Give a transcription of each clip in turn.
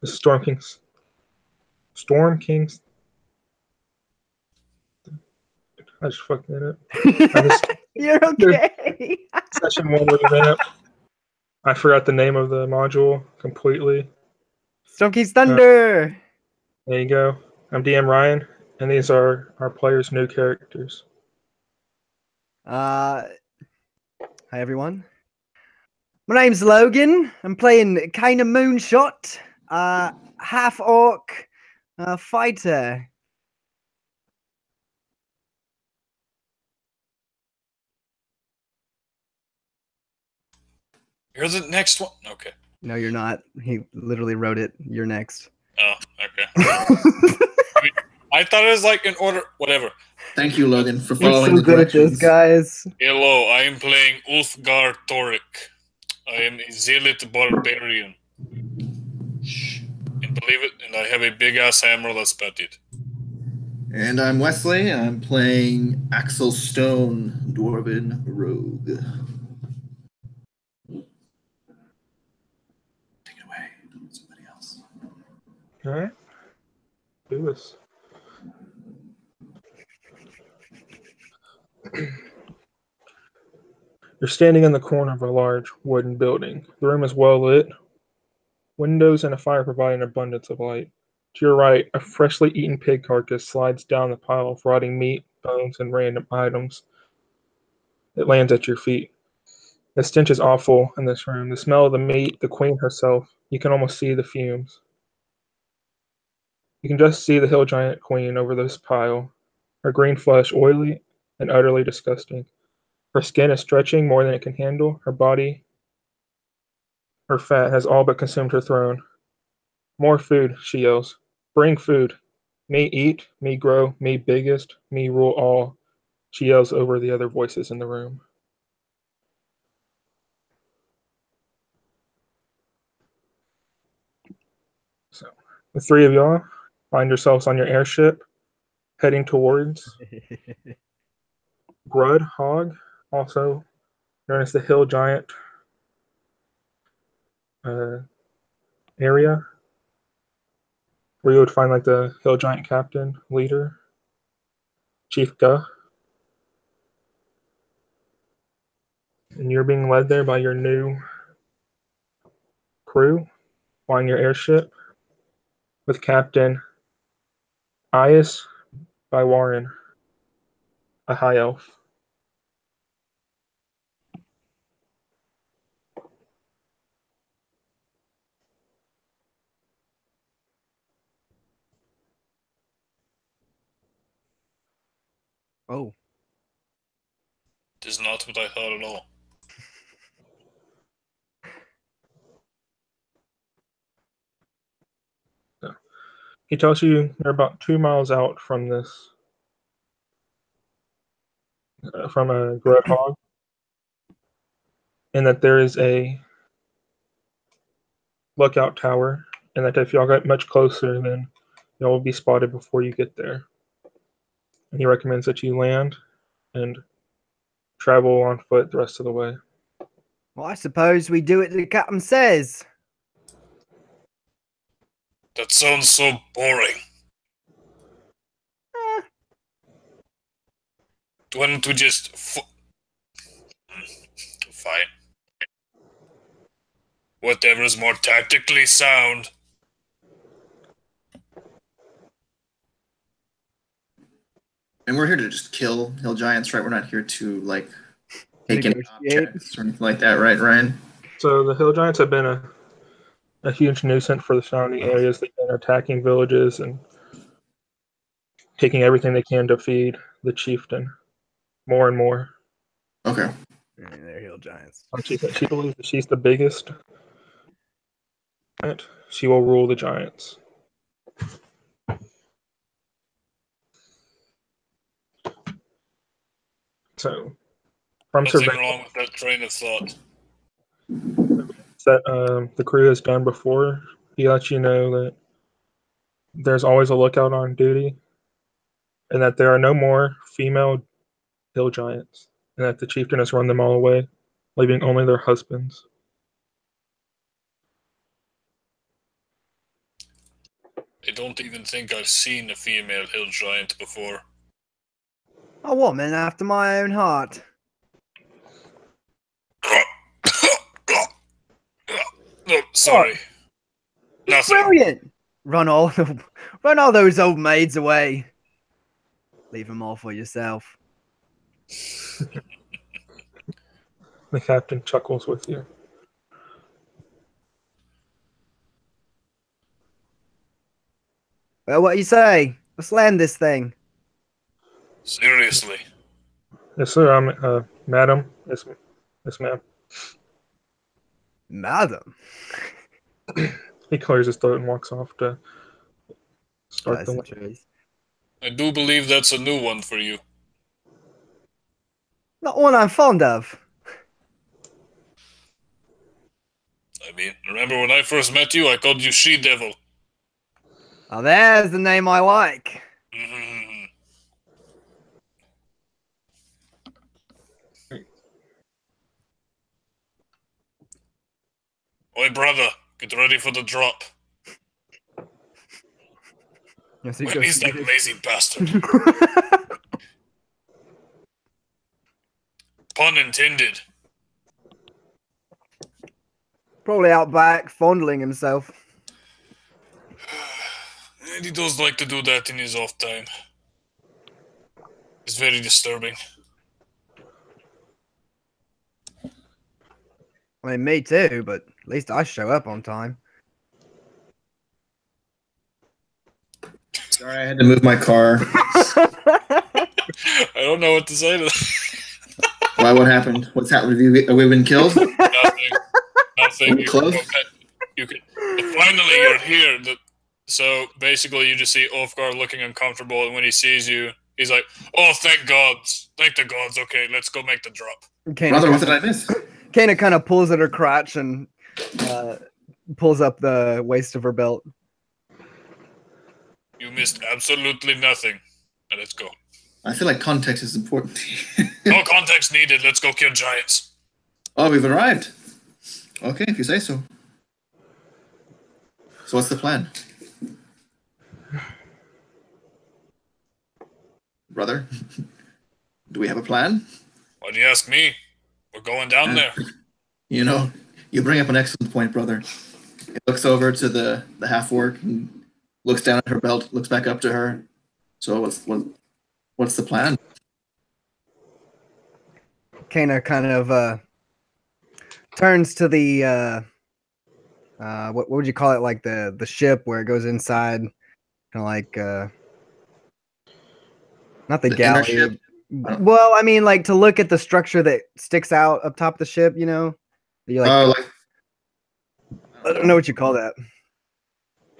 The Storm Kings. Storm Kings. I just fucked that up. You're okay. Session 1 revamp. I forgot the name of the module completely. Storm King's Thunder. There you go. I'm DM Ryan, and these are our players' new characters. Hi everyone. My name's Logan. I'm playing Kinda Moonshot, half orc fighter. You're the next one? Okay. No, you're not. He literally wrote it. You're next. Oh, okay. I thought it was like in order. Whatever. Thank you, Logan, for We're following so the good at this, directions. guys. Hello, I am playing Ulfgar Thoric. I am a zealot barbarian. And believe it, and I have a big ass hammer that's about it. And I'm Wesley. I'm playing Axel Stone, Dwarven Rogue. Take it away, somebody else. All right. Do this. You're standing in the corner of a large wooden building. The room is well lit. Windows and a fire provide an abundance of light. To your right, a freshly eaten pig carcass slides down the pile of rotting meat, bones, and random items. It lands at your feet. The stench is awful in this room. The smell of the meat, the queen herself. You can almost see the fumes. You can just see the hill giant queen over this pile. Her green flesh oily and utterly disgusting. Her skin is stretching more than it can handle. Her body, her fat, has all but consumed her throne. More food, she yells. Bring food. Me eat, me grow, me biggest, me rule all, she yells over the other voices in the room. So, the three of y'all find yourselves on your airship, heading towards Grudd, Haug, also known as the Hill Giant area, where you would find like the Hill Giant captain, leader, Chieftess Guh. And you're being led there by your new crew, flying your airship, with Captain Ias by Warren, a high elf. Oh. This is not what I heard at all. So, he tells you they're about 2 miles out from this, from a Grudd Hog, and that there is a lookout tower, and that if y'all get much closer, then y'all will be spotted before you get there. And he recommends that you land and travel on foot the rest of the way. Well, I suppose we do what the captain says. That sounds so boring. Why don't we just fine. Whatever is more tactically sound. And we're here to just kill hill giants, right? We're not here to, like, take any objects or anything like that, right, Ryan? So the hill giants have been a huge nuisance for the surrounding areas. They've been attacking villages and taking everything they can to feed the chieftain more and more. Okay. They're hill giants. She believes that she's the biggest. And she will rule the giants. So, from Nothing surveillance wrong with that train of thought. that the crew has done before, he lets you know that there's always a lookout on duty, and that there are no more female hill giants, and that the chieftain has run them all away, leaving only their husbands. I don't even think I've seen a female hill giant before. A woman after my own heart. No, sorry. Nothing. Brilliant. Run all those old maids away. Leave them all for yourself. The captain chuckles with you. Well, what do you say? Let's land this thing. Seriously. Yes, sir. I'm, madam. Yes, ma'am. Madam. He clears his throat and walks off to start the. Pleasantries. I do believe that's a new one for you. Not one I'm fond of. I mean, remember when I first met you, I called you She-Devil. Oh, there's the name I like. Mhm. Oi, brother, get ready for the drop. Yes, When is that lazy bastard? Pun intended. Probably out back, fondling himself. And he does like to do that in his off time. It's very disturbing. I mean, me too, but at least I show up on time. Sorry, I had to move my car. I don't know what to say to that. Why? What happened? What's happened? Have we been killed? Nothing. We close? You can. Finally, you're here. So basically, you just see Ulfgar looking uncomfortable, and when he sees you, he's like, "Oh, thank gods! Thank the gods! Okay, let's go make the drop." Brother, what did I miss? Kana kind of pulls at her crotch and pulls up the waist of her belt. You missed absolutely nothing. Now let's go. I feel like context is important. No context needed. Let's go kill giants. Oh, we've arrived. Okay, if you say so. So what's the plan? Brother, do we have a plan? Why do you ask me? We're going down there. You know, you bring up an excellent point, brother. He looks over to the half-orc and looks down at her belt, looks back up to her. So what's the plan? Kana kind of turns to the what would you call it, like the ship where it goes inside, kind of like not the The galley. inner ship? Well, I mean, like to look at the structure that sticks out up top of the ship, you know. You like, I don't know what you call that.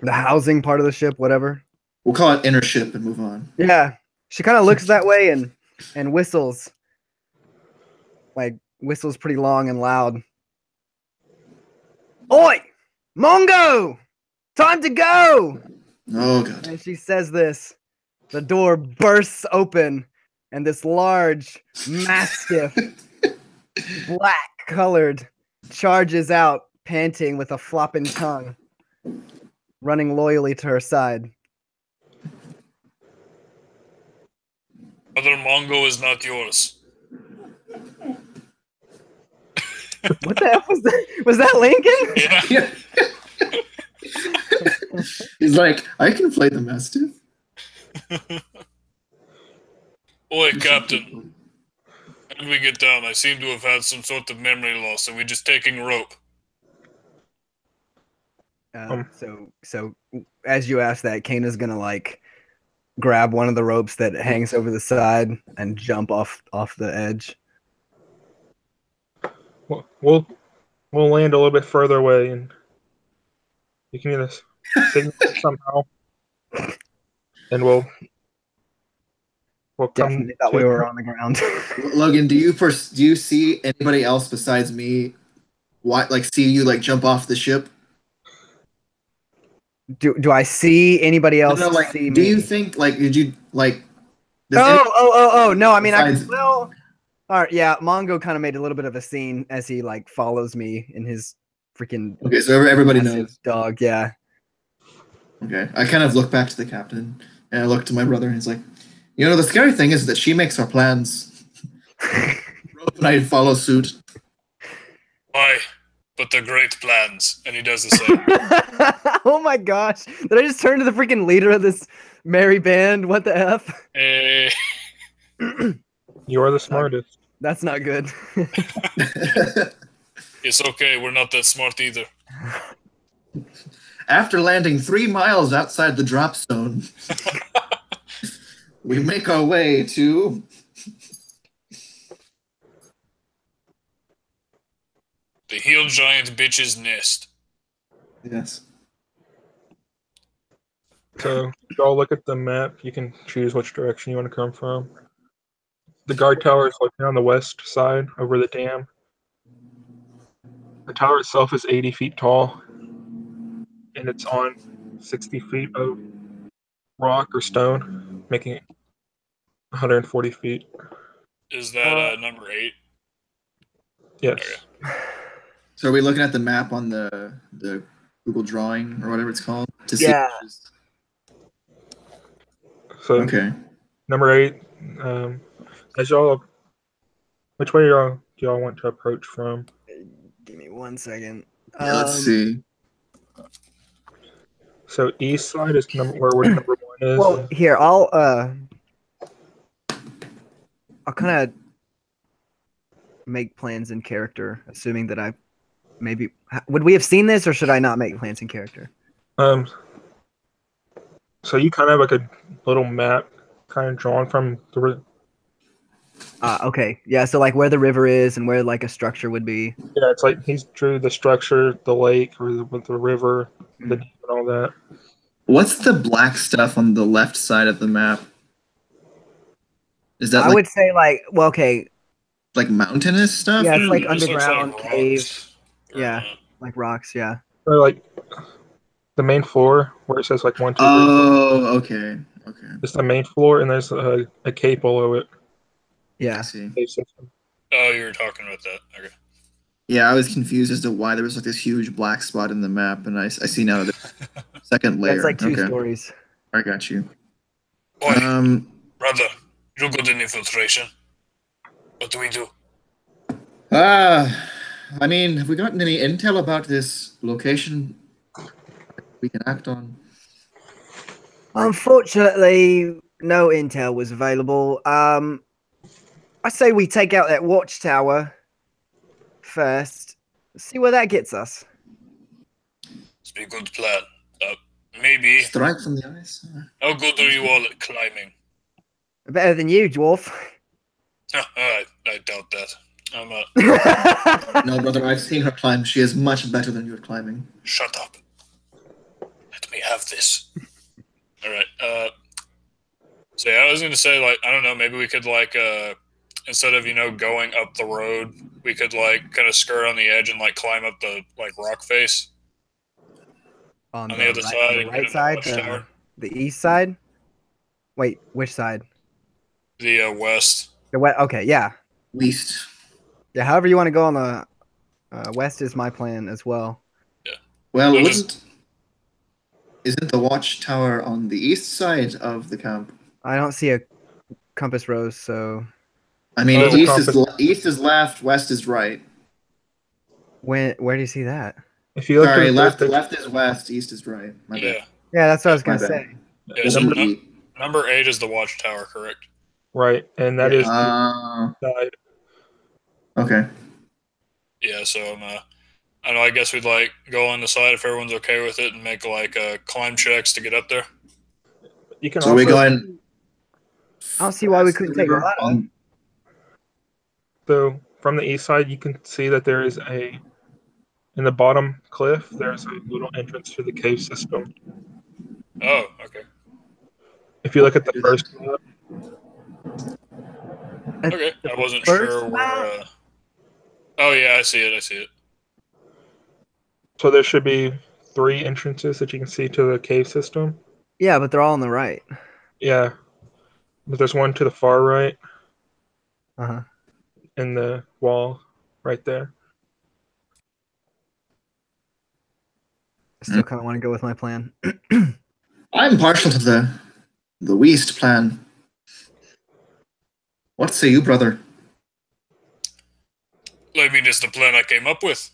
The housing part of the ship, whatever. We'll call it inner ship and move on. Yeah, she kind of looks that way and whistles, like whistles pretty long and loud. Oi, Mongo, time to go! Oh god. And she says this. The door bursts open, and this large mastiff, black-colored, charges out, panting with a flopping tongue, running loyally to her side. Other Mongo is not yours. What the hell was that? Was that Lincoln? Yeah. He's like, I can play the mastiff. Oi, Captain. How did we get down? I seem to have had some sort of memory loss. Are we just taking rope? So as you ask that, Kana's gonna like grab one of the ropes that hangs over the side and jump off the edge. We'll land a little bit further away, and you can either signal somehow, and we'll come. Definitely thought we were on the ground. Logan, do you see anybody else besides me? See you like jump off the ship? Do I see anybody else? No, like, see do me? you think like did you like? Oh no! I mean, besides- all right, yeah. Mongo kind of made a little bit of a scene as he like follows me in his freaking Okay, so everybody massive knows. dog. Yeah. Okay. I kind of look back to the captain, and I look to my brother, and he's like, the scary thing is that she makes our plans. Rope and I follow suit. Why? But they're great plans, and he does the same. Oh my gosh! Did I just turn to the freaking leader of this merry band? What the f? You are the smartest. That's not good. It's okay. We're not that smart either. After landing 3 miles outside the drop zone, we make our way to the heel giant bitch's nest. Yes. So, if y'all look at the map, you can choose which direction you want to come from. The guard tower is located on the west side over the dam. The tower itself is 80 feet tall, and it's on 60 feet of rock or stone, making it 140 feet. Is that number 8? Yes. Okay. So are we looking at the map on the Google drawing or whatever it's called? Yeah. So, okay. number 8, as y'all, which way do y'all want to approach from? Give me 1 second. Yeah, let's see. So east side is where number 1 is. Well, here I'll kind of make plans in character, assuming that I maybe would we have seen this, or should I not make plans in character? So you kind of have like a little map, kind of drawn from the. Okay, yeah. So like where the river is and where like a structure would be. Yeah, it's like he's drew the structure, the lake, or with the river, the dam and all that. What's the black stuff on the left side of the map? Is that I would say like okay. Like mountainous stuff? Yeah, it's like This underground looks like cave. rocks. Yeah, like rocks. Yeah. Or like the main floor where it says like 1, 2, 3. Oh, okay. Okay. It's the main floor, and there's a cave below it. Yeah. I see. Cave system. Oh, you were talking about that. Okay. Yeah, I was confused as to why there was like this huge black spot in the map, and I see now the second layer. That's like 2 stories. I got you. Boy, brother, you're good in infiltration. What do we do? I mean, have we gotten any intel about this location we can act on? Unfortunately, no intel was available. I say we take out that watchtower first. See where that gets us. It's a good plan. Maybe. Strike from the eyes. How good are you all at climbing? Better than you, dwarf. I doubt that. No, brother, I've seen her climb. She is much better than you at climbing. Shut up. Let me have this. All right. So yeah, I was gonna say like I don't know. Maybe we could like instead of going up the road, we could like kind of skirt on the edge and like climb up the like rock face on the other side, the right side, the east side. Wait, which side? The west. The west. Okay, yeah. West. Yeah, however you want to go on the west is my plan as well. Yeah. Well, isn't the watchtower on the east side of the camp? I don't see a compass rose, so. I mean, east is left, west is right. Where do you see that? If you look left is west, east is right. My bad. Yeah, that's what I was gonna say. Yeah, so number 8 is the watchtower, correct? Right, and that is the side. Okay. Yeah, so I know. I guess we'd like go on the side if everyone's okay with it, and make like climb checks to get up there. You can. So we go in. I don't see why we couldn't take a ladder. So from the east side, you can see that there is in the bottom cliff, there's a little entrance to the cave system. Oh, okay. If you look at the first map. Okay, I wasn't sure where. Oh yeah, I see it. So there should be 3 entrances that you can see to the cave system. Yeah, but they're all on the right. Yeah, but there's one to the far right. Uh-huh. In the wall, right there. I still kind of want to go with my plan. I'm partial to the West plan. What say you, brother? I mean, it's the plan I came up with.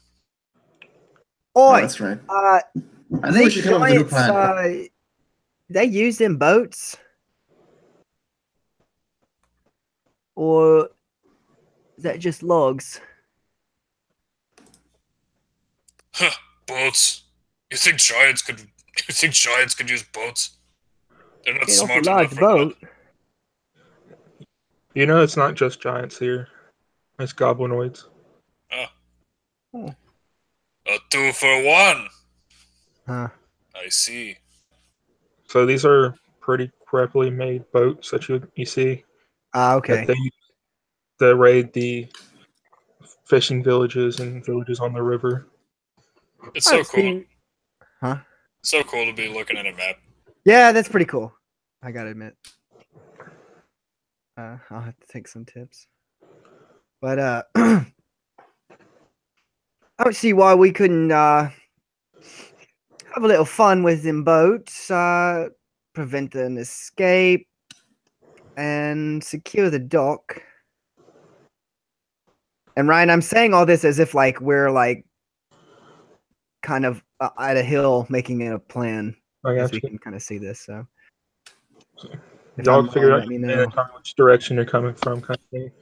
Oh, Oi, that's right. I think we these should come up with a new giants, plan. they use them boats? Or is that just logs? Huh, boats. You think giants could use boats? They're not An awful smart large enough for boat. that. You know, it's not just giants here. It's goblinoids. Oh. A 2 for 1. Huh. I see. So these are pretty correctly made boats that you see Okay. that they use to raid the fishing villages and villages on the river. It's so cool. See. Huh? So cool to be looking at a map. Yeah, that's pretty cool. I gotta admit. I'll have to take some tips. But I don't see why we couldn't have a little fun with them boats, prevent an escape, and secure the dock. And Ryan, I'm saying all this as if like we're like kind of at a hill making a plan, as we can kind of see this. So if Y'all I'm figure wrong, out let me know. which direction you're coming from, kind of thing.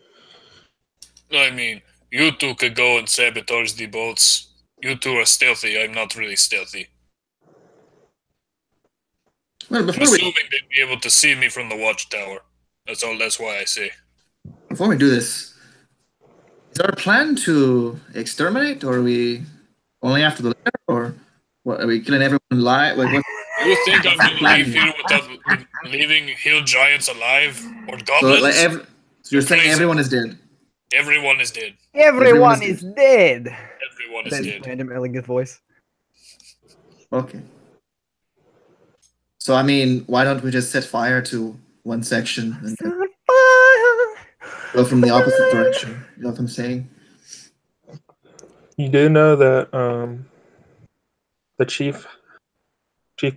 I mean, you two could go and sabotage the boats. You two are stealthy. I'm not really stealthy. Well, I'm assuming they'd be able to see me from the watchtower. That's all. That's why I say. before we do this, is our plan to exterminate, or are we only after the leader, or what? Are we killing everyone live? Like, what? You think I'm gonna leave here without leaving hill giants alive or goblins? So you're saying everyone is dead? Everyone is dead. Everyone is dead. Everyone is dead. Random elegant voice. Okay. So I mean, why don't we just set fire to one section and go from the opposite direction? You know what I'm saying? You do know that the Chief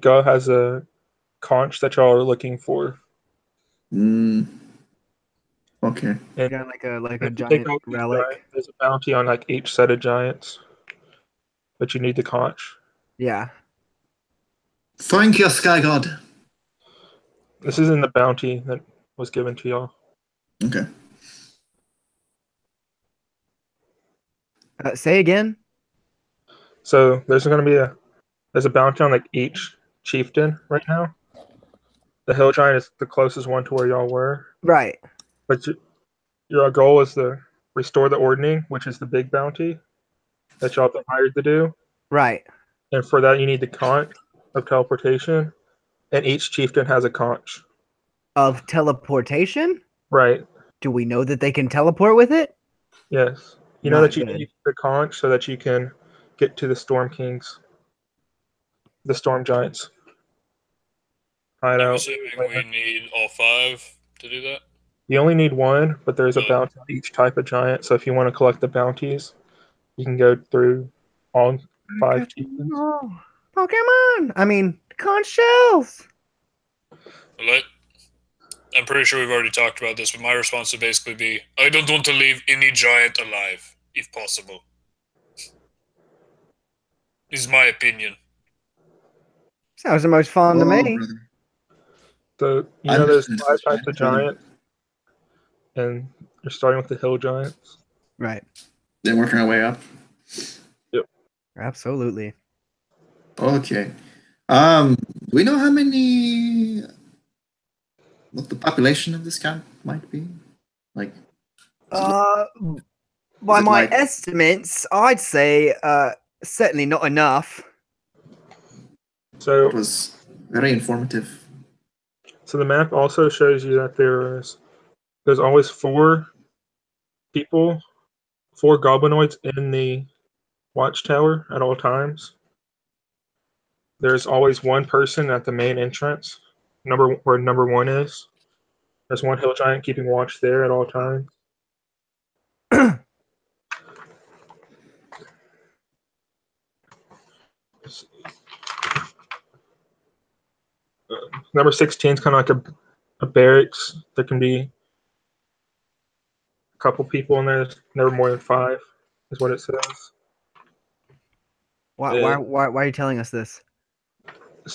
Guh has a conch that y'all are looking for. Okay. And got like a if you take giant out these relic. giants, there's a bounty on like each set of giants, but you need the conch. Yeah. Thank you, Sky God. This is in the bounty that was given to y'all. Okay. Say again. So there's going to be there's a bounty on like each chieftain right now. The hill giant is the closest one to where y'all were. Right. But your goal is to restore the ordning, which is the big bounty that y'all have been hired to do. Right. And for that, you need the conch of teleportation, and each chieftain has a conch. Of teleportation? Right. Do we know that they can teleport with it? Yes. You know that you need the conch so that you can get to the Storm Kings, the Storm Giants. I'm assuming we need all 5 to do that? You only need one, but there's a bounty on each type of giant. So if you want to collect the bounties, you can go through all 5 chieftains. Oh, Pokemon! I mean, conch shells! I'm pretty sure we've already talked about this, but my response would basically be, I don't want to leave any giant alive, if possible. Is my opinion. Sounds the most fun to me. Brother. So you know there's 5 types of giant, and you're starting with the hill giants. Right. Then working our way up. Yep. Absolutely. Okay. Do we know how many? What the population of this camp might be? Like. By my estimates, I'd say certainly not enough. So it was very informative. So the map also shows you that there's always 4 people, 4 goblinoids in the watchtower at all times. There's always one person at the main entrance, where number 1 is. There's one hill giant keeping watch there at all times. number 16 is kind of like a barracks. There can be a couple people in there. There's never more than 5, is what it says. Why are you telling us this?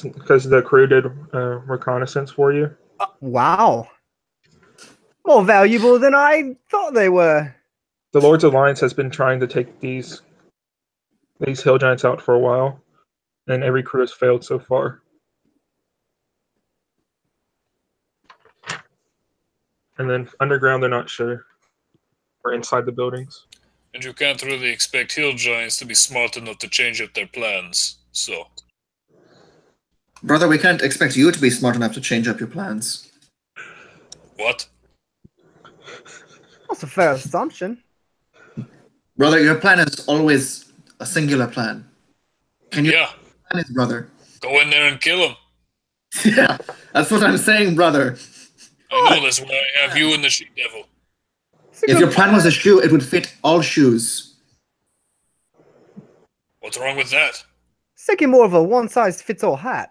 Because the crew did reconnaissance for you. Wow. More valuable than I thought they were. The Lord's Alliance has been trying to take these hill giants out for a while, and every crew has failed so far. And then underground, they're not sure. Or inside the buildings. And you can't really expect hill giants to be smart enough to change up their plans, so... Brother, we can't expect you to be smart enough to change up your plans. What? That's a fair assumption. Brother, your plan is always a singular plan. Can you? Yeah. Plan is, brother. Go in there and kill him. Yeah, that's what I'm saying, brother. I know that's why I have you and the she-devil. If your plan was a shoe, it would fit all shoes. What's wrong with that? It's taking more of a one-size-fits-all hat.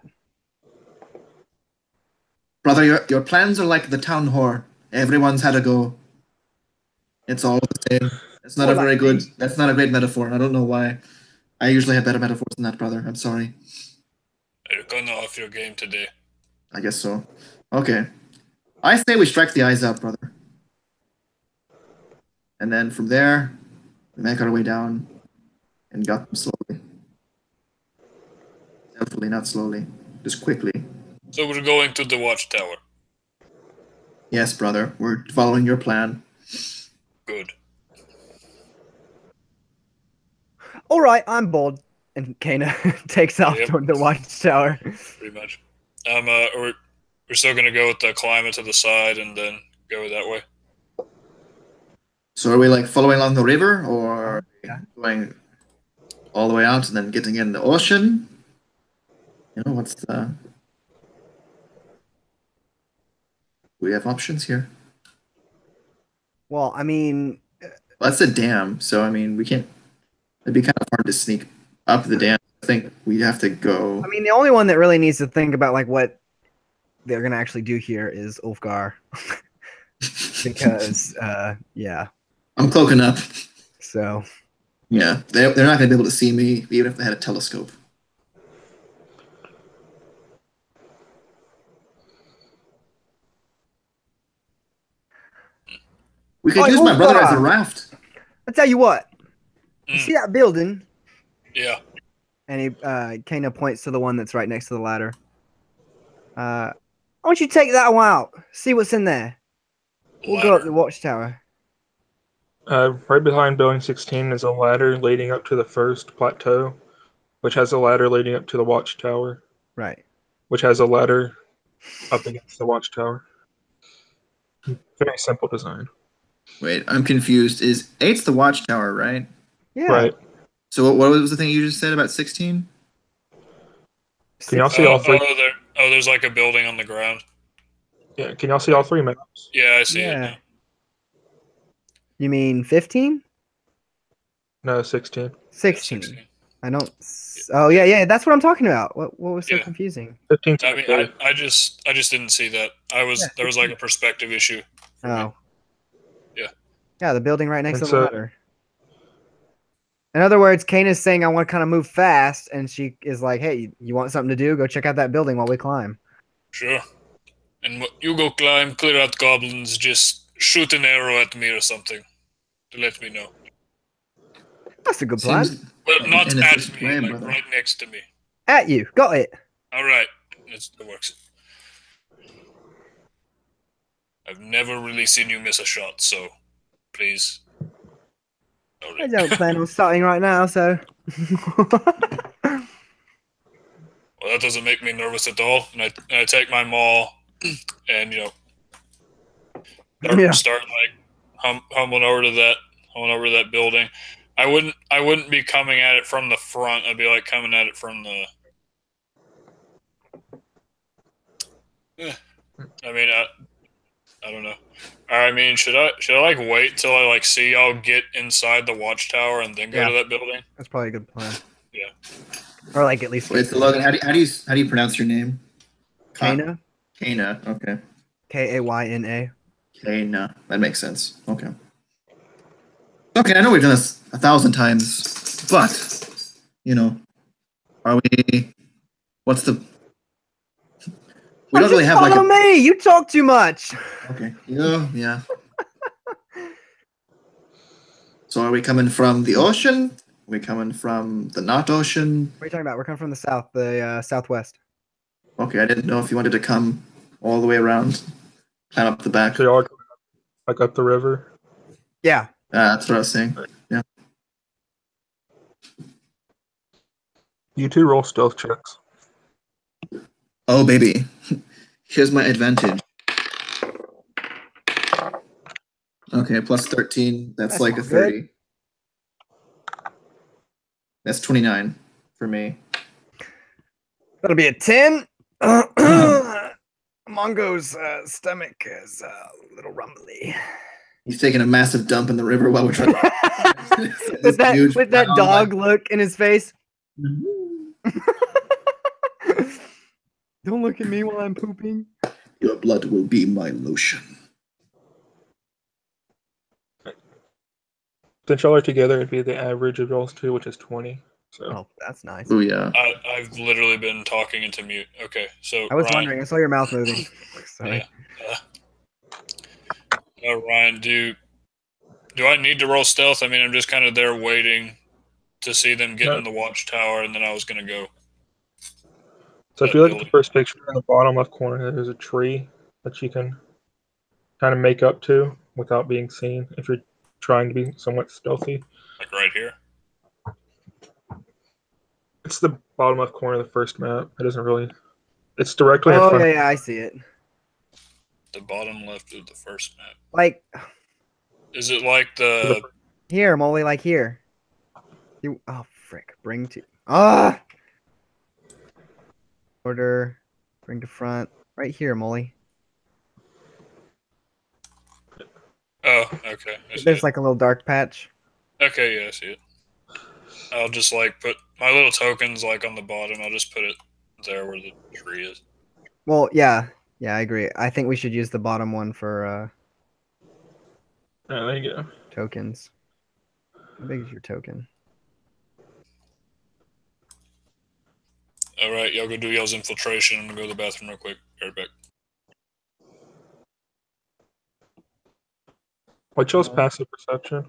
Brother, your plans are like the town whore. Everyone's had a go. It's all the same. It's not a very good... That's not a great metaphor. I don't know why. I usually have better metaphors than that, brother. I'm sorry. You're kind of off your game today. I guess so. Okay. I say we strike the eyes out, brother. And then from there, we make our way down and got them slowly. Definitely not slowly. Just quickly. So we're going to the watchtower. Yes, brother. We're following your plan. Good. All right, I'm bored. And Kana takes off toward the watchtower. Pretty much. We're still going to go with the climb it to the side and then go that way. So are we like following along the river or going all the way out and then getting in the ocean? You know, what's the... We have options here. Well, I mean... Well, that's a dam, so I mean, we can't... It'd be kind of hard to sneak up the dam. I think we'd have to go... I mean, the only one that really needs to think about like what they're going to actually do here is Ulfgar. Because, yeah. I'm cloaking up. So... Yeah, they're not going to be able to see me, even if they had a telescope. We could use my brother as a raft. I'll tell you what. You see that building? Yeah. And he Kana points to the one that's right next to the ladder. Why don't you take that one out? See what's in there. We'll go up the watchtower. Right behind building 16 is a ladder leading up to the first plateau, which has a ladder leading up to the watchtower. Right. Which has a ladder up against the watchtower. Very simple design. Wait, I'm confused. Is 8's the watchtower, right? Yeah. Right. So what was the thing you just said about 16? Can y'all see all three? There's like a building on the ground. Yeah, can y'all see all 3 maps? Yeah, I see it now. You mean 15? No, 16. 16. I don't... Oh, yeah, that's what I'm talking about. What was so confusing? 15. I mean, I just didn't see that. There was like a perspective issue. Oh. Yeah. Yeah, the building right next to the ladder. In other words, Kana's saying I want to kind of move fast, and she is like, hey, you want something to do? Go check out that building while we climb. Sure. And you go climb, clear out goblins, just shoot an arrow at me or something to let me know. That's a good plan. Well, not at me, like right next to me. At you. Got it. All right. That works. I've never really seen you miss a shot, so please. I don't plan on starting right now, so... Well, that doesn't make me nervous at all. And I take my maul and, start like humbling over to that building. I wouldn't be coming at it from the front. I'd be like coming at it from the... I mean, I don't know. I mean, should I like wait till I like see y'all get inside the watchtower and then go to that building? That's probably a good plan. Yeah. Or like at least. Wait, so Logan, how do you pronounce your name? Kana. Kana. Okay. Kayna. Kana. That makes sense. Okay. Okay, I know we've done this 1,000 times, but are we? What's the? We don't really have like follow me. You talk too much. Okay. Yeah. So are we coming from the ocean? Are we coming from the not ocean? What are you talking about? We're coming from the south, the southwest. Okay, I didn't know if you wanted to come all the way around, climb up the back. So y'all are like up the river. Yeah. That's what I was saying. Yeah. You two roll stealth checks. Oh baby, here's my advantage. Okay, plus 13. That's like a 30. Good. That's 29 for me. That'll be a 10. Mongo's stomach is a little rumbly. He's taking a massive dump in the river while we're trying to... with that dog look in his face. Don't look at me while I'm pooping. Your blood will be my lotion. Since y'all are together, it'd be the average of y'all's two, which is 20. So. Oh, that's nice. Oh yeah. I've literally been talking into mute. Okay, so I was Ryan, wondering. I saw your mouth moving. Sorry. Yeah. Ryan, do I need to roll stealth? I mean, I'm just kind of there waiting to see them get in the watchtower, and then I was going to go. So if you look at the first picture in the bottom left corner, there's a tree that you can kind of make up to without being seen if you're trying to be somewhat stealthy. Like right here? It's the bottom left corner of the first map. It doesn't really... It's directly in front. Oh, yeah, I see it. The bottom left of the first map. Like... Is it like the... Here, Molly, like here. You... Oh, frick. Bring to... Ah! Order. Bring to front. Right here, Molly. Oh, okay. There's like a little dark patch. Okay, yeah, I see it. I'll just like put my little tokens like on the bottom. I'll just put it there where the tree is. Well, yeah. Yeah, I agree. I think we should use the bottom one for there you go. Tokens. How big is your token? Alright, y'all go do y'all's infiltration. I'm gonna go to the bathroom real quick. Be right back. What's y'all's passive perception?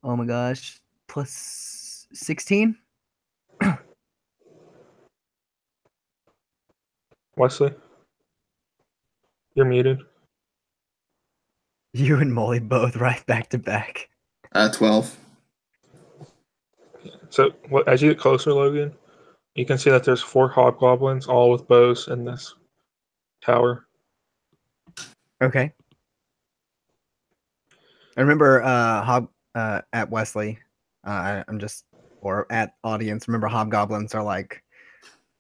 Oh my gosh. Plus 16? Wesley? You're muted. You and Molly both right back to back. 12. So as you get closer, Logan, you can see that there's 4 hobgoblins, all with bows in this tower. Okay. I remember at Wesley, or at audience, remember hobgoblins are like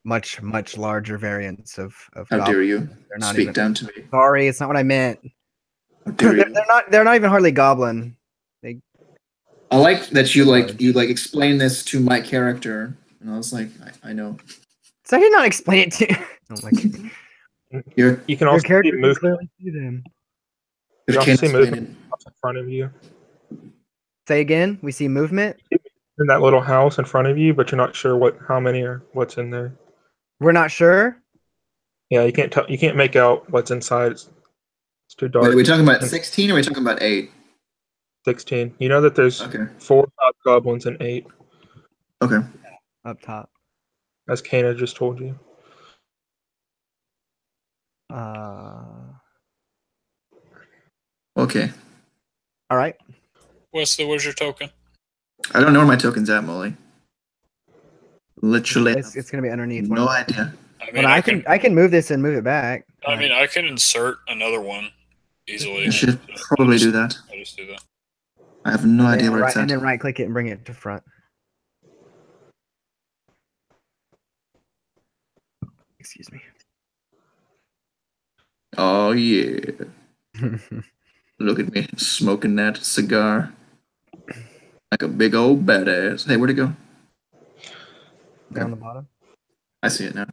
much larger variants of How goblins. dare you They're not speak even, down to me? sorry, it's not what I meant. How dare you? They're not even hardly goblin. I like that you explain this to my character, and I was like, I know. So I did not explain it to oh my God. You can also Your character see can movement. clearly see them. You also see movement in front of you. Say again. We see movement. In that little house in front of you, but you're not sure how many or what's in there. We're not sure. Yeah, you can't tell. You can't make out what's inside. It's too dark. Wait, are we talking about 16 or are we talking about 8? 16. You know that there's 4 hobgoblins and 8. Okay. Up top. As Kana just told you. Okay. All right. Where's your token? I don't know where my token's at, Molly. Literally. It's gonna be underneath. No idea. I mean, well, I can move this and move it back. I mean, I can insert another one easily. I should probably do that. I'll just do that. I have no idea where it's at. And then right click it and bring it to front. Excuse me. Oh yeah. Look at me smoking that cigar like a big old badass. Hey, where'd it go? Down the bottom. I see it now.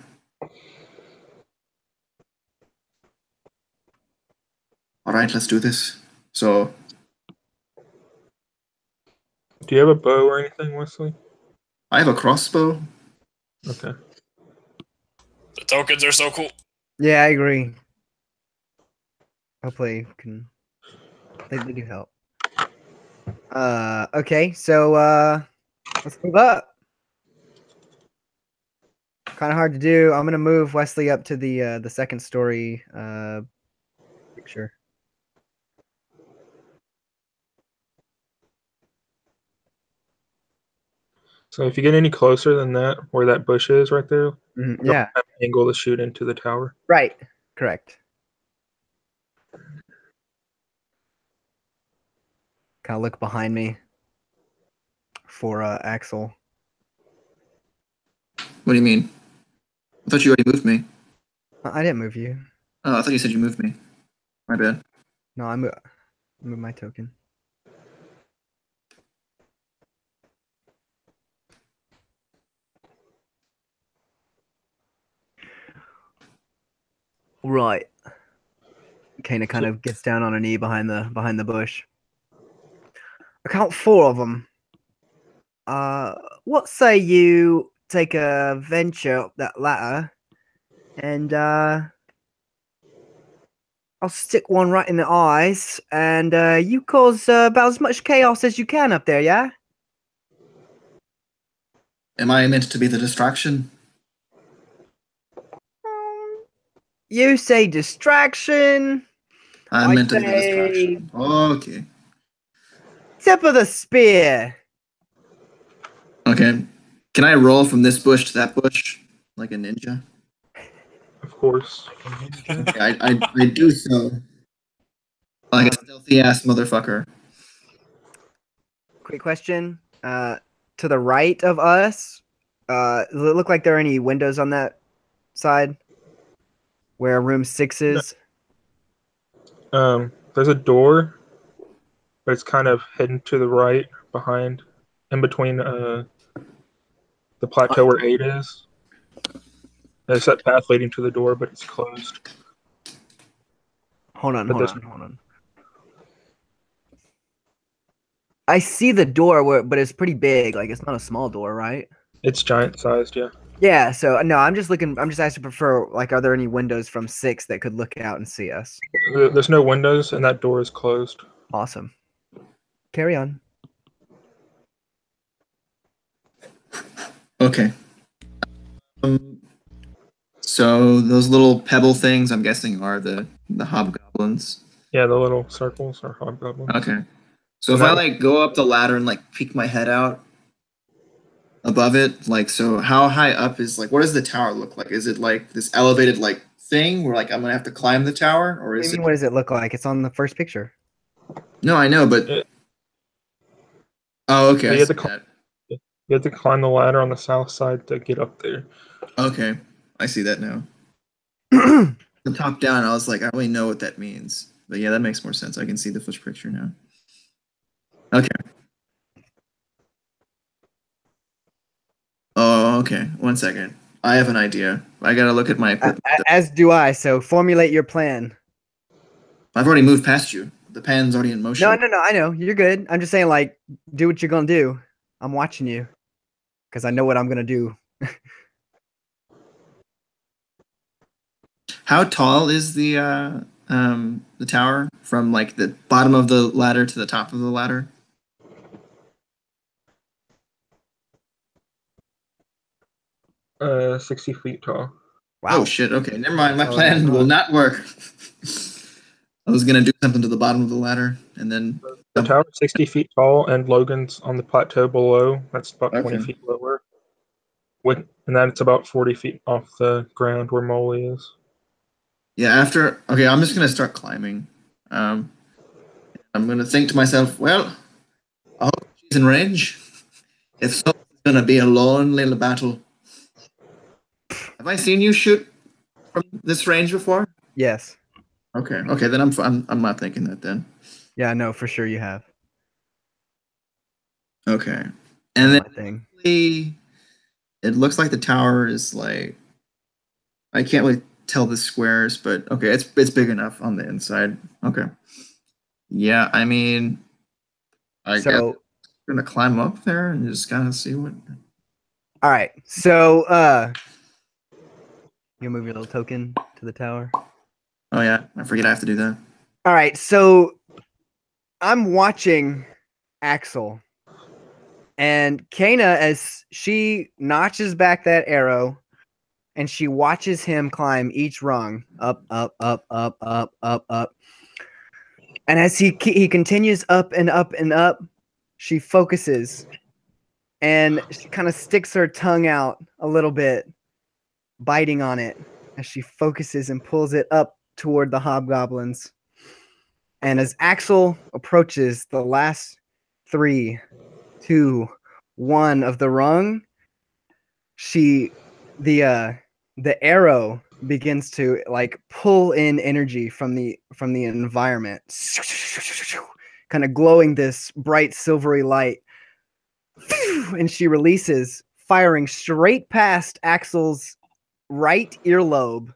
All right, let's do this. So, do you have a bow or anything, Wesley? I have a crossbow. Okay. The tokens are so cool. Yeah, I agree. Hopefully, they do help. Okay, so let's move up. Kind of hard to do. I'm gonna move Wesley up to the second story picture. So if you get any closer than that, where that bush is right there, Yeah, have an angle to shoot into the tower. right. Correct. Kind of look behind me for Axel. What do you mean? I thought you already moved me. I didn't move you. Oh, I thought you said you moved me. My bad. No, I moved my token. Right. Kana kind of gets down on a knee behind the bush. I count 4 of them. What say you take a venture up that ladder, and I'll stick one right in the eyes, and you cause about as much chaos as you can up there, yeah? Am I meant to be the distraction? You say distraction. I'm meant to be the distraction. Okay. Tip of the spear. Okay. Can I roll from this bush to that bush like a ninja? Of course. Okay, I do so. Like a stealthy ass motherfucker. Quick question. To the right of us, does it look like there are any windows on that side where room 6 is? There's a door, but it's kind of hidden to the right, behind, in between the plateau where 8 is. There's that path leading to the door, but it's closed. Hold on. I see the door, but it's pretty big. Like, it's not a small door, right? It's giant sized, yeah. Yeah, so no, I'm just asking for, like, are there any windows from 6 that could look out and see us? There's no windows, and that door is closed. Awesome. Carry on. Okay. So those little pebble things, I'm guessing, are the hobgoblins. Yeah, the little circles are hobgoblins. Okay. So if I like go up the ladder and like peek my head out above it, like, so how high up is, like, what does the tower look like? Is it like this elevated like thing where like I'm gonna have to climb the tower, or is it? What does it look like? It's on the first picture. No, I know, but oh, okay. You have to climb the ladder on the south side to get up there. Okay, I see that now. The top down, I was like, I don't really know what that means, but yeah, that makes more sense. I can see the first picture now. Okay. Oh, okay. 1 second. I have an idea. I gotta look at my equipment. As do I. So formulate your plan. I've already moved past you. The pan's already in motion. No. I know you're good. I'm just saying, like, do what you're gonna do. I'm watching you because I know what I'm gonna do. How tall is the tower from like the bottom of the ladder to the top of the ladder? Uh, 60 feet tall. Wow. Oh shit! Okay, never mind. My plan will not work. I was gonna do something to the bottom of the ladder, and then the tower's 60 feet tall, and Logan's on the plateau below. That's about 20 feet lower. And then it's about 40 feet off the ground where Molly is. Yeah. Okay, I'm just gonna start climbing. I'm gonna think to myself, well, I hope she's in range. If so, it's gonna be a lonely little battle. Have I seen you shoot from this range before? Yes. Okay, then I'm not thinking that then. Yeah, no, for sure you have. Okay, and then it looks like the tower is like I can't really tell the squares, but okay, it's big enough on the inside. Okay. Yeah, I mean, I guess I'm gonna climb up there and just kind of see what. All right, so you move your little token to the tower. Oh yeah, I forget I have to do that. All right, so I'm watching Axel and Kana as she notches back that arrow, and she watches him climb each rung up, up, up, up, up, up, up. And as he continues up and up and up, she focuses and she kind of sticks her tongue out a little bit, biting on it as she focuses and pulls it up toward the hobgoblins. And as Axel approaches the last 3, 2, 1 of the rung, the arrow begins to like pull in energy from the environment, kind of glowing this bright silvery light, and she releases, firing straight past Axel's right earlobe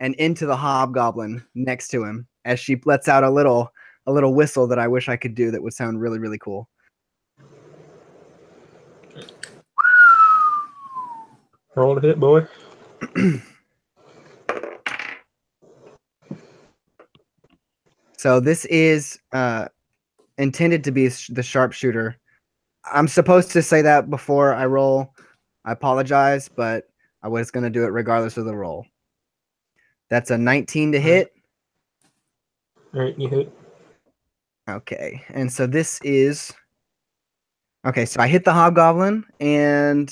and into the hobgoblin next to him as she lets out a little whistle that I wish I could do that would sound really, really cool. Roll to hit, boy. So this is intended to be the sharpshooter. I'm supposed to say that before I roll. I apologize, but I was going to do it regardless of the roll. That's a 19 to hit. All right, you hit. Okay, and so this is... Okay, so I hit the hobgoblin, and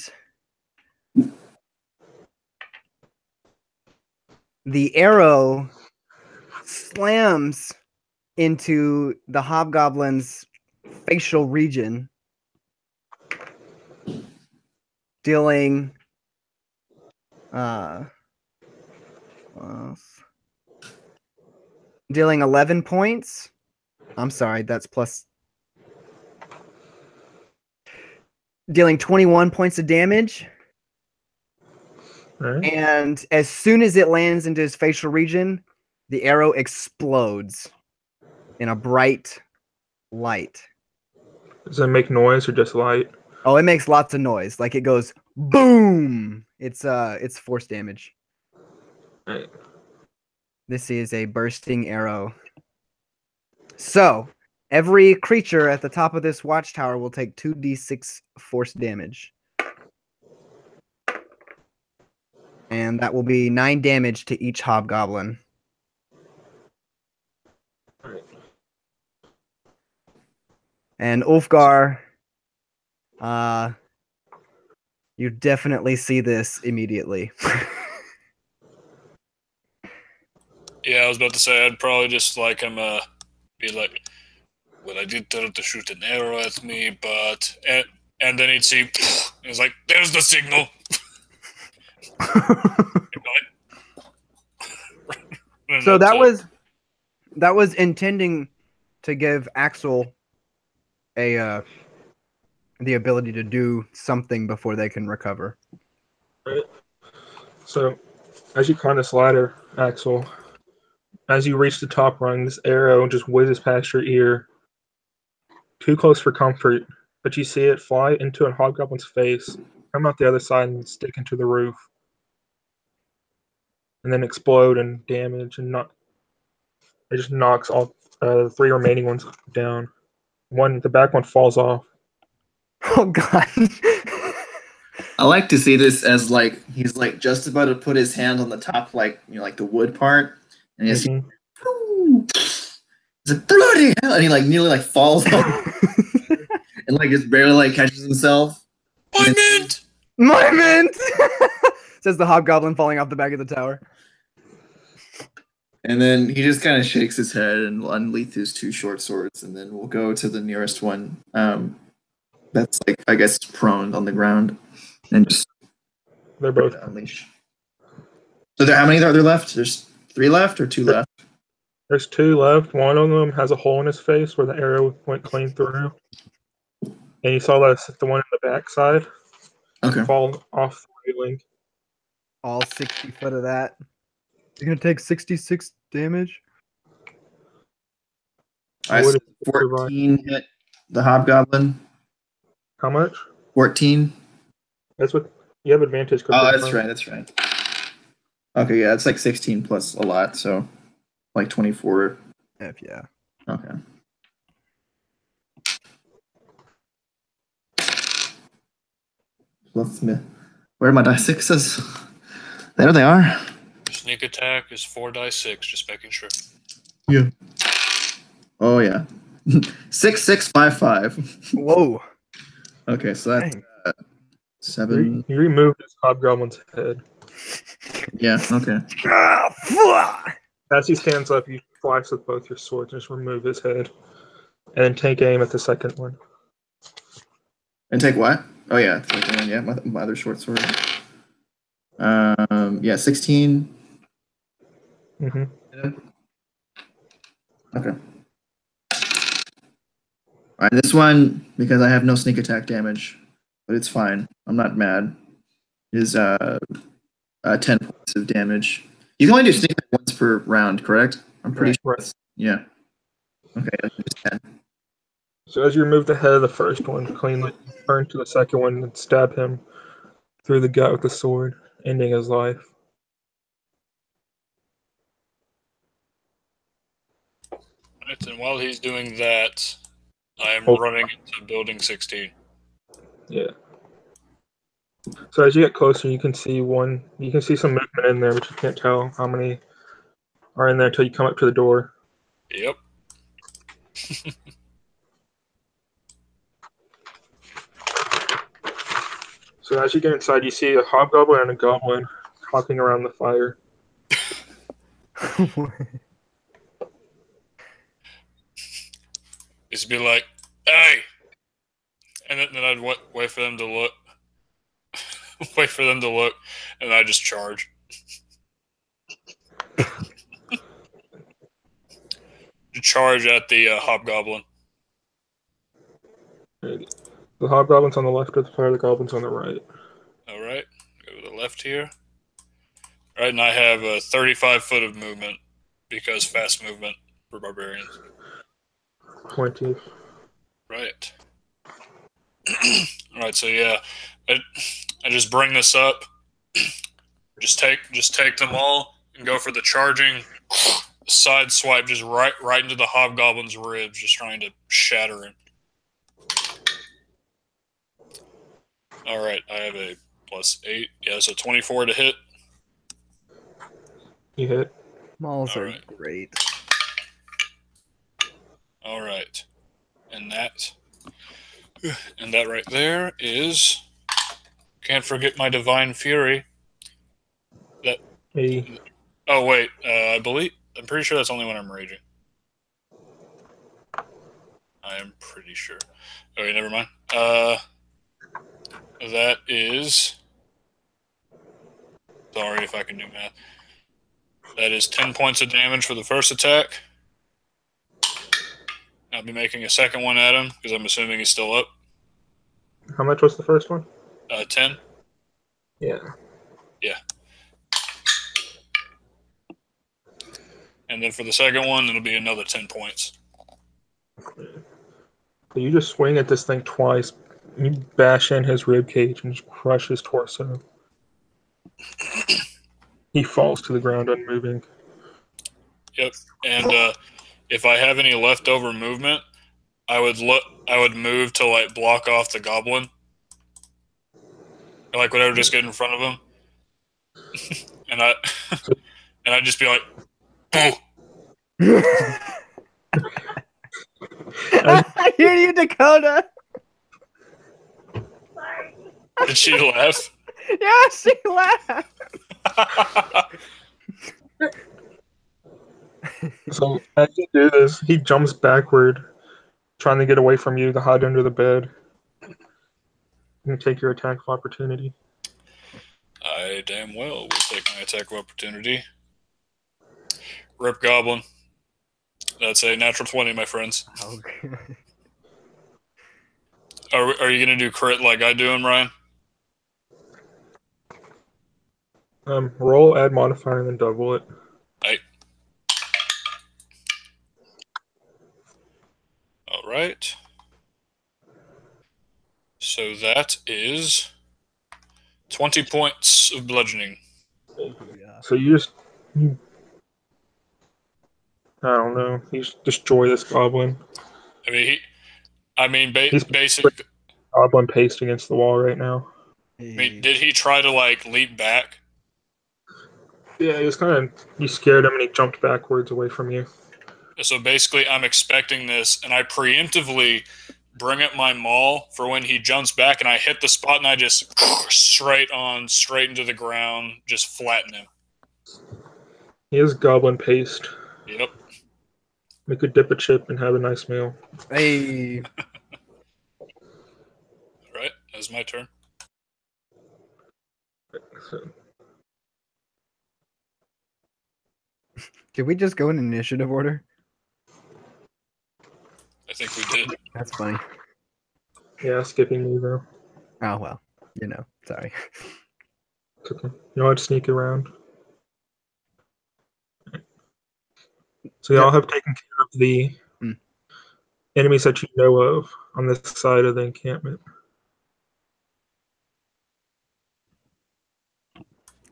the arrow slams into the hobgoblin's facial region, dealing 11 points. I'm sorry, that's plus. Dealing 21 points of damage. Right. And as soon as it lands into his facial region, the arrow explodes in a bright light. Does it make noise or just light? Oh, it makes lots of noise. Like it goes boom. It's force damage. Right. This is a bursting arrow. So every creature at the top of this watchtower will take 2d6 force damage. And that will be 9 damage to each hobgoblin. Right. And Ulfgar, you definitely see this immediately. Yeah, I was about to say I'd probably just like him be like, well, I did tell him to shoot an arrow at me, but and then he'd see he's like, there's the signal. So that was intending to give Axel the ability to do something before they can recover. Right. So as you climb this ladder, Axel, as you reach the top rung, this arrow just whizzes past your ear. Too close for comfort, but you see it fly into a hobgoblin's face, come out the other side and stick into the roof. And then explode and damage, and it just knocks all the 3 remaining ones down. The back one falls off. Oh god. I like to see this as like he's like just about to put his hand on the top, like like the wood part, and he's it's a bloody hell, and he like nearly like falls off, and like just barely like catches himself. My mint, says the hobgoblin falling off the back of the tower. And then he just kind of shakes his head and unsheaths his 2 short swords, and then we'll go to the nearest one. That's like I guess prone on the ground, and just they're both unleash. So how many are there left? There's 3 left or 2 left? There's 2 left. One of them has a hole in his face where the arrow went clean through, and you saw the one in the back side. Okay. Fall off the railing. All 60 foot of that. You're gonna take 66 damage. I What is 14 hit the hobgoblin. How much? 14. That's what you have advantage. Oh, that's right. That's right. Okay, yeah, it's like 16 plus a lot, so like 24. F yeah. Okay. Where are my die sixes? There they are. Sneak attack is 4d6, just making sure. Yeah. Oh yeah. 6, 6, 5, 5. Whoa. Okay, so that's 7. You removed his hobgoblin's head. Yeah. Okay. As he stands up, you slice with both your swords and just remove his head, and then take aim at the second one. And take what? Oh yeah, yeah, my other short sword. Yeah, 16. Mm-hmm. Okay. All right, this one, because I have no sneak attack damage, but it's fine. I'm not mad. Is 10 points of damage. You can only do sneak attack once per round, correct? I'm pretty sure. Right. Yeah. Okay, just 10. So as you remove the head of the first one, cleanly turn to the second one and stab him through the gut with the sword, ending his life. Right, and while he's doing that, I am running into building 16. Yeah. So as you get closer, you can see some movement in there, but you can't tell how many are in there until you come up to the door. Yep. So as you get inside, you see a hobgoblin and a goblin hopping around the fire. Just be like, hey! And then I'd wait for them to look. Wait for them to look, and I just charge. Charge at the hobgoblin. The hobgoblin's on the left of the fire, the goblin's on the right. All right, go to the left here. All right, and I have 35 foot of movement because fast movement for barbarians. 20. Right. All right, so yeah, I just bring this up. Just take them all and go for the charging side swipe, just right into the hobgoblin's ribs, just trying to shatter him. All right, I have a +8. Yeah, so 24 to hit. You hit. Mauls are great. All right, and that right there is. Can't forget my divine fury. That. 80. Oh wait, I'm pretty sure that's only when I'm raging. I am pretty sure. Okay, never mind. That is. Sorry if I can do math. That is 10 points of damage for the first attack. I'll be making a second one at him because I'm assuming he's still up. How much was the first one? 10. Yeah. Yeah. And then for the second one, it'll be another 10 points. So you just swing at this thing twice. You bash in his rib cage and just crush his torso. He falls to the ground unmoving. Yep. And if I have any leftover movement, I would move to like block off the goblin. Or, like whatever, just get in front of him. and I'd just be like, boo. I hear you, Dakota. Did she laugh? Yeah, she laughed. So as you do this, he jumps backward, trying to get away from you to hide under the bed. You take your attack of opportunity. I damn well will take my attack of opportunity. Rip Goblin. That's a natural 20, my friends. Okay. Are you going to do crit like I do him, Ryan? Roll, add modifier, and then double it. Right. All right. So that is 20 points of bludgeoning. Yeah. So you just, I don't know, you just destroy this goblin. I mean, He's basic. Goblin paste against the wall right now. I mean, did he try to like leap back? Yeah, he was kind of. You scared him, and he jumped backwards away from you. So basically, I'm expecting this, and I preemptively bring up my maul for when he jumps back, and I hit the spot, and I just straight into the ground, just flatten him. He is goblin paste. Yep. We could dip a chip and have a nice meal. Hey. Right, that's my turn. So, Did we just go in initiative order? I think we did. That's funny. yeah, skipping me though. Oh well, sorry. It's okay. You know, I'd sneak around. So y'all have taken care of the enemies that you know of on this side of the encampment.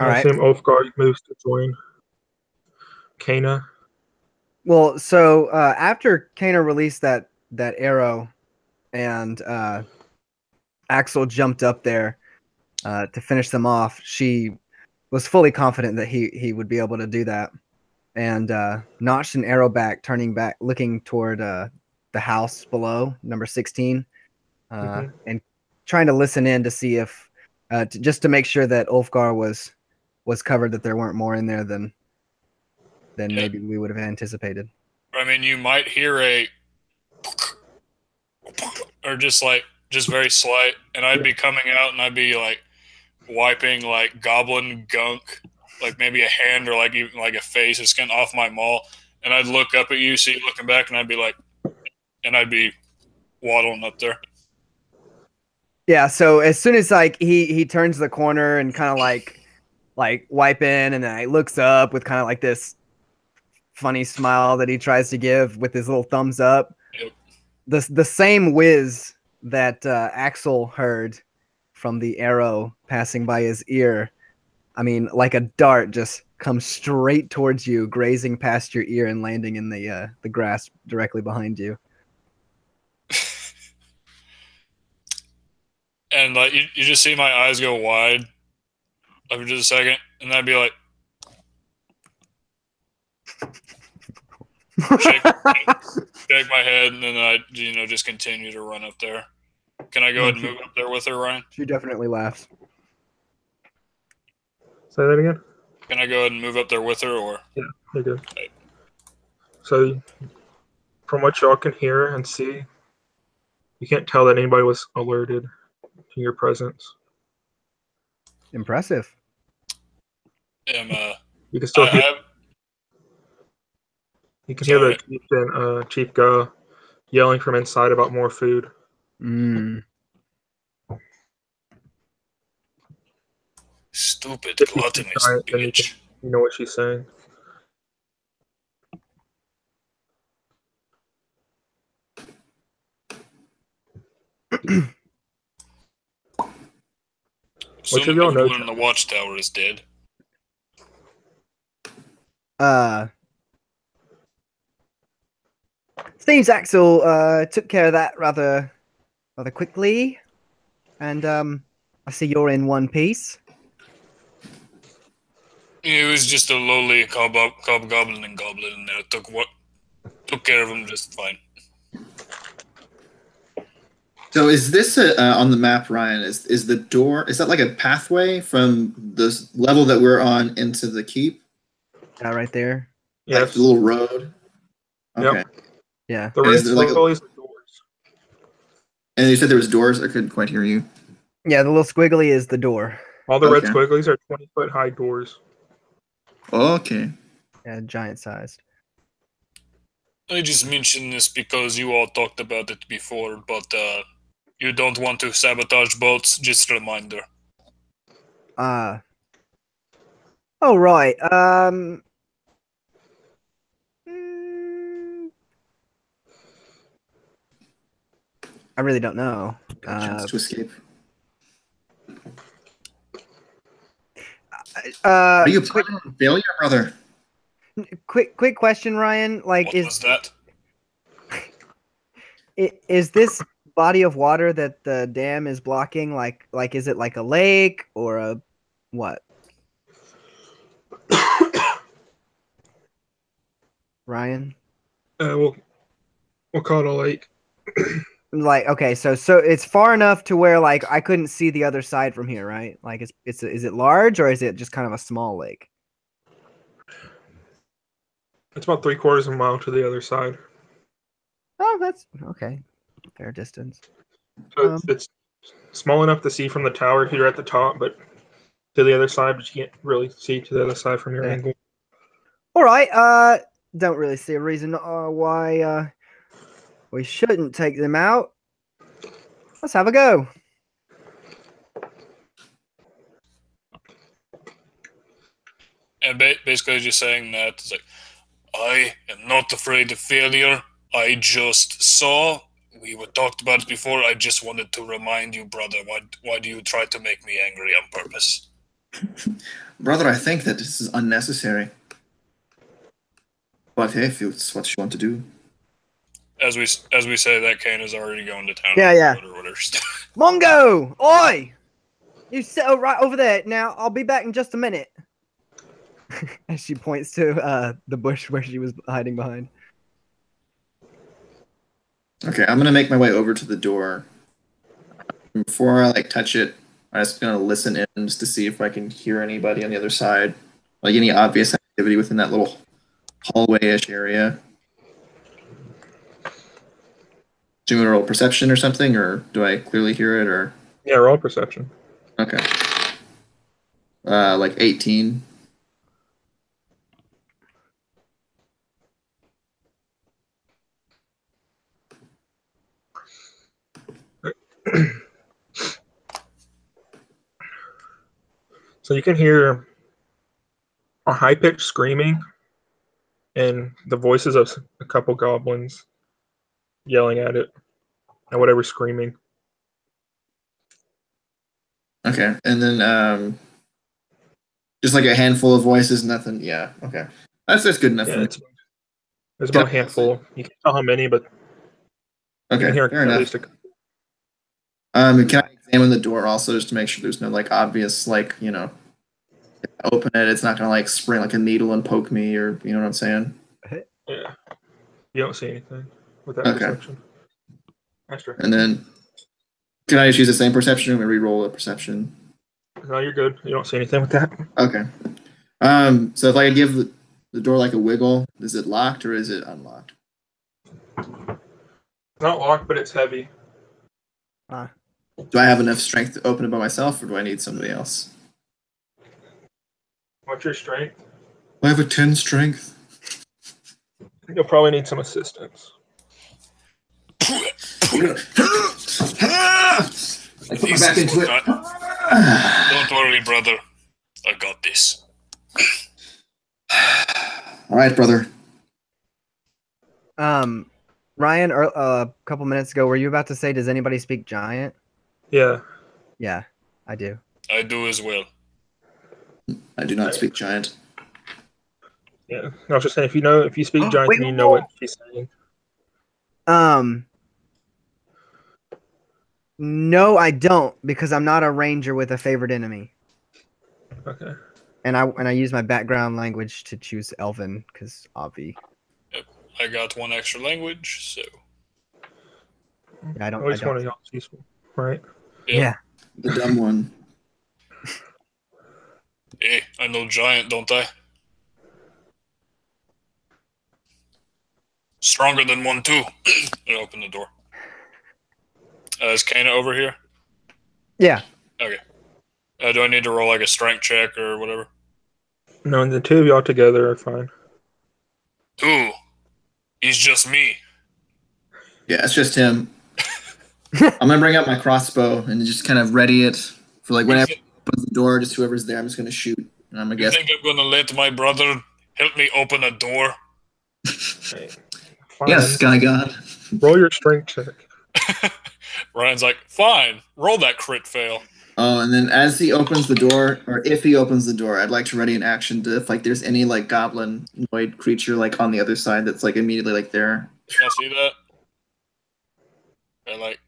All I right. assume Ulfgar moves to join Kana. Well, so after Kana released that arrow, and Axel jumped up there to finish them off, she was fully confident that he would be able to do that, and notched an arrow back, turning back, looking toward the house below, number 16, and trying to listen in to see if, just to make sure that Ulfgar was covered, that there weren't more in there than maybe we would have anticipated. I mean, you might hear a, or just very slight, and I'd be coming out, and I'd be like wiping like goblin gunk, like maybe a hand or like even like a face is getting off my maul, and I'd look up at you, see you looking back, and I'd be like, and I'd be waddling up there. Yeah, so as soon as like he turns the corner and kind of like wiping, and then he looks up with kind of like this funny smile that he tries to give with his little thumbs up. Yep. The same whiz that Axel heard from the arrow passing by his ear, I mean, like a dart, just comes straight towards you, grazing past your ear and landing in the grass directly behind you. And like you just see my eyes go wide after just a second, and I'd be like, shake my head, and then I'd just continue to run up there. Can I go ahead and move up there with her, Ryan? She definitely laughs. Say that again? Can I go ahead and move up there with her, or? Yeah, you're good. Right. So, from what y'all can hear and see, you can't tell that anybody was alerted to your presence. Impressive. You can still hear. You can hear the chieftain, Chief Guh, yelling from inside about more food. Stupid gluttonous bitch. You know what she's saying. Which of y'all know in the watchtower is dead? Seems Axel took care of that rather quickly, and I see you're in one piece. It was just a lowly goblin in there. Took care of him just fine. So is this on the map, Ryan? Is the door? Is that like a pathway from the level that we're on into the keep? Yeah, right there. Yeah, like the little road. Okay. Yep. Yeah. The red squiggly doors. And you said there was doors. I couldn't quite hear you. Yeah, the little squiggly is the door. All the red squigglies are 20-foot high doors. Okay. Yeah, giant sized. I just mentioned this because you all talked about it before, but you don't want to sabotage boats. Just a reminder. Oh right. I really don't know. Got a chance to escape. Are you planning on failure, brother? Quick question, Ryan. Like, What was that? Is this body of water that the dam is blocking like is it like a lake or a what? Ryan? We'll call it a lake. Like, okay, so it's far enough to where like I couldn't see the other side from here, right? Like, is it large or is it just kind of a small lake? It's about 3/4 of a mile to the other side. Oh, that's okay. Fair distance. So it's small enough to see from the tower if you're at the top, but to the other side, but you can't really see to the other side from your angle. All right. Don't really see a reason why we shouldn't take them out. Let's have a go. And basically just saying that it's like, I am not afraid of failure. I just saw. We were talked about it before. I just wanted to remind you, brother. Why do you try to make me angry on purpose? Brother, I think that this is unnecessary. But hey, if it's what you want to do. As we say, that Kane is already going to town. Yeah. Or whatever. Mongo! Oi! You sit right over there. Now, I'll be back in just a minute. As she points to the bush where she was hiding behind. Okay, I'm gonna make my way over to the door. Before I touch it, I'm just gonna listen in just to see if I can hear anybody on the other side, like any obvious activity within that little hallway-ish area. Do you want to roll perception or something, or do I clearly hear it? Or yeah, roll perception. Okay. Like 18. So you can hear a high-pitched screaming and the voices of a couple goblins yelling at it and whatever's screaming. Okay, and then just like a handful of voices, nothing. Yeah, okay, that's good enough for me. There's about a handful. You can't tell how many, but you can hear at least a couple. Can I examine the door also just to make sure there's no obvious if I open it, it's not gonna spring like a needle and poke me, or you know what I'm saying? Yeah, you don't see anything with that perception. Extra. And then can I just use the same perception or re-roll a perception? No, you're good. You don't see anything with that. Okay. So if I could give the door a wiggle, is it locked or is it unlocked? It's not locked, but it's heavy. Do I have enough strength to open it by myself, or do I need somebody else? What's your strength? I have a 10 strength. You'll probably need some assistance. I put my back into it. Don't worry, brother. I got this. All right, brother. Ryan, a couple minutes ago, were you about to say, does anybody speak giant? Yeah. Yeah, I do. I do as well. I do not speak giant. Yeah, I was just saying, if you speak giant, then you know what she's saying. No, I don't, because I'm not a ranger with a favorite enemy. Okay. And I use my background language to choose Elven, because obvi. Yep. I got one extra language, so. Yeah, I don't. At least one of y'all is useful, right? Yep. Yeah. The dumb one. Hey, I know giant, don't I? Stronger than one, too. I open the door. Is Kana over here? Yeah. Okay. Do I need to roll a strength check or whatever? No, and the two of y'all together are fine. Ooh. He's just me. Yeah, it's just him. I'm gonna bring out my crossbow and just kind of ready it for whenever he opens the door, just whoever's there, I'm just gonna shoot I'm a You guess. think I'm gonna let my brother help me open a door? Hey, fine. Yes, Sky God. Roll your strength check. Ryan's like, fine, roll that crit fail. Oh, and then as he opens the door, or if he opens the door, I'd like to ready an action to if like there's any like goblinoid creature like on the other side that's like immediately like there. Can I see that? And like,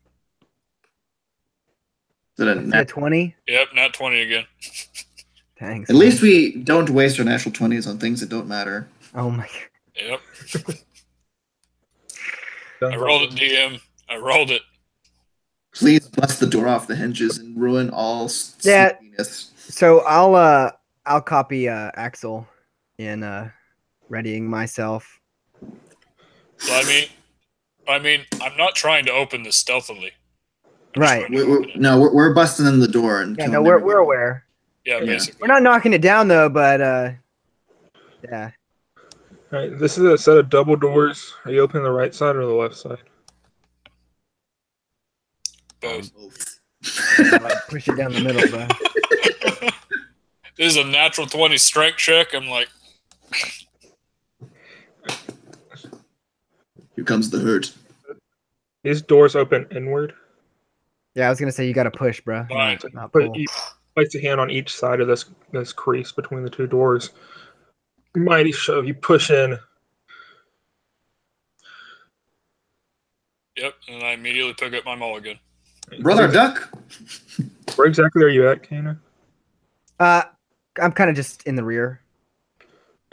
Is it Is it 20? yep, not 20 again. Thanks. At least we don't waste our natural 20s on things that don't matter. Oh my. Yep. I rolled it, DM. I rolled it. Please bust the door off the hinges and ruin all Yeah. sneakiness. So I'll copy Axel in readying myself. So I mean, I'm not trying to open this stealthily. I'm just Right. trying to open it. No, we're busting in the door and Yeah, killing no, we're everybody. aware. Yeah, Yeah. basically. We're not knocking it down though, but yeah. All right, this is a set of double doors. Are you opening the right side or the left side? Both. Like, push it down the middle, bro. This is a natural 20 strength check. I'm like, Here comes the hurt. These doors open inward. Yeah, I was gonna say you gotta push, bro. Fine. Not But pull. you place a hand on each side of this crease between the two doors. Mighty shove. You push in. yep. And I immediately pick up my mulligan. Brother Duck. Where exactly are you at, Kana? I'm kind of just in the rear.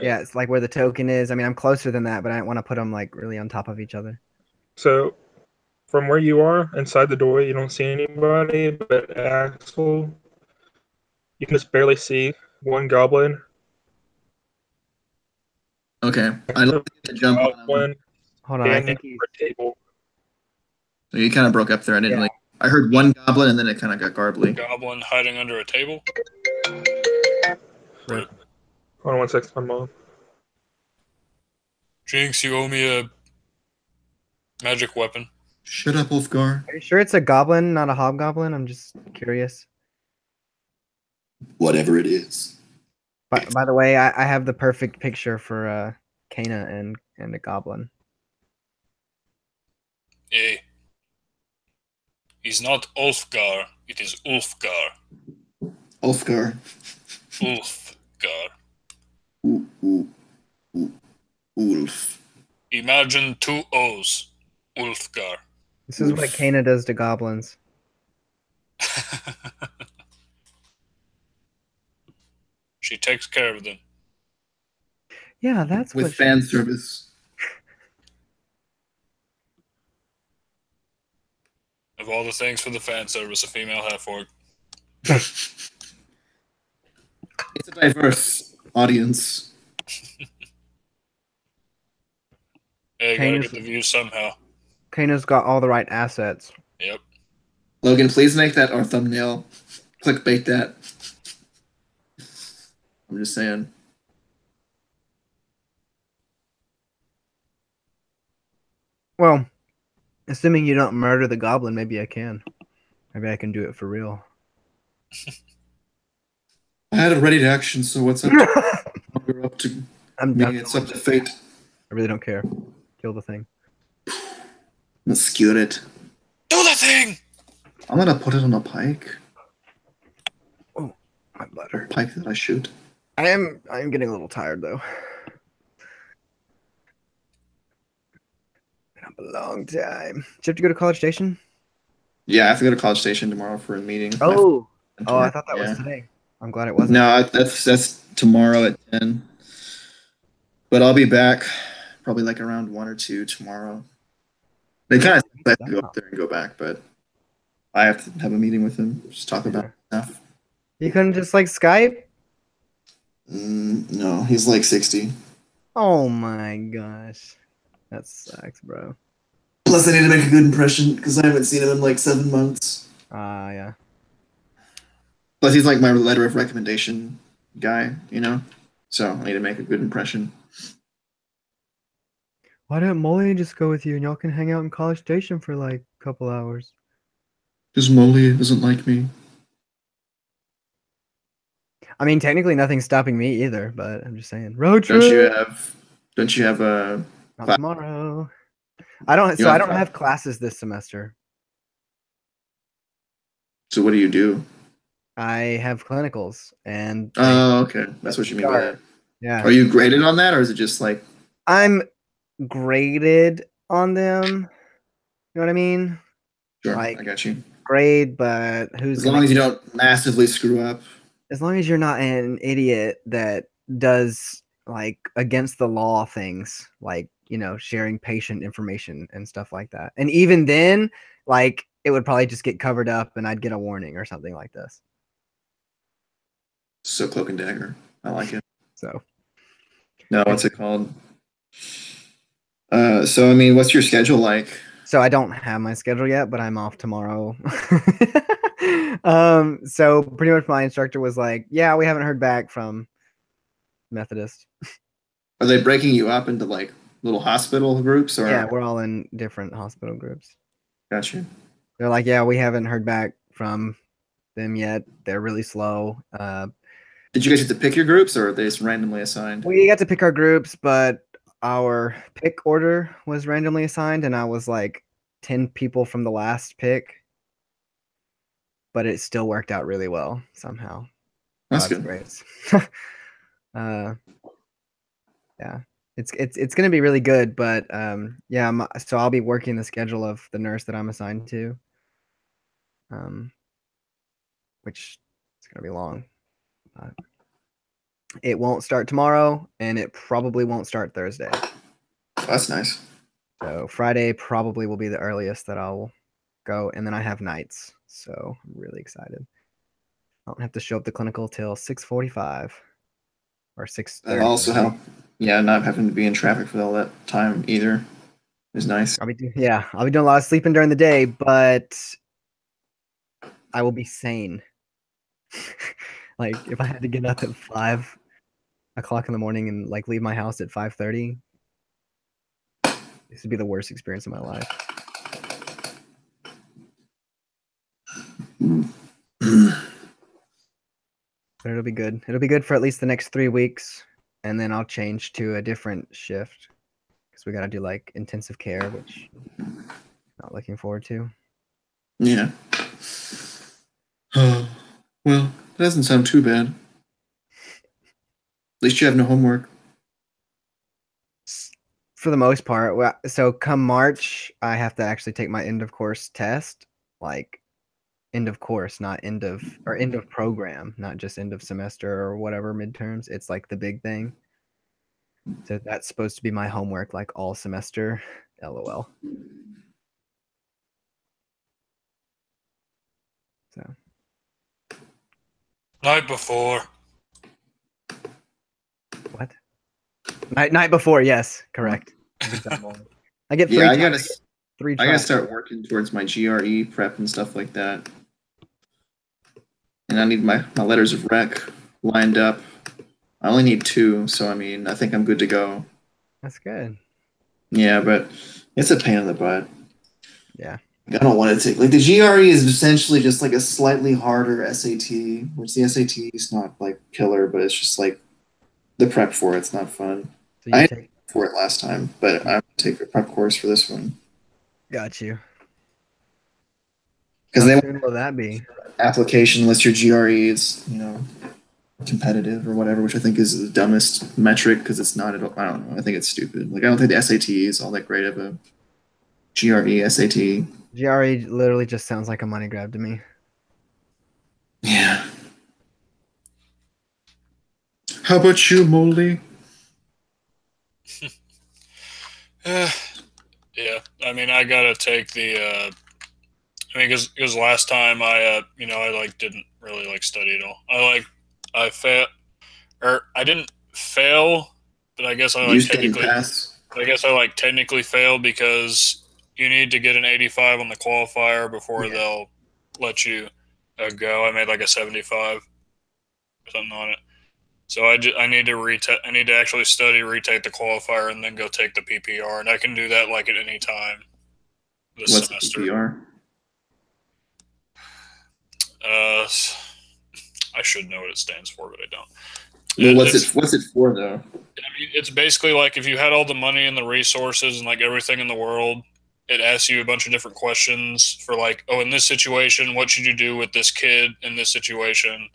Yeah, it's like where the token is. I mean, I'm closer than that, but I don't want to put them like really on top of each other. So, from where you are inside the door, you don't see anybody. But Axel, you can just barely see one goblin. Okay, I love to jump on him. Goblin Hold on, I standing think he's. over a table. So you kind of broke up there. I didn't Yeah. like. I heard one goblin and then it kind of got garbly. Goblin hiding under a table. Rip. Hold on 1 second, my mom. Jinx, you owe me a magic weapon. Shut up, Wolfgar. Are you sure it's a goblin, not a hobgoblin? I'm just curious. Whatever it is. By the way, I have the perfect picture for Kana and a goblin. Hey. He's not Ulfgar, it is Ulfgar. Wolfgar. Ulfgar. Ooh, ooh, ooh. Wolf. Imagine two O's. Ulfgar. This is what Kana does to goblins. She takes care of them. Yeah, that's With what. fan service. Of all the things for the fan service, a female half-orc. It's a diverse audience. Hey, gotta Kana's- get the views somehow. Kana's got all the right assets. Yep. Logan, please make that our thumbnail. Clickbait that. I'm just saying. Well, assuming you don't murder the goblin, maybe I can. Maybe I can do it for real. I had a ready to action, so what's up to we're up to I'm me? done. It's up to fate. I really don't care. Kill the thing. Let's skewer it. Do the thing! I'm gonna put it on a pike. My butter. Pike that I shoot. I am getting a little tired though. Been up a long time. Do you have to go to College Station? Yeah, I have to go to College Station tomorrow for a meeting. Oh, I Tomorrow, thought that yeah. was today. I'm glad it wasn't. No, that's tomorrow at 10. But I'll be back probably like around 1 or 2 tomorrow. They kind of expect to go up there and go back, but I have to have a meeting with him, just talk about stuff. You couldn't just like Skype? No, he's like 60. Oh my gosh. That sucks, bro. Plus, I need to make a good impression because I haven't seen him in like 7 months. Yeah. Plus, he's like my letter of recommendation guy, you know? So I need to make a good impression. Why didn't Molly just go with you and y'all can hang out in College Station for like a couple hours? Because Molly doesn't like me. I mean, technically nothing's stopping me either, but I'm just saying. Road trip. Don't you have a Not class? tomorrow. I don't. You So I have don't have classes this semester. So what do you do? I have clinicals, and Oh, okay. That's what you mean by start. that. Yeah. Are you graded on that, or is it just like I'm graded on them. You know what I mean? sure, Like I got you. grade, but who's As gonna? long as you don't massively screw up. As long as you're not an idiot that does like against the law things, like sharing patient information and stuff like that. And even then, like it would probably just get covered up, and I'd get a warning or something like this. So cloak and dagger. I like it. So No, what's it called? So I mean, what's your schedule like? So I don't have my schedule yet, but I'm off tomorrow. So pretty much my instructor was like, yeah, we haven't heard back from Methodist. Are they breaking you up into like little hospital groups or? Yeah, we're all in different hospital groups. Got you. They're like, yeah, we haven't heard back from them yet. They're really slow. Did you guys get to pick your groups, or are they just randomly assigned? We got to pick our groups, but our pick order was randomly assigned, and I was like 10 people from the last pick. But it still worked out really well somehow. That's good. Great. Yeah, it's gonna be really good. But yeah, so I'll be working the schedule of the nurse that I'm assigned to, which is gonna be long. It won't start tomorrow, and it probably won't start Thursday. That's nice. So Friday probably will be the earliest that I'll go, and then I have nights, so I'm really excited. I don't have to show up to clinical till 6:45 or 6:30. That'll also help. Yeah, not having to be in traffic for all that time either is nice. I'll be doing a lot of sleeping during the day, but I will be sane. Like if I had to get up at 5 o'clock in the morning and like leave my house at 5:30, this would be the worst experience of my life. But it'll be good. It'll be good for at least the next 3 weeks, and then I'll change to a different shift because we got to do like intensive care, which I'm not looking forward to. Yeah. Well, that doesn't sound too bad. At least you have no homework. For the most part. So come March, I have to actually take my end of course test, like end of course, not end of program, not just end of semester or whatever midterms. It's like the big thing. So that's supposed to be my homework like all semester. LOL. So night before. What? Night before, yes, correct. I get three. Yeah, I gotta start working towards my GRE prep and stuff like that. And I need my letters of rec lined up. I only need 2, so I mean, I think I'm good to go. That's good. Yeah, but it's a pain in the butt. Yeah. I don't want to take like the GRE is essentially just like a slightly harder SAT, which the SAT is not like killer, but it's just like the prep for it's not fun. So I had for it last time, but I'm gonna take a prep course for this one. Got you. Because how soon will that be? Application unless your GRE is competitive or whatever, which I think is the dumbest metric because it's not at all. I don't know. I think it's stupid. Like I don't think the SAT is all that great of a GRE SAT. GRE literally just sounds like a money grab to me. Yeah. How about you, Moldy? Yeah, I mean, I gotta take the. I mean, because last time I like didn't really like study at all. I fail, or I didn't fail, but I guess I like technically. Pass. I guess I like technically failed because you need to get an 85 on the qualifier before they'll let you go. I made like a 75 or something on it. So I need to actually study, retake the qualifier, and then go take the PPR, and I can do that like at any time this semester. PPR? I should know what it stands for, but I don't. Well, what's it for though? I mean, it's basically like if you had all the money and the resources and like everything in the world, it asks you a bunch of different questions for like, oh, in this situation, what should you do with this kid in this situation?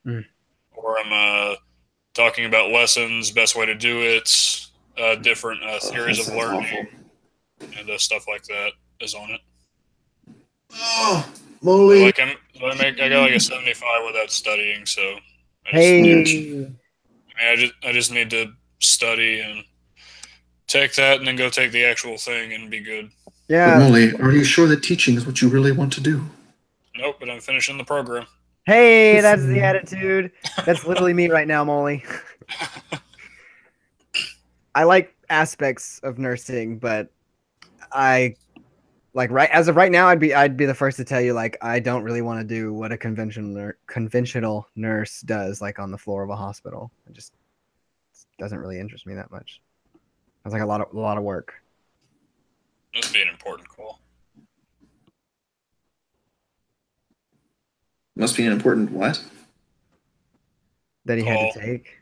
Or I'm talking about lessons, best way to do it, different theories of learning, and stuff like that is on it. Oh, moly! Like I got like a 75 without studying, so I just need to study and take that, and then go take the actual thing and be good. Yeah. But Molly, are you sure that teaching is what you really want to do? Nope, but I'm finishing the program. Hey, that's the attitude. That's literally me right now, Molly. I like aspects of nursing, but I like as of right now, I'd be the first to tell you like I don't really want to do what a conventional nurse does, like on the floor of a hospital. It just doesn't really interest me that much. It's like a lot of work. Must be an important call. Must be an important what? That he had to take.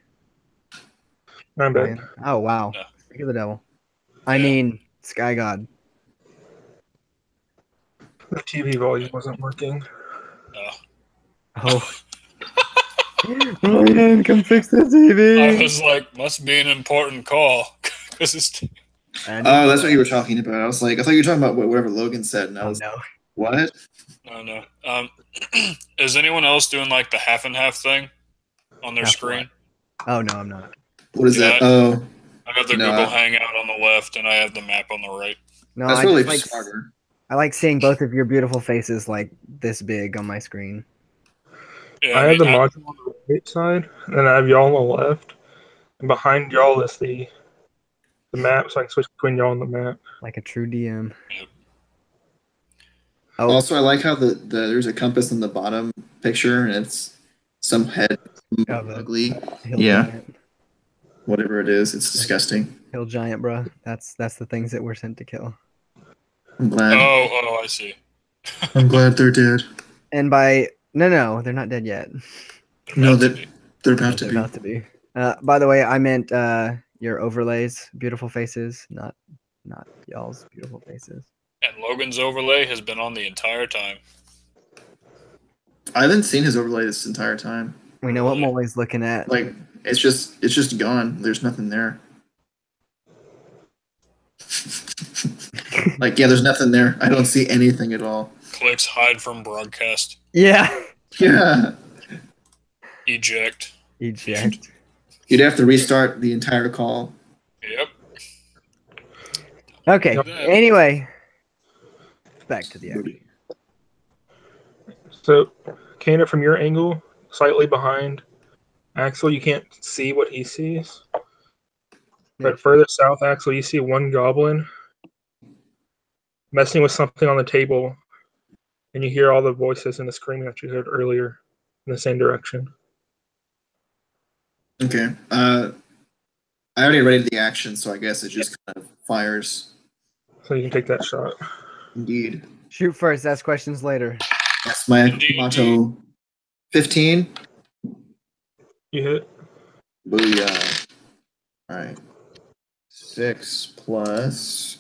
I'm bad. Oh wow! No. Speak of the devil. I mean, Sky God. The TV volume wasn't working. Oh. Ryan, come fix the TV. I was like, must be an important call because it's. Oh, that's what you were talking about. I was like, I thought you were talking about whatever Logan said, and I was no. What? No. Is anyone else doing like the half and half thing on their screen? Oh no, I'm not. What is that? Oh, I got the Google Hangout on the left, and I have the map on the right. No, that's really smarter. I like seeing both of your beautiful faces like this big on my screen. Yeah, I have the module on the right side, and then I have y'all on the left, and behind y'all is the map, so I can switch between y'all and the map. Like a true DM. Yep. Oh. Also, I like how there's a compass in the bottom picture, and it's some head ugly. Giant. Whatever it is, it's disgusting. Hill giant, bro. That's the things that we're sent to kill. I'm glad. Oh, I see. I'm glad they're dead. And by no, they're not dead yet. No, they're about to be. About to be. By the way, I meant your overlays, beautiful faces, not y'all's beautiful faces. And Logan's overlay has been on the entire time. I haven't seen his overlay this entire time. We know what Molly's looking at. Like it's just gone. There's nothing there. Like there's nothing there. I don't see anything at all. Clicks hide from broadcast. Yeah. Yeah. Eject. You'd have to restart the entire call. Yep. Okay. Anyway, back to the action. So, Kana, from your angle, slightly behind Axel, you can't see what he sees. But further south, Axel, you see one goblin messing with something on the table, and you hear all the voices and the screaming that you heard earlier in the same direction. Okay. I already read the action, so I guess it just kind of fires. So you can take that shot. Indeed. Shoot first, ask questions later. That's my motto. 15. You hit. Booyah. All right. 6 plus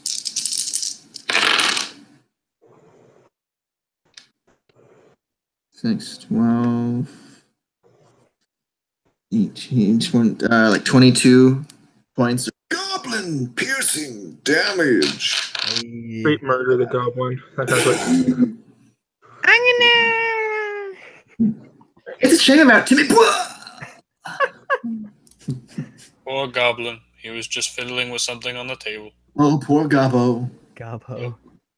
6, 12, 18, 20, like 22 points of goblin piercing damage. Great murder the goblin. That guy's like, it's a shame about Timmy. Poor goblin. He was just fiddling with something on the table. Oh, poor Gobbo.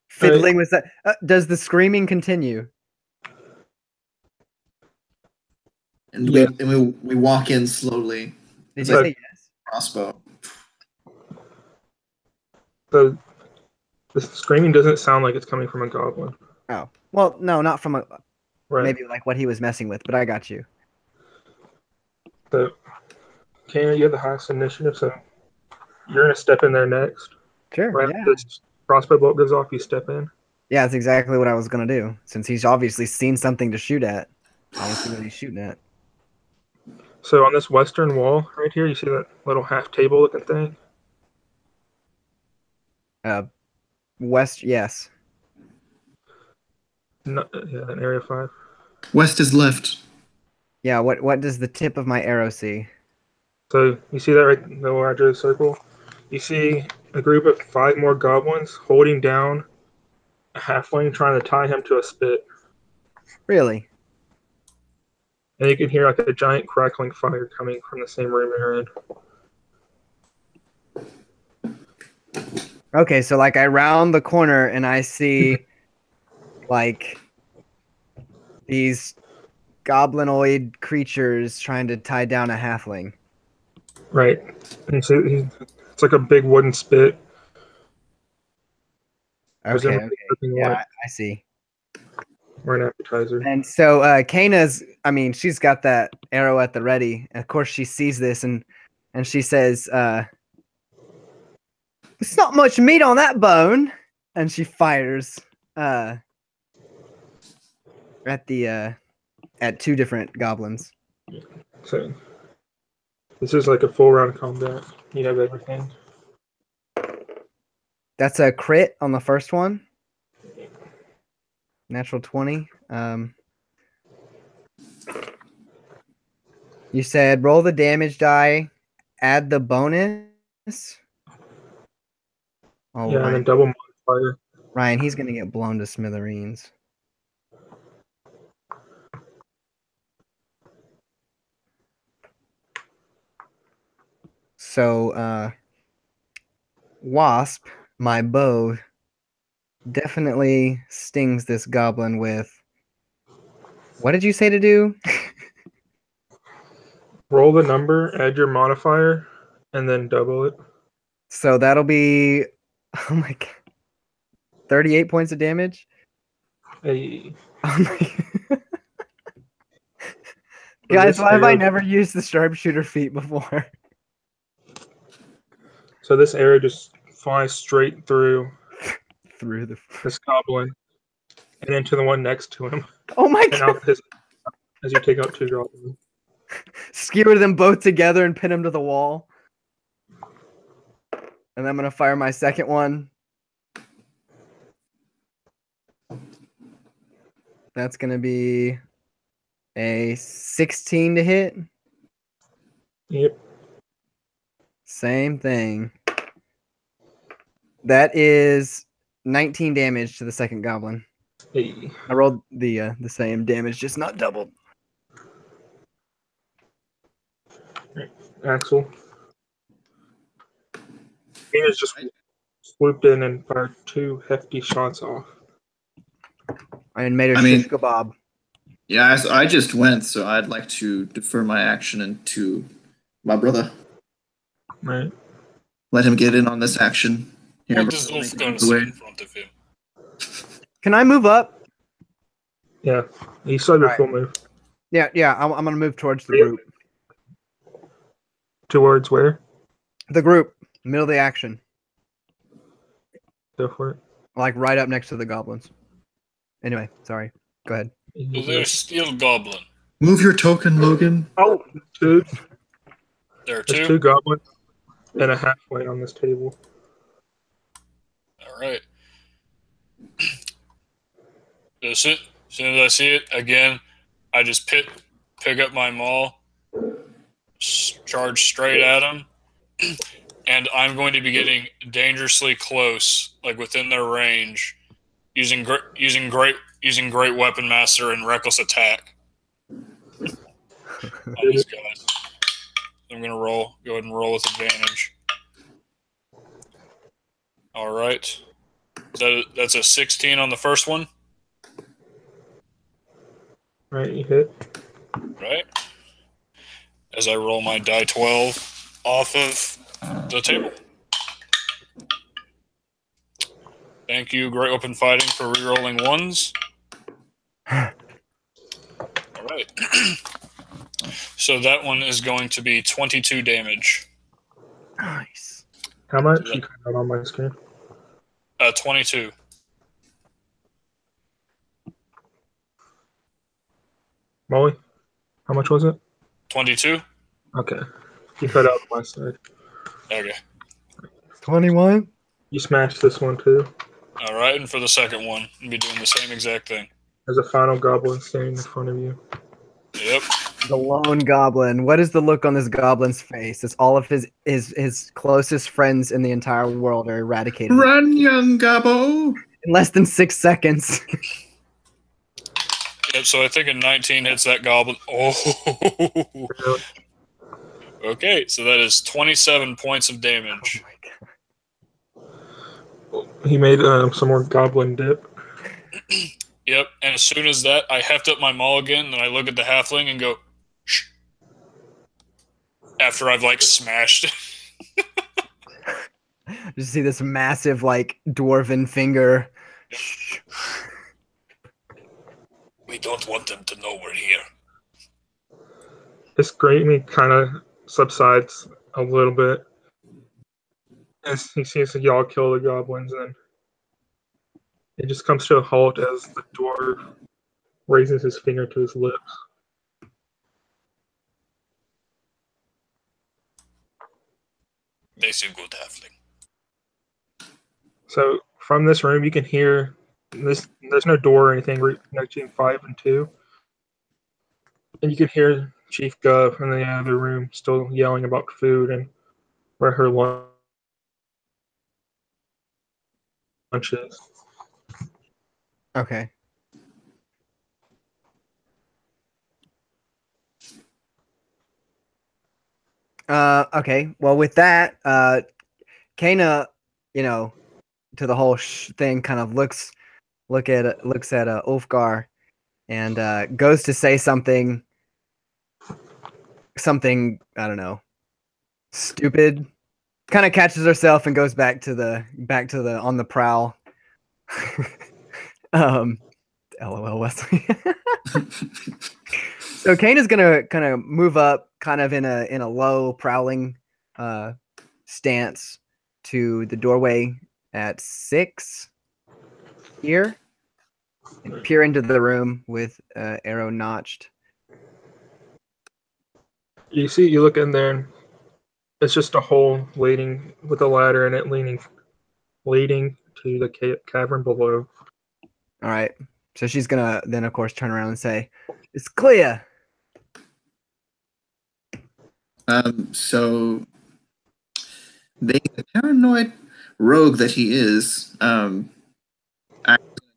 Fiddling with that. Does the screaming continue? And we walk in slowly. Did you say yes? Crossbow. The screaming doesn't sound like it's coming from a goblin. Oh. Well, no, not from a... Right. Maybe like what he was messing with, but I got you. So, Kana, you have the highest initiative, so you're going to step in there next. Sure, right after this crossbow bolt goes off, you step in. Yeah, that's exactly what I was going to do. Since he's obviously seen something to shoot at. I want to see what he's shooting at. So on this western wall right here, you see that little half table looking thing? West, yes. No, yeah, in area 5. West is left. Yeah, what does the tip of my arrow see? So you see that right in the larger circle? You see a group of 5 more goblins holding down a halfling trying to tie him to a spit. Really? And you can hear like a giant crackling fire coming from the same room you're in. Okay, so like I round the corner and I see like these goblinoid creatures trying to tie down a halfling. Right. And you see, it's like a big wooden spit. Okay, Presumably cooking yeah, what? I see. Or an appetizer. And so Kana's, I mean, she's got that arrow at the ready. Of course, she sees this and she says, "There's not much meat on that bone," and she fires at the at 2 different goblins. So this is like a full round combat. You have everything. That's a crit on the first one. Natural 20. You said roll the damage die, add the bonus. Oh, Yeah, Ryan. and then double modifier. Ryan, he's gonna get blown to smithereens. So, Wasp, my bow, definitely stings this goblin with. What did you say to do? Roll the number, add your modifier, and then double it. So that'll be, oh my god, 38 points of damage. Hey. Oh my. Guys, why have I never used the sharpshooter feat before? So this arrow just flies straight through this goblin and into the one next to him. Oh my and god! Out as you take out 2 goblins. Skewer them both together and pin them to the wall. And I'm gonna fire my second one. That's gonna be a 16 to hit. Yep. Same thing. That is 19 damage to the second goblin. Hey. I rolled the same damage, just not doubled. Axel. He has just swooped in and fired 2 hefty shots off. And made a shish kebab. Yeah, I just went, so I'd like to defer my action into my brother. Right. Let him get in on this action. What does Wolf going to sit in front of him? Can I move up? Yeah. You saw your full move. Yeah. I'm gonna move towards the group. Towards where? The group. Middle of the action. Go for it. Like right up next to the goblins. Anyway, sorry. Go ahead. So there's steel goblin. Move your token, Logan. Oh, dude. There's 2 goblins and a halfway on this table. All right. As soon as I see it again, I just pick up my maul, charge straight at him, and I'm going to be getting dangerously close, like within their range, using great weapon master and reckless attack on these guys. I'm gonna go ahead and roll with advantage. All right, that's a 16 on the first one. Right, you hit. Right. As I roll my die 12 off of the table. Thank you, Great Open Fighting, for re-rolling 1s. All right. So that one is going to be 22 damage. Nice. How much? You cut out on my screen. 22. Molly, how much was it? 22. Okay. You cut out my side. Okay. 21. You smashed this one too. All right, and for the second one, I'll be doing the same exact thing. There's a final goblin standing in front of you. Yep. The lone goblin. What is the look on this goblin's face? It's all of his closest friends in the entire world are eradicated Run, young Gobbo! in less than 6 seconds. Yep. So I think a 19 hits that goblin. Oh. Okay, so that is 27 points of damage. He made some more goblin dip. Yep. And as soon as that, I heft up my maul again, then I look at the halfling and go, shh. After I've like smashed. Just see this massive like dwarven finger. We don't want them to know we're here. His screaming kind of subsides a little bit as he sees y'all kill the goblins, and it just comes to a halt as the dwarf raises his finger to his lips. They seem good, halfling. So from this room, you can hear this. There's no door or anything connecting 5 and 2, and you can hear Chief Guh in the other room still yelling about food and where her lunch is. Okay. Okay. Well, with that, Kana, to the whole thing, kind of looks at Ulfgar, and goes to say something. I don't know, stupid. Kind of catches herself and goes back to the on the prowl. LOL, Wesley. So Kane is gonna kind of move up, kind of in a low prowling stance to the doorway at 6 here, and peer into the room with arrow notched. You look in there, and it's just a hole leading with a ladder in it, leading to the cavern below. All right. So she's gonna then, of course, turn around and say, "It's clear." So the paranoid rogue that he is, actually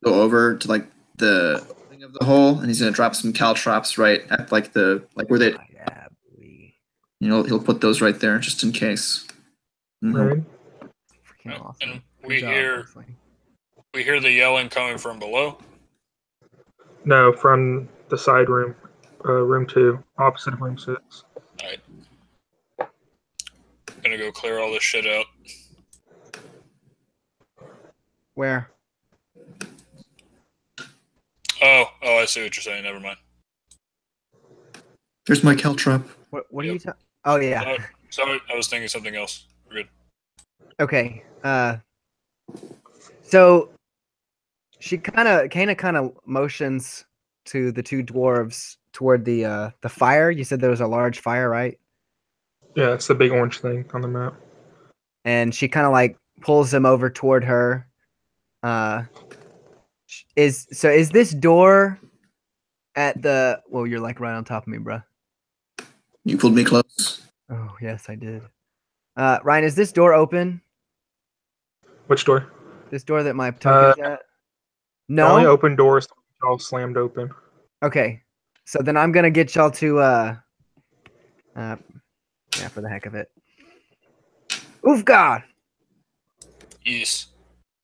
go over to like the opening of the hole, and he's gonna drop some caltrops right at like where they. Yeah, boy. He'll put those right there just in case. Right. Freaking awesome. And Good we job, hear Wesley. the yelling coming from below. No, from the side room, room 2, opposite of room 6. Alright. Gonna go clear all this shit out. Where? Oh, I see what you're saying. Never mind. Here's my caltrop. What are you talking? Oh yeah. Sorry, I was thinking something else. We're good. Okay. So she Kana kind of motions to the two dwarves toward the fire. You said there was a large fire, right? Yeah, it's the big orange thing on the map. And she kind of like pulls them over toward her. Is this door at the? Well, you're like right on top of me, bro. You pulled me close. Oh yes, I did. Ryan, is this door open? Which door? This door that my token's at? The only No. open doors all slammed open. Okay. So then I'm gonna get y'all to yeah, for the heck of it. Oof, God. Yes.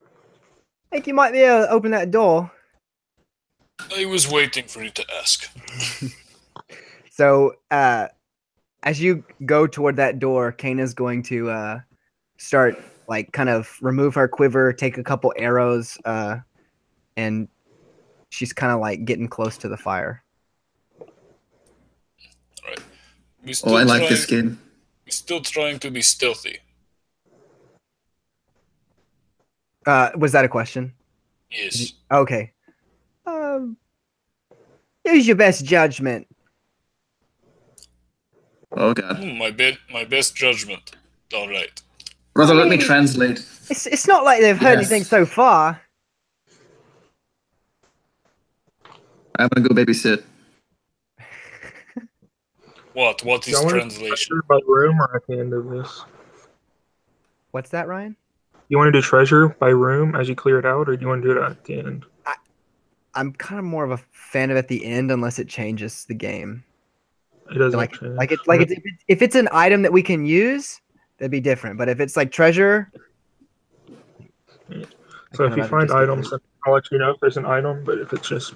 I think you might be able to open that door. I was waiting for you to ask. So, as you go toward that door, Kana's going to start, like, kind of remove her quiver, take a couple arrows, and she's kind of, like, getting close to the fire. All right. I like this game. We're still trying to be stealthy. Was that a question? Yes. Okay. Use your best judgment. Oh god. My best judgment. All right. Brother, let me translate. It's not like they've heard anything so far. I'm gonna go babysit. What is Y'all want to do translation? treasure by room or at the end of this? What's that, Ryan? You want to do treasure by room as you clear it out, or do you want to do it at the end? I'm kind of more of a fan of at the end, unless it changes the game. It doesn't Like, change. if it's an item that we can use, that'd be different. But if it's like treasure, So if you find items, I'll let you know if there's an item. But if it's just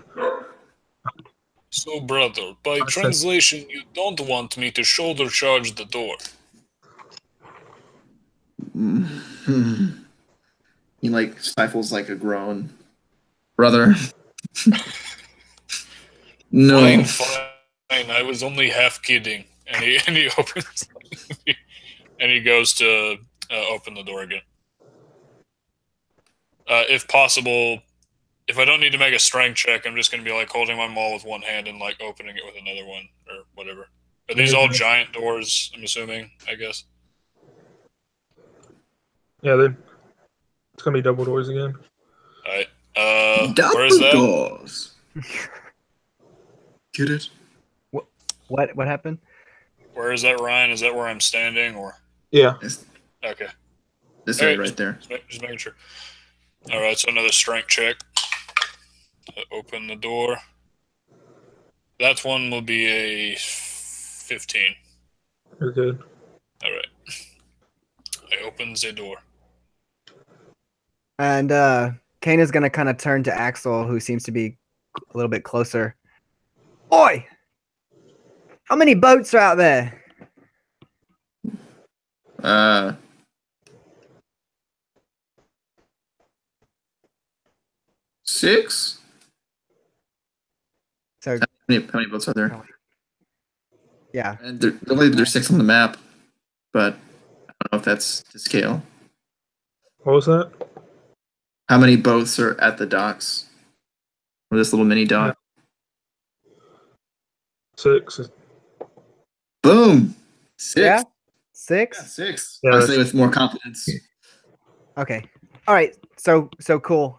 So, brother, by translation, you don't want me to shoulder charge the door. He like stifles like a groan. Brother. No. Fine. I was only half kidding. And he opens and he goes to open the door again. If possible, if I don't need to make a strength check, I'm just going to be like holding my maul with one hand and like opening it with another one or whatever. Are these all giant doors? I'm assuming. I guess. yeah, it's gonna be double doors again. All right. Double where is that? doors. Get it? What happened? Where is that, Ryan? Is that where I'm standing, or? Yeah. Okay. This right there. Just making sure. All right, so another strength check. Open the door. That one will be a 15. You're good. All right. I open the door. And Kana's gonna kind of turn to Axel, who seems to be a little bit closer. Oi! How many boats are out there? 6? So how many boats are there? Yeah. And I believe there's 6 on the map, but I don't know if that's to scale. What was that? How many boats are at the docks? Or this little mini dock? Yeah. 6. Boom! 6. Yeah? 6? Yeah, 6. Yeah, I'll say with more confidence. Okay. All right. So cool.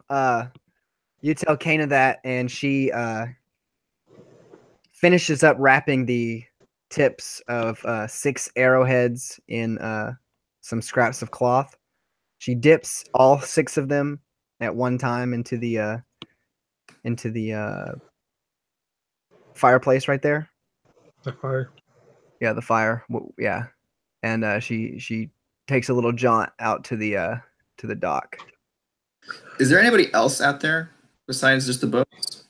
You tell Kana that, and she finishes up wrapping the tips of 6 arrowheads in some scraps of cloth. She dips all 6 of them at one time into the fireplace right there. The fire. Yeah, the fire. Yeah, and she takes a little jaunt out to the dock. Is there anybody else out there besides just the boats?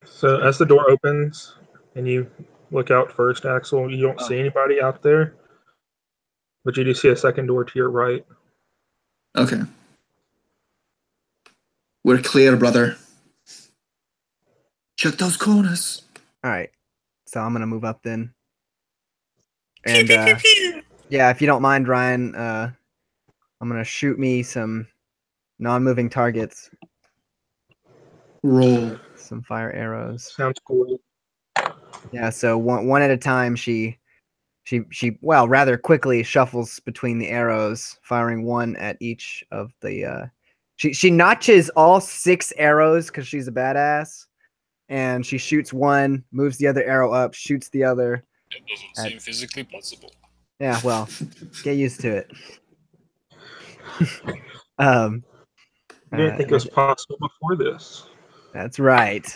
So as the door opens and you look out first, Axel, you don't see anybody out there, but you do see a second door to your right. Okay. We're clear, brother. Check those corners. All right, so I'm gonna move up then. And yeah, if you don't mind, Ryan, I'm gonna shoot me some non-moving targets. Roll. Some fire arrows. Sounds cool. Yeah, so one at a time, she well, rather quickly shuffles between the arrows, firing one at each of the she notches all 6 arrows because she's a badass, and she shoots one, moves the other arrow up, shoots the other. It doesn't seem physically possible. Yeah, well, get used to it. You didn't think it was possible before this. That's right.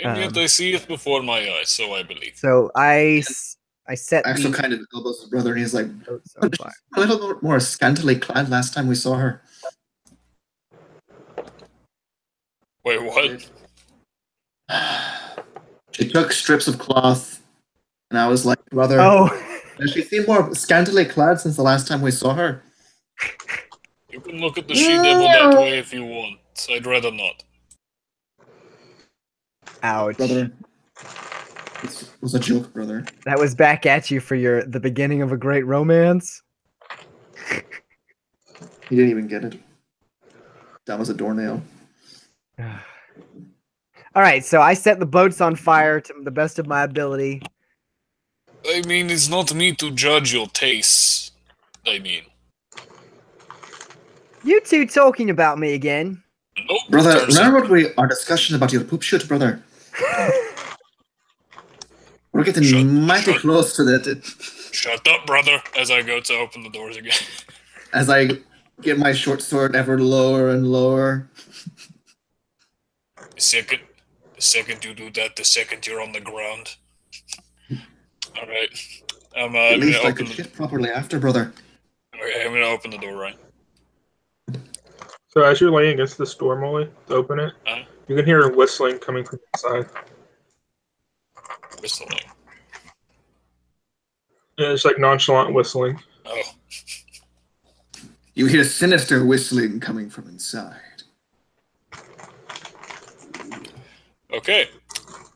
And yet I see it before my eyes, so I believe. So I set Axel kind of elbows his brother, and he's like, a little bit more scantily clad last time we saw her. Wait, what? She took strips of cloth, and I was like, brother, has she seemed more scantily clad since the last time we saw her? You can look at the she-devil that way if you want. I'd rather not. Ouch. Brother. It was a joke, brother. That was back at you for the beginning of a great romance. He didn't even get it. That was a doornail. All right, so I set the boats on fire to the best of my ability. I mean, it's not me to judge your tastes. I mean, You two talking about me again? nope. Brother, remember our discussion about your poop shoot, brother? We're getting mighty close to that. Shut up, brother, as I go to open the doors again. As I get my short sword ever lower and lower. The second you do that, the second you're on the ground. Alright. At least I could shit properly after, brother. Okay, I'm gonna open the door, right? So as you're laying against this door, Molly, to open it, you can hear whistling coming from inside. Whistling. Yeah, it's like nonchalant whistling. Oh. You hear sinister whistling coming from inside. Okay.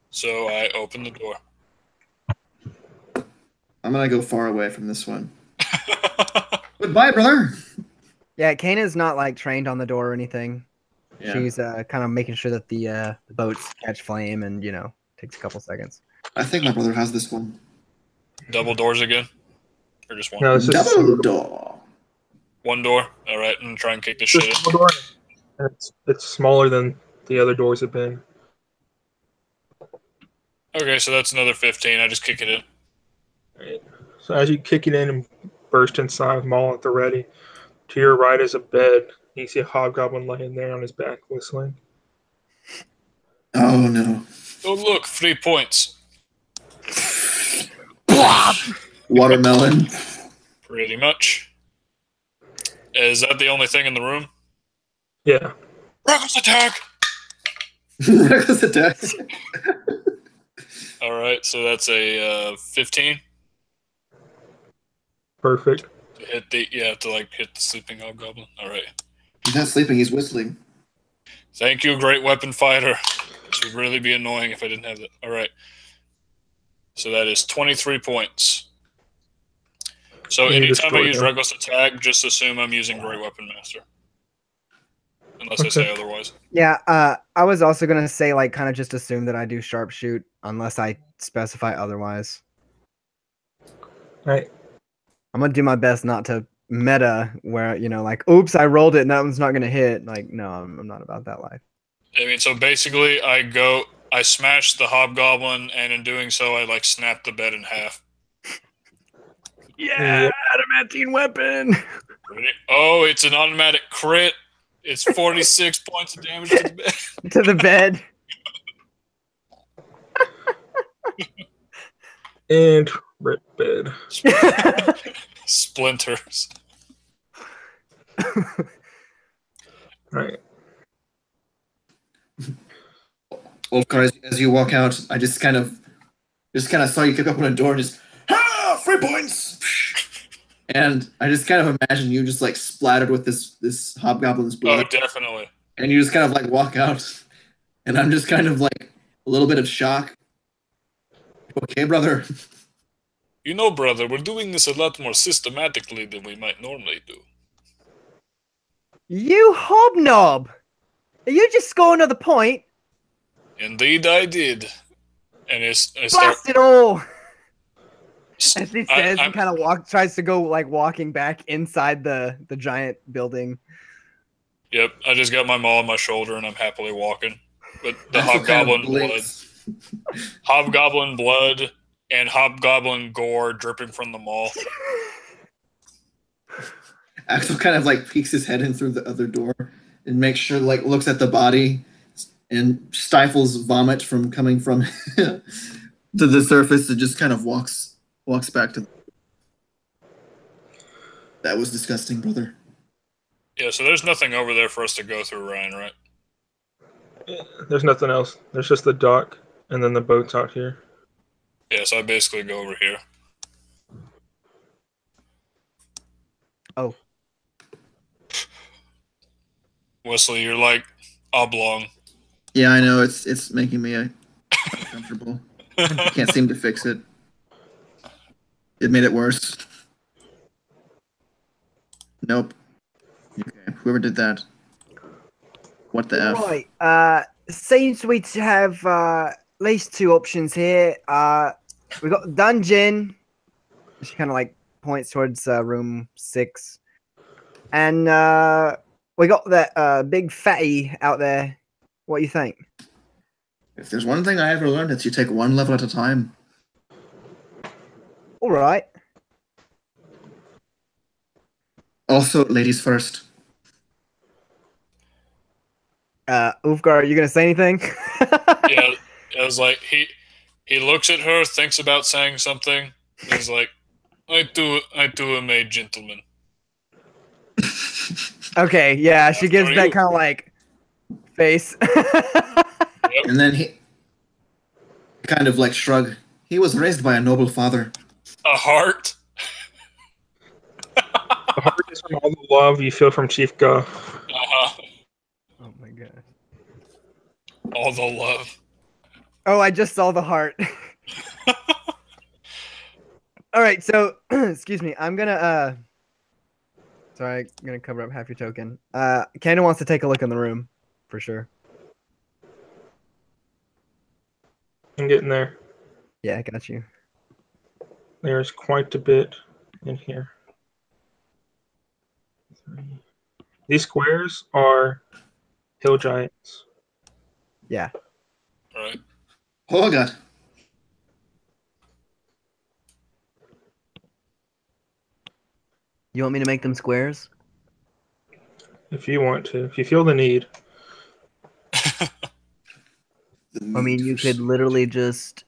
So I open the door. I'm gonna go far away from this one. Goodbye, brother. Yeah, Kana's not like trained on the door or anything. Yeah. She's kind of making sure that the boats catch flame, and takes a couple seconds. I think my brother has this one. Double doors again? Or just one? No, it's just Double door. One door? Alright, I'm gonna try and kick this shit in. door. It's smaller than the other doors have been. Okay, so that's another 15. I just kick it in. Right. So as you kick it in and burst inside with Maul at the ready, to your right is a bed. You see a hobgoblin laying there on his back whistling. Oh no. Oh look, 3 points. Watermelon. Pretty much. Is that the only thing in the room? Yeah. Reckless attack! Reckless attack. Alright, so that's a 15. Perfect. To hit the hit the sleeping hobgoblin. Alright. He's not sleeping, he's whistling. Thank you, great weapon fighter. This would really be annoying if I didn't have that. Alright. So that is 23 points. So anytime I use Reckless Attack, just assume I'm using Great Weapon Master. Unless I say otherwise. Yeah, I was also going to say, like, kind of just assume that I do Sharpshoot unless I specify otherwise. Right. I'm going to do my best not to meta where, like, oops, I rolled it and that one's not going to hit. Like, no, I'm not about that life. I mean, so basically I smash the hobgoblin, and in doing so, I, like, snap the bed in half. Yeah, adamantine weapon! Oh, it's an automatic crit. It's 46 points of damage to the bed. To the bed. And rip bed. Splinters. Right. Wolfgar, as you walk out, I just kind of saw you kick up on a door and just 3 points. And I just kind of imagine you just like splattered with this hobgoblin's blood. Oh, definitely. And you just kind of like walk out, and I'm just kind of like a little bit of shock. Okay, brother. Brother, we're doing this a lot more systematically than we might normally do. You hobnob! Are you just scoring another point? Indeed, I did. And Blast it all! As he says, and kind of tries to go like walking back inside the giant building. Yep, I just got my maul on my shoulder and I'm happily walking. But the hobgoblin blood and hobgoblin gore dripping from the maul. Axel kind of like peeks his head in through the other door and makes sure, like, looks at the body and stifles vomit from coming from to the surface and just kind of walks back to. That was disgusting, brother. Yeah, so there's nothing over there for us to go through, Ryan, right? Yeah, there's nothing else. There's just the dock and then the boats out here. Yeah, so I basically go over here. Oh. Wesley, you're like oblong. Yeah, I know. It's making me uncomfortable. I can't seem to fix it. It made it worse. Nope. Okay, whoever did that. What the F? Right. Seems we have at least two options here. we got dungeon. She kind of like points towards room 6, and we got that big fatty out there. What do you think? If there's one thing I ever learned, it's you take one level at a time. All right. Also, ladies first. Ulfgar, are you gonna say anything? Yeah, it was like he looks at her, thinks about saying something. He's like, I do am a gentleman. Okay, yeah, she gives that kind of like face. Yep. And then he kind of like shrug. He was raised by a noble father. A heart. The heart is from all the love you feel from Chieftess Guh. Uh-huh. Oh my god. All the love. Oh, I just saw the heart. All right, so excuse me. I'm gonna sorry, I'm gonna cover up half your token. Cannon wants to take a look in the room for sure. I'm getting there. Yeah, I got you. There's quite a bit in here. These squares are hill giants. Yeah. Right. Oh god. You want me to make them squares? If you want to, if you feel the need. I mean, you could literally just.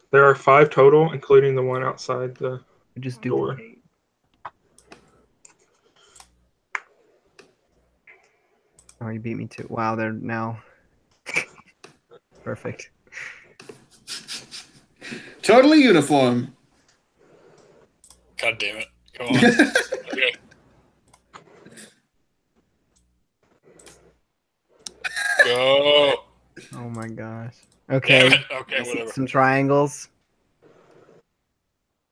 There are 5 total, including the one outside the Just door. duplicate. Oh, you beat me too. Wow, they're now perfect. Totally uniform. God damn it. Come on. Okay. Go. Oh my gosh. Okay. Damn it. Okay, whatever. Some triangles.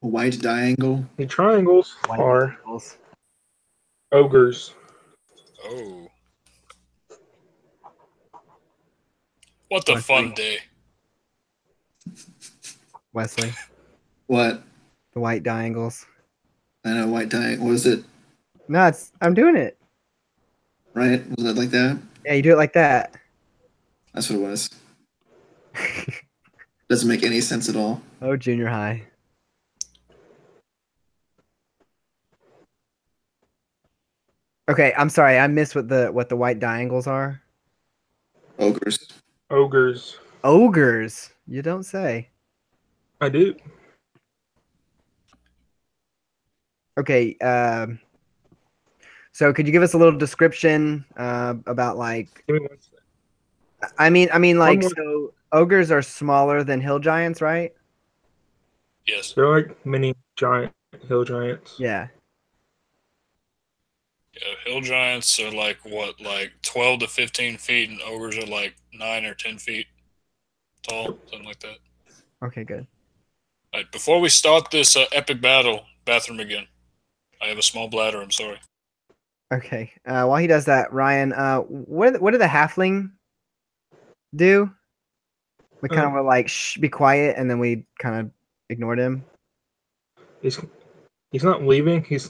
A white triangle. The triangles White are triangles. ogres. Oh. What a Wesley. fun day. Wesley. What? The white diangles. I know, white triangle. What is it? No, I'm doing it. Right? Was it like that? Yeah, you do it like that. That's what it was. Doesn't make any sense at all. Oh, junior high. Okay, I'm sorry. I missed what the white diangles are. Ogres. Ogres. Ogres. You don't say. I do. Okay. So could you give us a little description about like? Give me one second. I mean, like, more. so ogres are smaller than hill giants, right? Yes. They're like mini giant hill giants. Yeah. Yeah, hill giants are like what, like 12 to 15 feet, and ogres are like 9 or 10 feet tall, something like that. Okay, good. All right, before we start this epic battle, bathroom again. I have a small bladder. I'm sorry. Okay. While he does that, Ryan, what did the halfling do? We kind of were like, shh, be quiet, and then we kind of ignored him. He's not leaving. He's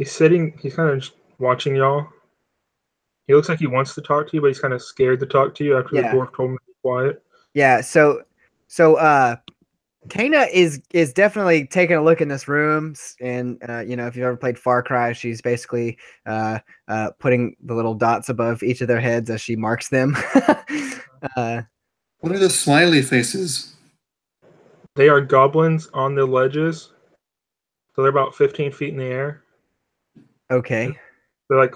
sitting. He's kind of just watching y'all. He looks like he wants to talk to you, but he's kind of scared to talk to you after the dwarf told him to be quiet. Yeah. So Tana is definitely taking a look in this room, and you know, if you've ever played Far Cry, she's basically putting the little dots above each of their heads as she marks them. What are the smiley faces? They are goblins on the ledges, so they're about 15 feet in the air. Okay. They're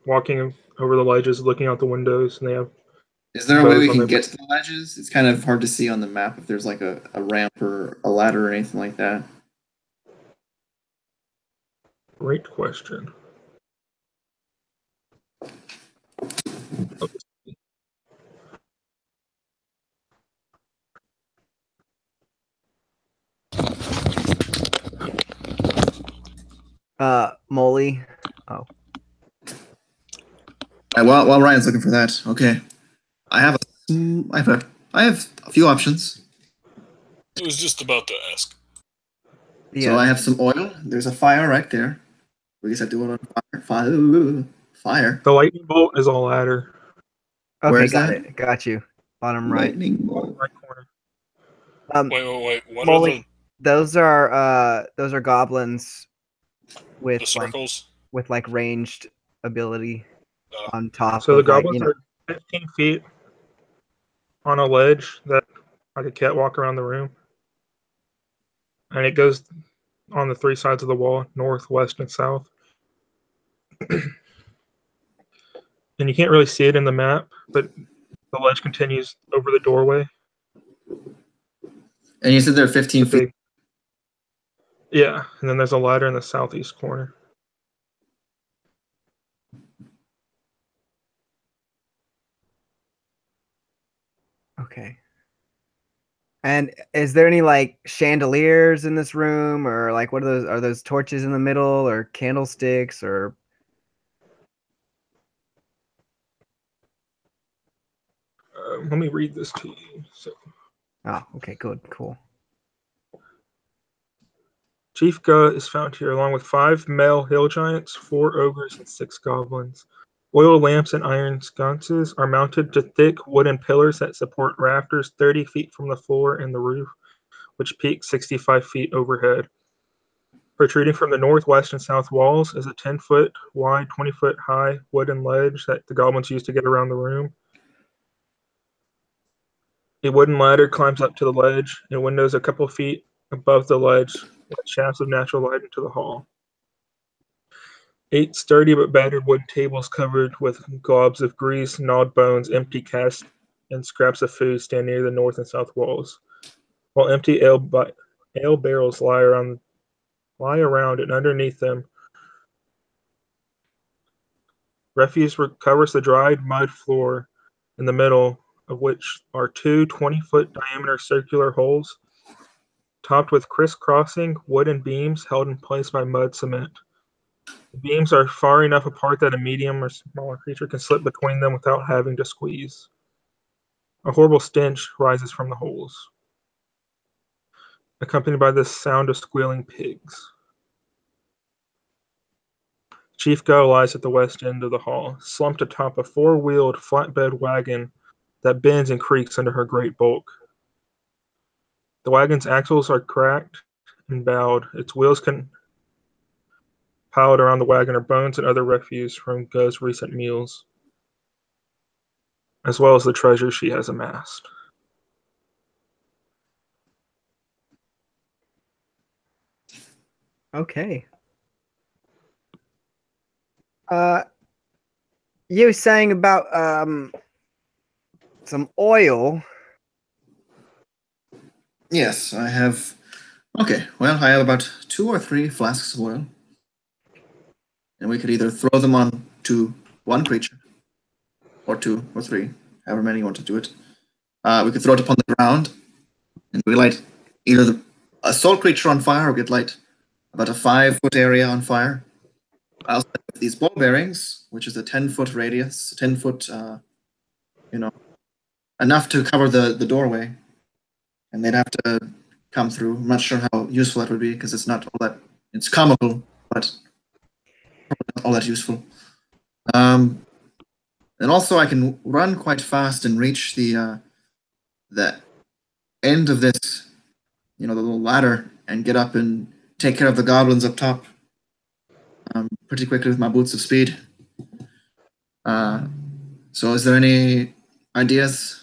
walking over the ledges, looking out the windows, and they have. Is there a way we can get to the ledges? It's kind of hard to see on the map if there's like a ramp or a ladder or anything like that. Great question. Molly. Oh. While Ryan's looking for that, okay. I have I have a few options. I was just about to ask. Yeah. So I have some oil. There's a fire right there. We guess I do it on fire. Fire. The lightning bolt is a ladder. Okay, got it. Got you. Bottom right. Lightning bolt. Right corner. Wait. What Molly, are those are goblins with the circles? With ranged ability on top. So the of goblins are 15 feet on a ledge that like a catwalk around the room, and it goes on the 3 sides of the wall, north, west, and south. And you can't really see it in the map, but the ledge continues over the doorway. And you said they're 15 feet. Yeah, and then there's a ladder in the southeast corner. Okay. And is there any like chandeliers in this room, or like what are those? Are those torches in the middle, or candlesticks, or? Let me read this to you. So. Oh, okay, good, cool. Chieftess Guh is found here, along with 5 male hill giants, 4 ogres, and 6 goblins. Oil lamps and iron sconces are mounted to thick wooden pillars that support rafters 30 feet from the floor and the roof, which peak 65 feet overhead. Protruding from the northwest and south walls is a 10-foot wide, 20-foot high wooden ledge that the goblins use to get around the room. A wooden ladder climbs up to the ledge, and windows a couple feet above the ledge let shafts of natural light into the hall. 8 sturdy but battered wooden tables covered with globs of grease, gnawed bones, empty casks, and scraps of food stand near the north and south walls, while empty ale barrels lie around and underneath them. Refuse covers the dried mud floor, in the middle of which are 2 20-foot diameter circular holes, topped with crisscrossing wooden beams held in place by mud cement. The beams are far enough apart that a medium or smaller creature can slip between them without having to squeeze. A horrible stench rises from the holes, accompanied by the sound of squealing pigs. Chieftess Guh lies at the west end of the hall, slumped atop a 4-wheeled flatbed wagon that bends and creaks under her great bulk. The wagon's axles are cracked and bowed. Its wheels piled around the wagon are bones and other refuse from Guh's recent meals, as well as the treasure she has amassed. Okay. You were saying about some oil. Yes, I have. Okay, well, I have about 2 or 3 flasks of oil. And we could either throw them on to one creature, or 2 or 3, however many you want to do it. We could throw it upon the ground, and we light either a sole creature on fire, or we could light about a 5-foot area on fire. I also have these ball bearings, which is a 10-foot radius, 10-foot, enough to cover the doorway. And they'd have to come through. I'm not sure how useful that would be, because it's not all that, it's comical, but not all that useful. And also I can run quite fast and reach the end of this, the little ladder, and get up and take care of the goblins up top pretty quickly with my boots of speed. So is there any ideas?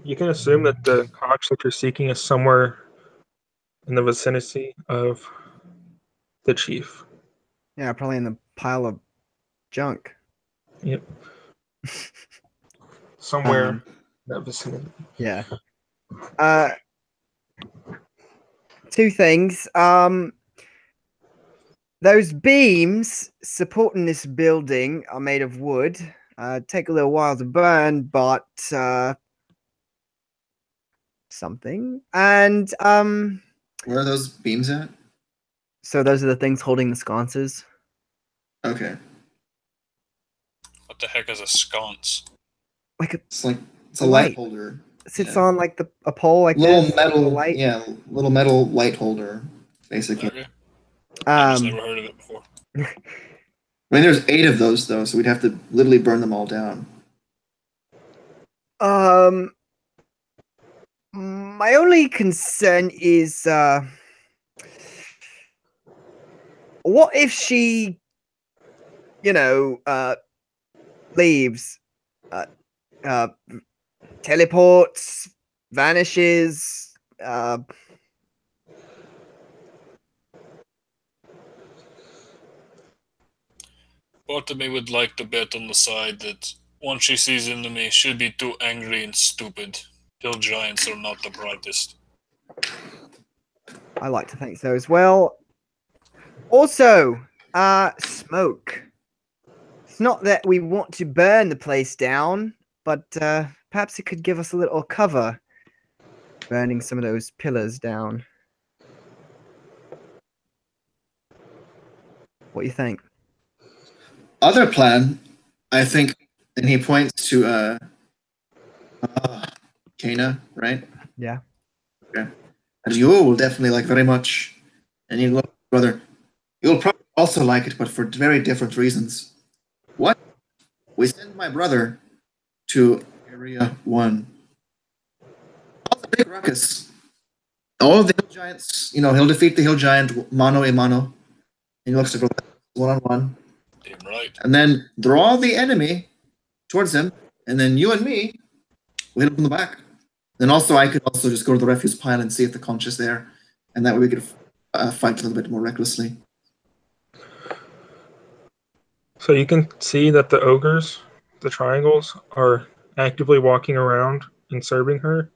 You can assume that the cox that you're seeking is somewhere in the vicinity of the chief. Yeah, probably in the pile of junk. Yep. Somewhere in that vicinity. Yeah. 2 things. Those beams supporting this building are made of wood. Take a little while to burn, but something. And where are those beams at? So those are the things holding the sconces. Okay. What the heck is a sconce? It's like It's a light holder. It sits on like a pole like little this. metal light. Yeah, little metal light holder, basically. Okay. I've just never heard of it before. I mean, there's 8 of those though, so we'd have to literally burn them all down. My only concern is what if she, leaves, teleports, vanishes, Part of me would like to bet on the side that once she sees enemy, she'll be too angry and stupid. Hill giants are not the brightest. I like to think so as well. Also, smoke. It's not that we want to burn the place down, but perhaps it could give us a little cover, burning some of those pillars down. What do you think? Other plan, I think, and he points to Kana, right? Yeah. Okay. And you will definitely like very much, and you look, brother, you'll probably also like it, but for very different reasons. What? We send my brother to Area 1. All the big ruckus. All of the hill giants, he'll defeat the hill giant mano a mano. He looks to go one-on-one. Damn right. And then draw the enemy towards him, and then you and me will hit him from the back. Then also, I could also just go to the refuse pile and see if the conch is there, and that way we could fight a little bit more recklessly. So you can see that the ogres, the triangles, are actively walking around and serving her,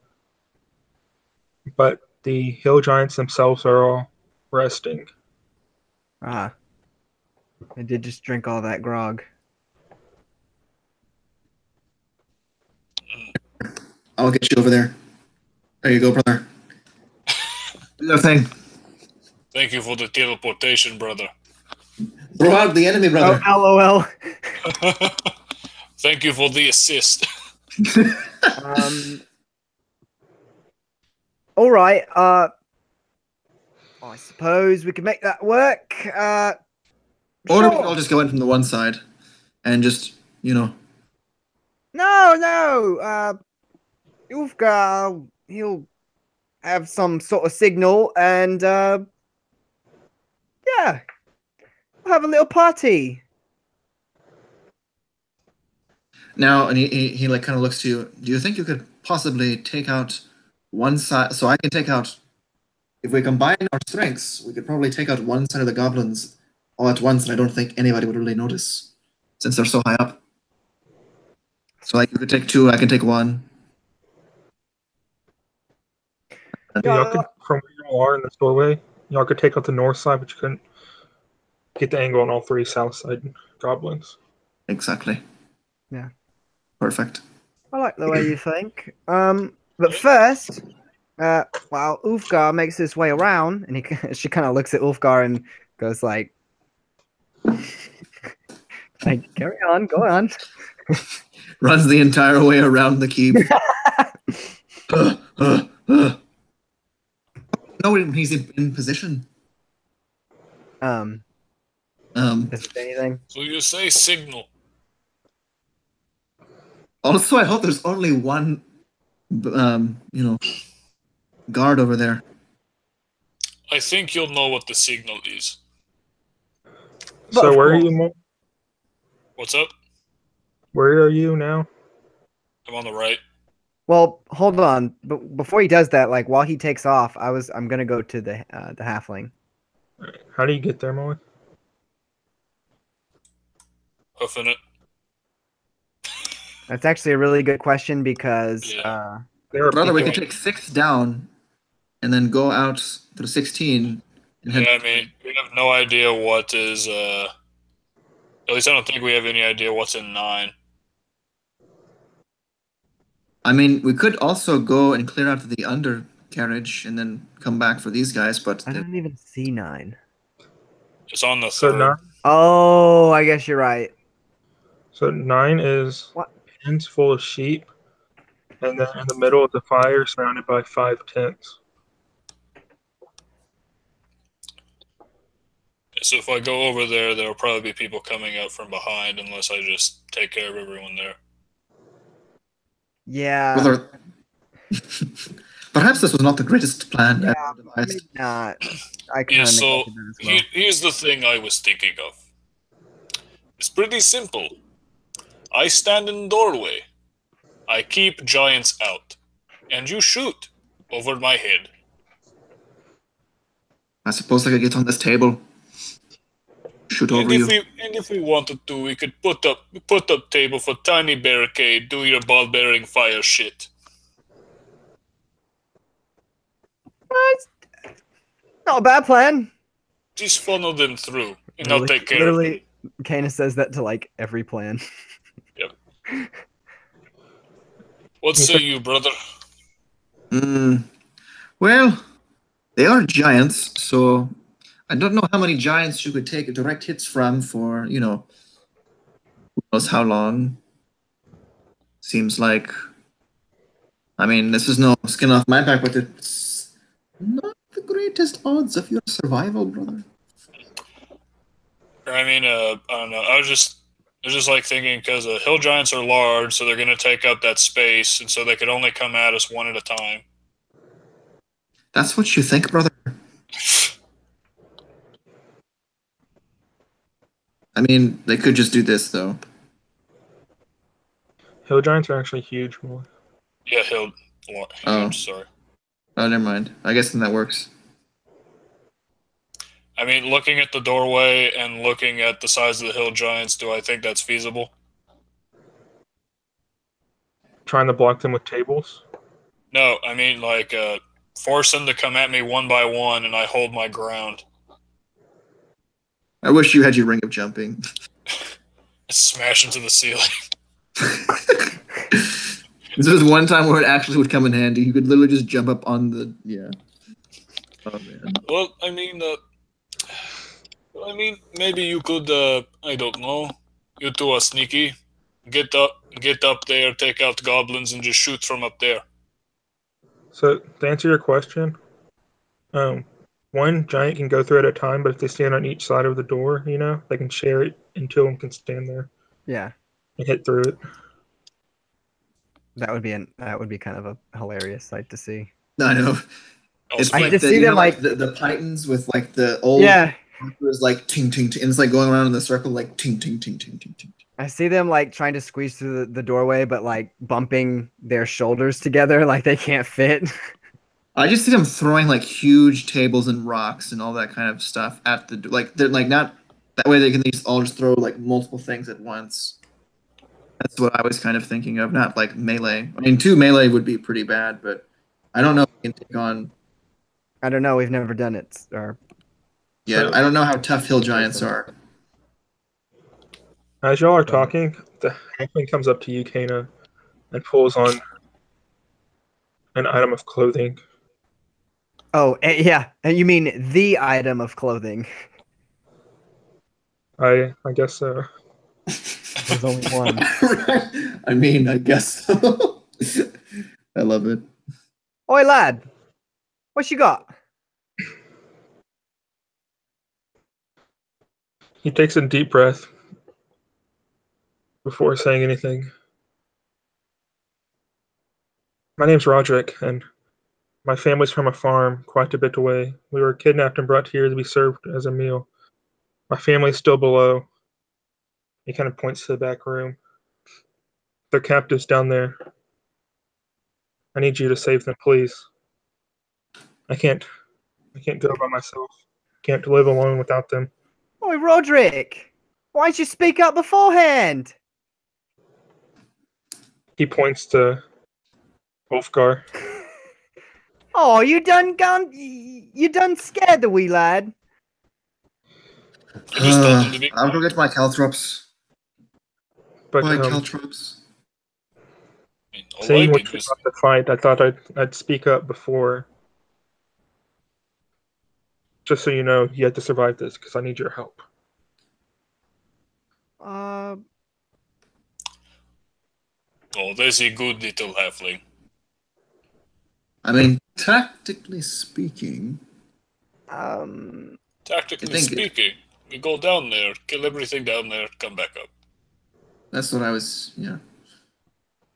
but the hill giants themselves are all resting. I did just drink all that grog. I'll get you over there. There you go, brother. Do your thing. Thank you for the teleportation, brother. Throw out the enemy, brother. Oh, LOL. Thank you for the assist. All right. I suppose we can make that work. Or we can all just go in from the one side and just, No. Ulfgar, he'll have some sort of signal, and yeah, we'll have a little party. Now, and he like kind of looks to you. Do you think you could possibly take out one side? So I can take out. If we combine our strengths, we could probably take out one side of the goblins all at once, and I don't think anybody would really notice since they're so high up. So like you could take 2, I can take 1. Y'all could, from where you are in this doorway, y'all could take out the north side, but you couldn't get the angle on all 3 south side goblins. Exactly. Yeah. Perfect. I like the way you think. But first, while Ulfgar makes his way around, and she kind of looks at Ulfgar and goes like, carry on, go on. Runs the entire way around the keep. No, when he's in position. Does it say anything? So you say signal. Also, I hope there's only one, guard over there. I think you'll know what the signal is. So where are you? What's up? Where are you now? I'm on the right. Well, hold on. But before he does that, like while he takes off, I'm gonna go to the halfling. How do you get there, Molly? Hoofing it. That's actually a really good question because brother, we could take 6 down, and then go out through 16. And yeah, I mean, we have no idea what is. At least I don't think we have any idea what's in 9. I mean, we could also go and clear out the undercarriage and then come back for these guys, but I don't even see 9. It's on the 3rd. So 9. Oh, I guess you're right. So 9 is pens full of sheep, and then in the middle of the fire, surrounded by 5 tents. So if I go over there, there'll probably be people coming out from behind unless I just take care of everyone there. Yeah. Brother, perhaps this was not the greatest plan Yeah, ever devised. maybe not. I Yeah, kind of so as well. here's the thing I was thinking of. It's pretty simple. I stand in the doorway. I keep giants out. And you shoot over my head. I suppose I could get on this table. Shoot over you. And if we wanted to, we could put up table for tiny barricade, do your ball bearing fire shit. Not a bad plan. Just funnel them through, and I'll take care of them. Literally, Kana says that to like every plan. Yep. What say you, brother? Well, they are giants, so I don't know how many giants you could take direct hits from for, who knows how long. Seems like, I mean, this is no skin off my back, but it's not the greatest odds of your survival, brother. I mean, I don't know. I was just like thinking because hill giants are large, so they're going to take up that space, and so they could only come at us one at a time. That's what you think, brother? I mean, they could just do this, though. Hill giants are actually huge. Yeah, huge, sorry. Oh, never mind. I guess then that works. I mean, looking at the doorway and looking at the size of the hill giants, do I think that's feasible? Trying to block them with tables? No, I mean, like, force them to come at me one by one, and I hold my ground. I wish you had your ring of jumping. Smash into the ceiling. This was one time where it actually would come in handy. You could literally just jump up on the... Yeah. Oh, man. Well, I mean, maybe you could, I don't know, you two are sneaky. Get up there, take out goblins, and just shoot from up there. So, to answer your question, one giant can go through at a time, but if they stand on each side of the door, they can share it, and two of them can stand there. Yeah. And hit through it. That would be kind of a hilarious sight to see. I know. It's I just see them like the Pythons with like the old markers like ting ting ting, and it's like going around in the circle like ting ting ting ting ting ting. I see them like trying to squeeze through the doorway, but like bumping their shoulders together like they can't fit. I just see them throwing like huge tables and rocks and all that kind of stuff at the like they're like not that way they can all just throw like multiple things at once. That's what I was kind of thinking of, not like melee. I mean, 2 melee would be pretty bad, but I don't know if we can take on. I don't know. We've never done it. Yeah, I don't know how tough hill giants are. As y'all are talking, the halfling comes up to you, Kana, and pulls on an item of clothing. Oh, yeah. And you mean the item of clothing? I guess so. There's only one. I mean, I guess so. I love it. Oi, lad. What you got? He takes a deep breath before saying anything. My name's Roderick, and my family's from a farm quite a bit away. We were kidnapped and brought here to be served as a meal. My family's still below. He kind of points to the back room. They're captives down there. I need you to save them, please. I can't go by myself. Can't live alone without them. Oi, Roderick. Why didn't you speak up beforehand? He points to Wolfgar. Oh, you done scared the wee lad. I just told him to be I'll go get my caltrops. But My caltrops. saying what you about the fight, I thought I'd speak up before. Just so you know, you have to survive this because I need your help. Oh, there's a good little halfling. I mean, tactically speaking... Tactically speaking, we go down there, kill everything down there, come back up. That's what I was... Yeah.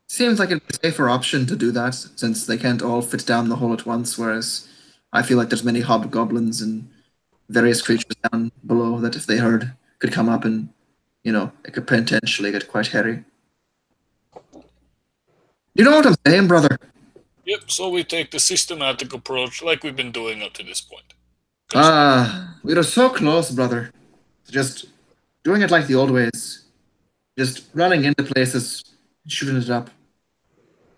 Seems like a safer option to do that, since they can't all fit down the hole at once, whereas I feel like there's many hobgoblins and various creatures down below that if they heard could come up and, you know, it could potentially get quite hairy. You know what I'm saying, brother? Yep, so we take the systematic approach like we've been doing up to this point. We were so close, brother. Just doing it like the old ways. Just running into places, shooting it up.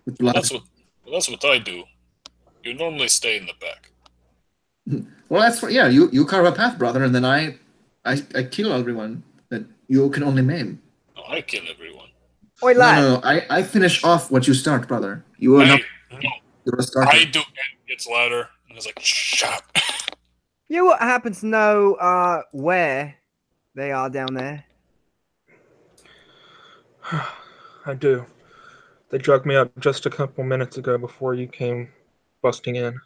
With blood. That's what I do. You normally stay in the back. Well, that's what, yeah. You carve a path, brother, and then I kill everyone that you can only maim. No, I kill everyone. Oi, lad. No. I finish off what you start, brother. You are not. No. You're a starter. I do. It gets louder, and it's like, shut up. You what happens to know where they are down there? I do. They drug me up just a couple minutes ago before you came busting in.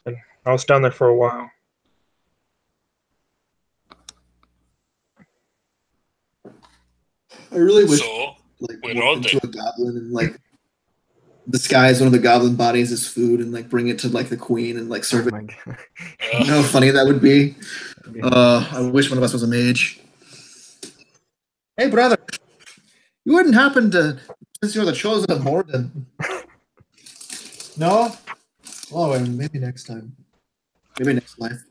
And I was down there for a while. I really wish So, like where walk are into they? a goblin and like disguise one of the goblin bodies as food and like bring it to like the queen and like serve Oh it. my god. You know how funny that would be? I wish one of us was a mage. Hey, brother. You wouldn't happen to, since you're the chosen of Morden. No? Oh, well, maybe next time. Maybe next life.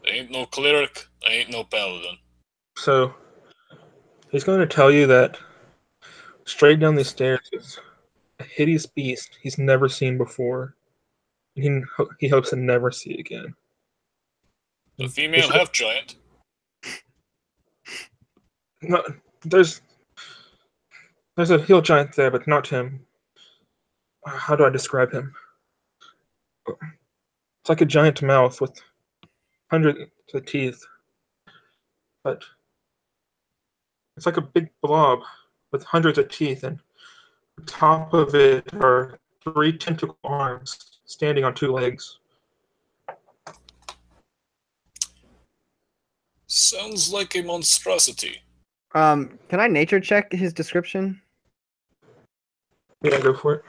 I ain't no cleric, I ain't no paladin. So, he's going to tell you that straight down these stairs is a hideous beast he's never seen before. And he hopes to never see again. The female half-giant. No, there's a hill giant there, but not him. How do I describe him? It's like a giant mouth with hundreds of teeth, but it's like a big blob with hundreds of teeth, and on top of it are 3 tentacle arms standing on 2 legs. Sounds like a monstrosity. Can I nature check his description? Yeah, go for it.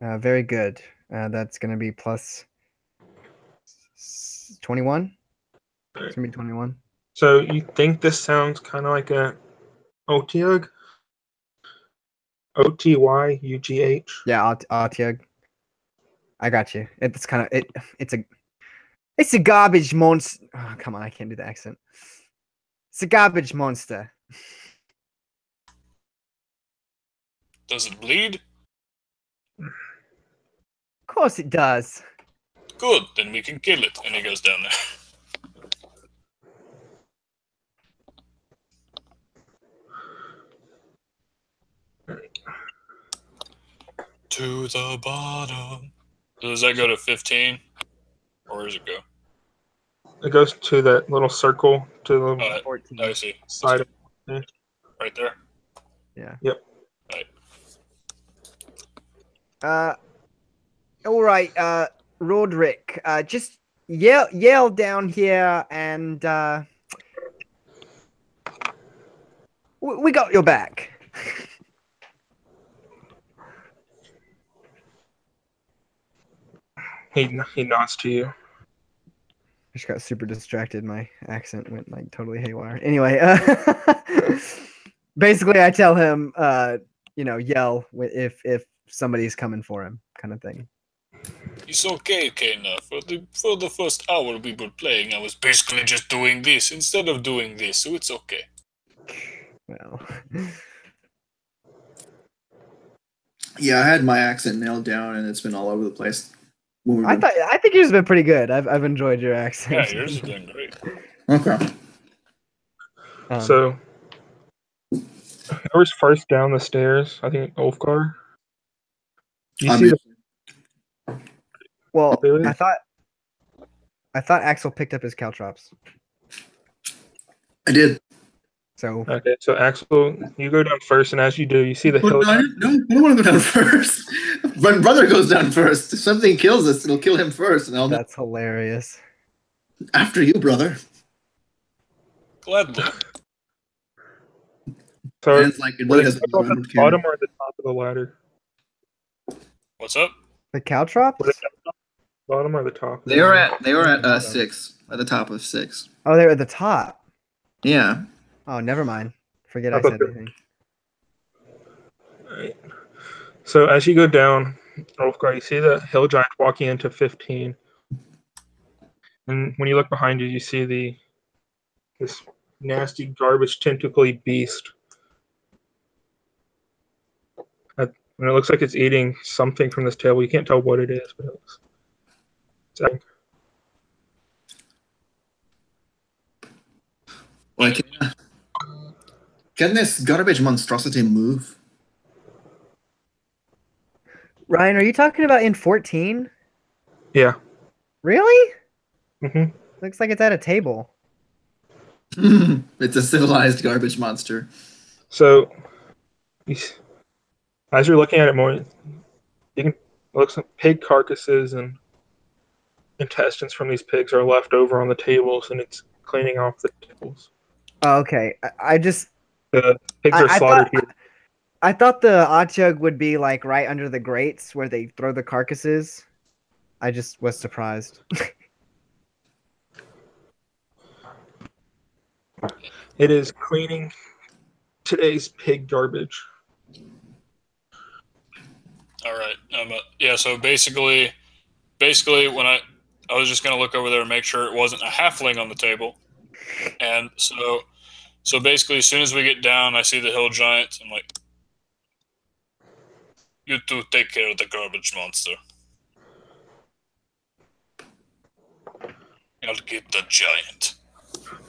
Very good. That's gonna be plus 21. It's gonna be 21. So you think this sounds kind of like a Otyugh? Otyugh? Yeah, Otyugh. I got you. It's kind of it's a garbage monster. Oh, come on, I can't do the accent. It's a garbage monster. Does it bleed? Of course it does. Good, then we can kill it. And he goes down there. To the bottom. So does that go to 15? Or where does it go? It goes to that little circle to the 14. I see. side of it. Right there? Yeah. Yep. Right. All right, Roderick, just yell down here, and we got your back. He nods to you. I just got super distracted. My accent went like totally haywire. Anyway, basically, I tell him, yell if somebody's coming for him, kind of thing. It's okay, Kana. For the first hour we were playing, I was basically just doing this instead of doing this, so it's okay. Well, Yeah, I had my accent nailed down, and it's been all over the place. I think yours has been pretty good. I've enjoyed your accent. Yeah, yours has been great. Okay. So, whoever's first down the stairs, I think Ulfgar. You see the Well, Really? I thought Axel picked up his caltrops. I did. So Okay, so Axel, you go down first, and as you do, you see the hill. No, I don't want to go down first. My brother goes down first. If something kills us, it'll kill him first, and I'll know. that's hilarious. After you, brother. Gladly. So, And it's like it were really they doesn't up matter. I at don't the care. bottom or at the top of the ladder? What's up? The caltrops? Were they at the bottom or the top? They were at Bottom. 6, at the top of 6. Oh, they were at the top. Yeah. Oh, never mind. Forget I I thought said they- anything. Alright. So as you go down, Ulfgar, you see the hill giant walking into 15. And when you look behind you, you see this nasty garbage tentacly beast. And it looks like it's eating something from this table. You can't tell what it is, but it's Like, can this garbage monstrosity move? Ryan, are you talking about in 14? yeah. Really? hmm Looks like it's at a table. It's a civilized garbage monster. So, as you're looking at it more, it looks like pig carcasses and intestines from these pigs are left over on the tables, and it's cleaning off the tables. Oh, okay. I just The pigs are slaughtered here. I thought the Atyug would be like right under the grates where they throw the carcasses. I just was surprised. It is cleaning today's pig garbage. All right. Yeah. So basically, when I was just gonna look over there and make sure it wasn't a halfling on the table, and so basically, as soon as we get down, I see the hill giant. I'm like, you two take care of the garbage monster. I'll get the giant.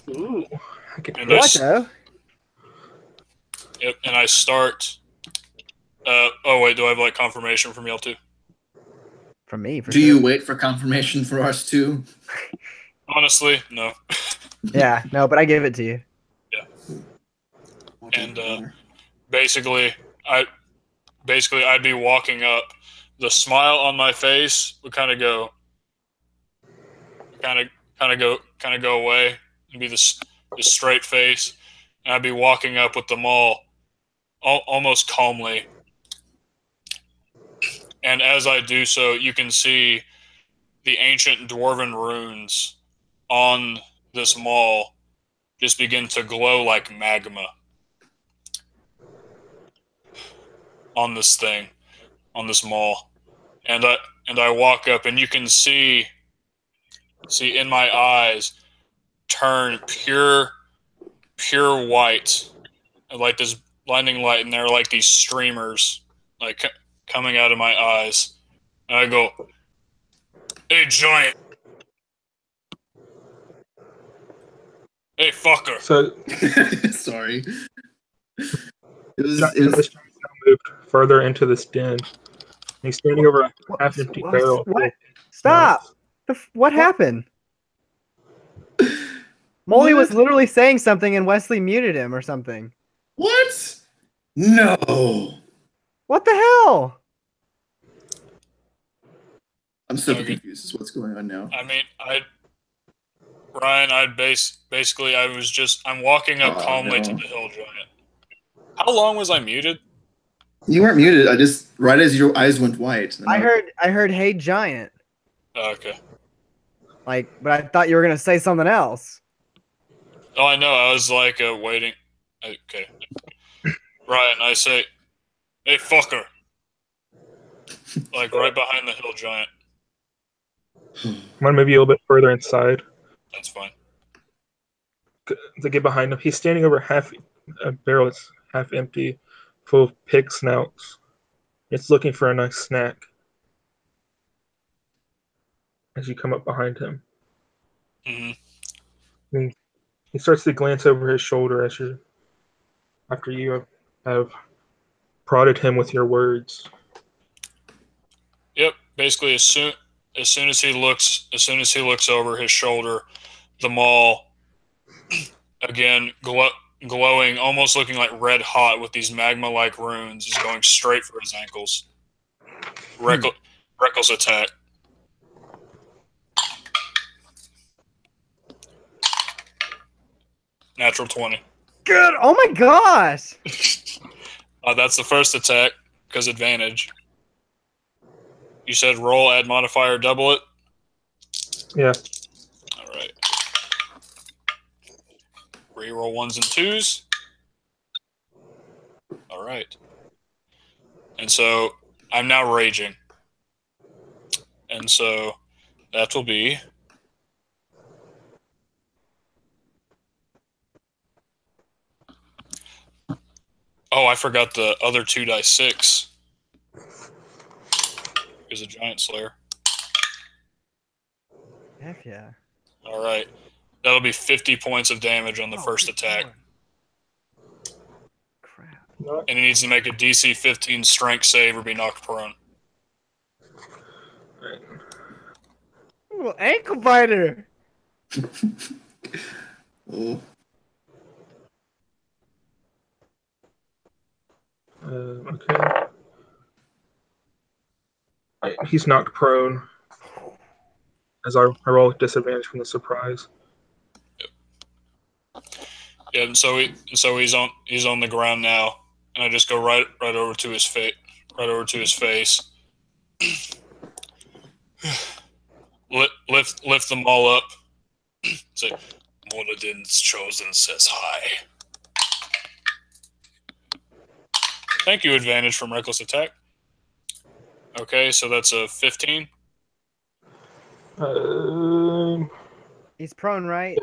Ooh. And What though? Yep. And I start. Oh wait, do I have like confirmation from y'all too? From me, for Do sure. you wait for confirmation for us too? Honestly, no. Yeah, no, but I give it to you. And basically, I'd be walking up. The smile on my face would kind of go away, and be this straight face. And I'd be walking up with them all almost calmly. And as I do so, you can see the ancient dwarven runes on this maul just begin to glow like magma on this thing, on this maul. And I walk up, and you can see in my eyes turn pure white, like this blinding light, and there are like these streamers like coming out of my eyes. And I go, "Hey, giant! Hey, fucker!" So, sorry. this giant now moved further into this den. He's standing over a half-empty barrel. What? Stop! What happened? Molly was literally saying something and Wesley muted him or something. What? No. What the hell? I'm so confused as what's going on now. I mean, Ryan, I'm walking up calmly to the hill giant. How long was I muted? You weren't muted. I just right as your eyes went white. I heard "Hey giant." Oh, okay. Like, but I thought you were gonna say something else. Oh, I know. I was like waiting. Okay. Ryan, I say, "Hey, fucker!" Like right behind the hill giant. I'm gonna move you a little bit further inside. That's fine. To get behind him, he's standing over a barrel that's half empty, full of pig snouts. It's looking for a nice snack. As you come up behind him, Mm-hmm. he starts to glance over his shoulder after you have prodded him with your words. Yep. Basically, as soon as he looks over his shoulder, the maul again glowing, almost looking like red hot with these magma-like runes, is going straight for his ankles. Reckless attack. Natural 20. Good. Oh my gosh. That's the first attack, because advantage. You said roll, add modifier, double it? Yeah. All right. Reroll 1s and 2s. All right. And so I'm now raging. And so that will be... Oh, I forgot the other 2d6. Is a Giant Slayer. Heck yeah. All right. That'll be 50 points of damage on the first attack. Crap. And he needs to make a DC 15 strength save or be knocked prone. Ooh, ankle biter. Oh. Okay. He's knocked prone. As I roll with disadvantage from the surprise. Yeah, and so he's on the ground now, and I just go right over to his face, lift them all up. Say, Moladin's chosen says hi. Thank you, advantage from reckless attack. Okay, so that's a 15. He's prone, right?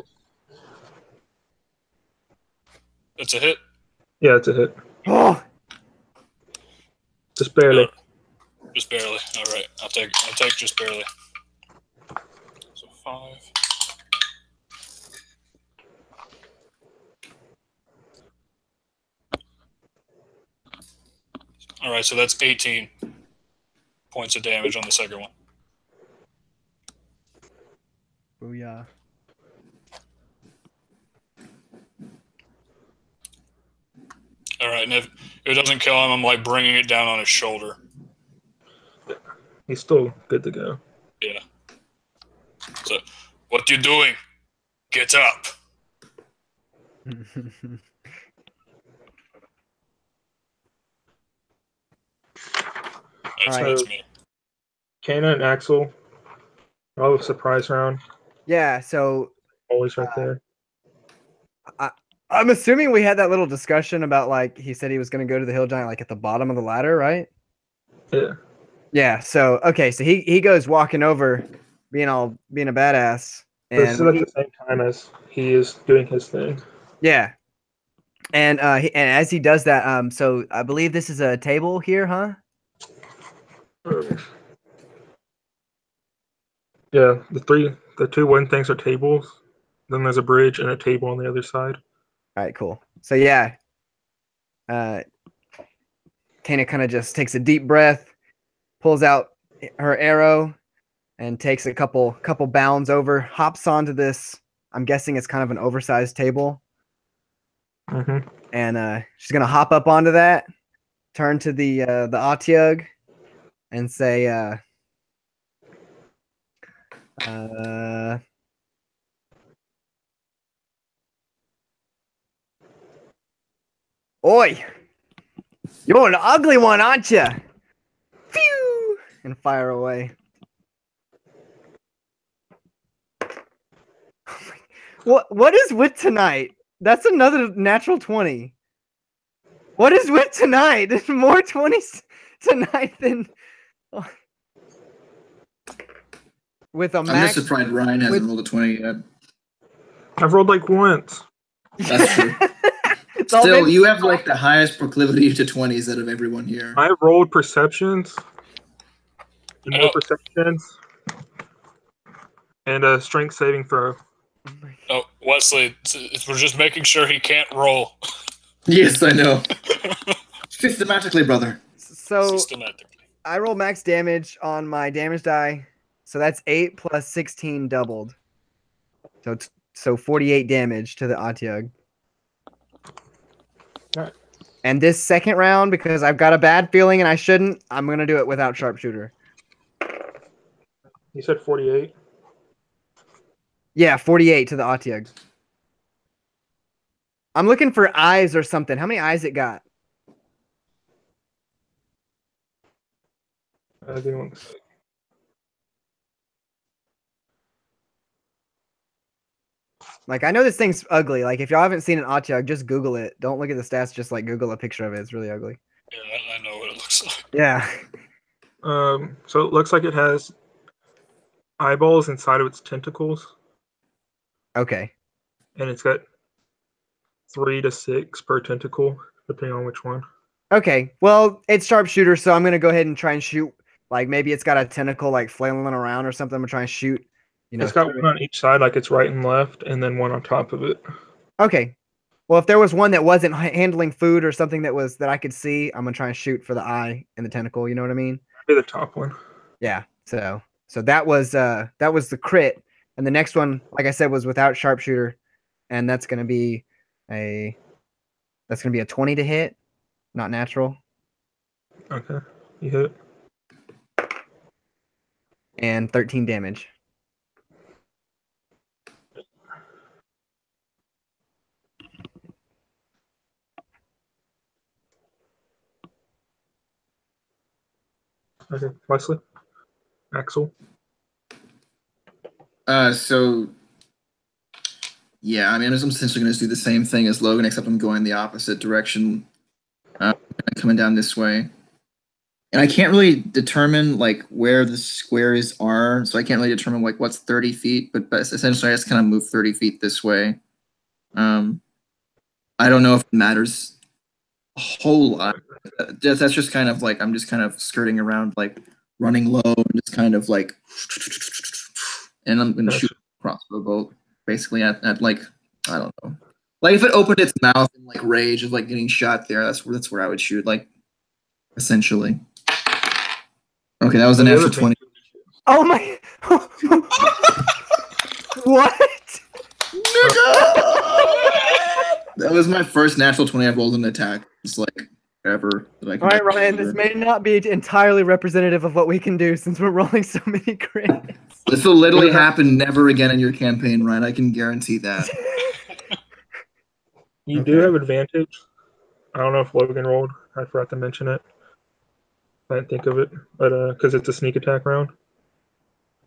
That's a hit. Yeah, it's a hit. Oh, Just barely. Just barely. All right, I'll take just barely. So 5. All right, so that's 18 points of damage on the second one. booyah. All right, and if it doesn't kill him, I'm like bringing it down on his shoulder. He's still good to go. Yeah. So, what you doing? Get up. That's me. Kana and Axel, all the surprise round. Yeah, so Always right there. I'm assuming we had that little discussion about like he said he was going to go to the hill giant like at the bottom of the ladder, right? Yeah. Yeah. So okay, so he goes walking over, being a badass, and This is at the same time as he is doing his thing. yeah. And and as he does that, so I believe this is a table here, huh? Yeah, the two wooden things are tables. Then there's a bridge and a table on the other side. All right, cool. So yeah, Kana kind of just takes a deep breath, pulls out her arrow, and takes a couple bounds over, hops onto this. I'm guessing it's kind of an oversized table. Mm-hmm. And she's gonna hop up onto that, turn to the Otyug, and say, "Oi, you're an ugly one, aren't you?" Phew! And fire away. What is with tonight? That's another natural 20. What is with tonight? There's more 20s tonight than with a I'm max. just surprised Ryan hasn't rolled a 20 yet. I've rolled like once. That's true. Still, you have like the highest proclivity to 20s out of everyone here. I rolled perceptions. And more perceptions. And a strength saving throw. Oh, Wesley, we're just making sure he can't roll. Yes, I know. Systematically, brother. So I roll max damage on my damage die. So that's 8 plus 16 doubled. So 48 damage to the Otyug. Alright. And this second round, because I've got a bad feeling and I shouldn't, I'm gonna do it without sharpshooter. You said 48. Yeah, 48 to the Otyug. I'm looking for eyes or something. How many eyes it got? Like, I know this thing's ugly. Like, if y'all haven't seen an Otyug, just Google it. Don't look at the stats. Just like Google a picture of it. It's really ugly. Yeah, I know what it looks like. Yeah. So it looks like it has eyeballs inside of its tentacles. Okay. And it's got 3 to 6 per tentacle, depending on which one. Okay. Well, it's sharpshooter, so I'm gonna go ahead and try and shoot. Like, maybe it's got a tentacle like flailing around or something. I'm gonna try and shoot. You know, it's got one on each side, like it's right and left, and then one on top of it. Okay. Well, if there was one that wasn't handling food or something that I could see, I'm gonna try and shoot for the eye and the tentacle. You know what I mean? Maybe the top one. Yeah. So that was the crit, and the next one, like I said, was without sharpshooter, and that's gonna be a 20 to hit, not natural. Okay, you hit. And 13 damage. Okay, Wesley, Axel. So yeah, I mean, I'm essentially going to do the same thing as Logan, except I'm going the opposite direction, coming down this way. And I can't really determine like where the squares are, so I can't really determine like what's 30 feet. But essentially, I just kind of move 30 feet this way. I don't know if it matters a whole lot. That's just kind of like I'm just kind of skirting around, like running low, and just kind of like, and I'm going to shoot a crossbow bolt basically at like, I don't know, like if it opened its mouth in like rage of like getting shot there, that's where I would shoot, like essentially. Okay, that was an natural 20. Oh my! What? That was my first natural 20 I've rolled an attack. It's like ever. All right, Ryan, this may not be entirely representative of what we can do since we're rolling so many crits. This will literally happen never again in your campaign, Ryan. I can guarantee that. You do have advantage. I don't know if Logan rolled. I forgot to mention it. I didn't think of it, but because it's a sneak attack round,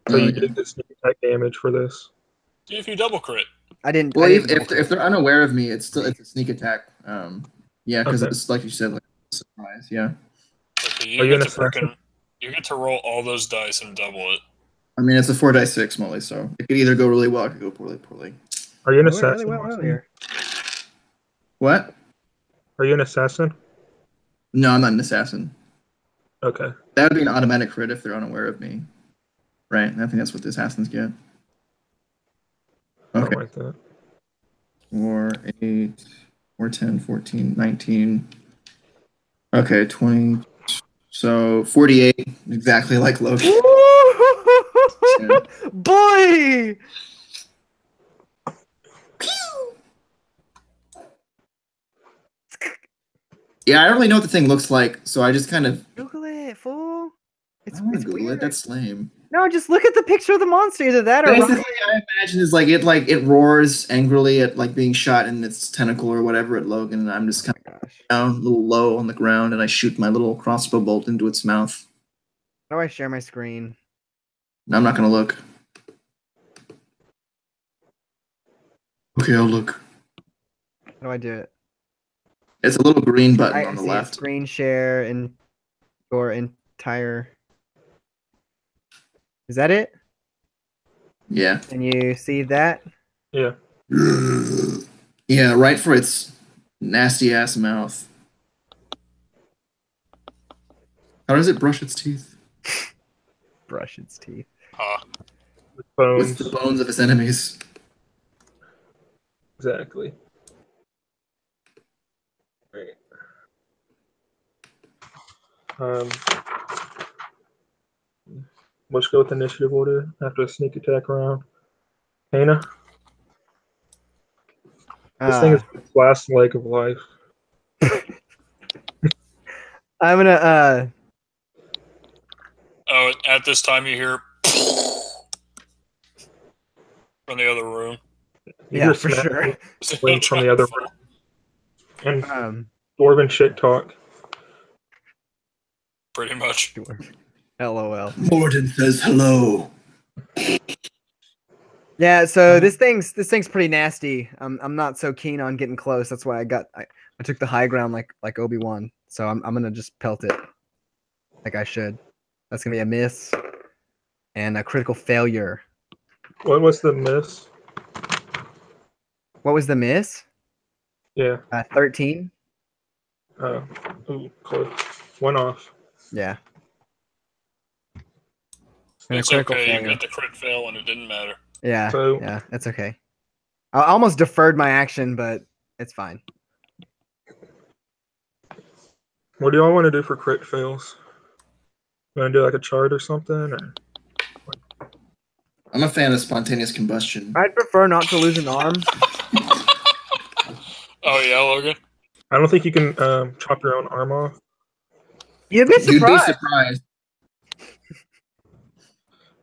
so you did get sneak attack damage for this. See if you double crit. I didn't. Well, I didn't if they're unaware of me, it's a sneak attack. Yeah, because Okay. it's like you said, like a surprise. Yeah. Okay, Are you an assassin? You get to roll all those dice and double it. I mean, it's a 4-dice-6 Molly, so it could either go really well, or it could go poorly. Are you an really assassin? well earlier. What? Are you an assassin? No, I'm not an assassin. Okay. That would be an automatic crit if they're unaware of me. Right? I think that's what the assassins get. I Okay. don't like that. 4, 8, 4, 10, 14, 19. Okay, 20. So 48, exactly like Logan. Yeah. Boy! Yeah, I don't really know what the thing looks like, so I just kind of. Google it, fool. It's Google weird. it. That's lame. No, just look at the picture of the monster. Either that or Basically, I imagine is like it roars angrily at like being shot in its tentacle or whatever at Logan, and I'm just kind of down a little low on the ground, and I shoot my little crossbow bolt into its mouth. How do I share my screen? No, I'm not gonna look. Okay, I'll look. How do I do it? It's a little green button I on the see left. screen share and your entire. Is that it? Yeah. Can you see that? Yeah. Yeah, right for its nasty ass mouth. How does it brush its teeth? Brush its teeth. With bones. With the bones of its enemies. Exactly. Right. Let's go with initiative order after a sneak attack round. Hannah? This thing is its last leg of life. I'm gonna Oh, at this time you hear from the other room. You yeah, hear for smacking sure. from the other room. And Um, dwarven shit talk. Pretty much. sure. LOL. Morden says hello. Yeah, so this thing's pretty nasty. I'm not so keen on getting close. That's why I took the high ground like Obi-Wan. So I'm gonna just pelt it like I should. That's gonna be a miss and a critical failure. What was the miss? What was the miss? Yeah. 13. Ooh, close. One off. Yeah. And It's okay. You got the crit fail, and it didn't matter. Yeah. So- yeah, that's okay. I almost deferred my action, but it's fine. What do y'all want to do for crit fails? Want to do like a chart or something? Or? I'm a fan of spontaneous combustion. I'd prefer not to lose an arm. Oh yeah, Logan. I don't think you can chop your own arm off. You'd be You'd be surprised. surprised.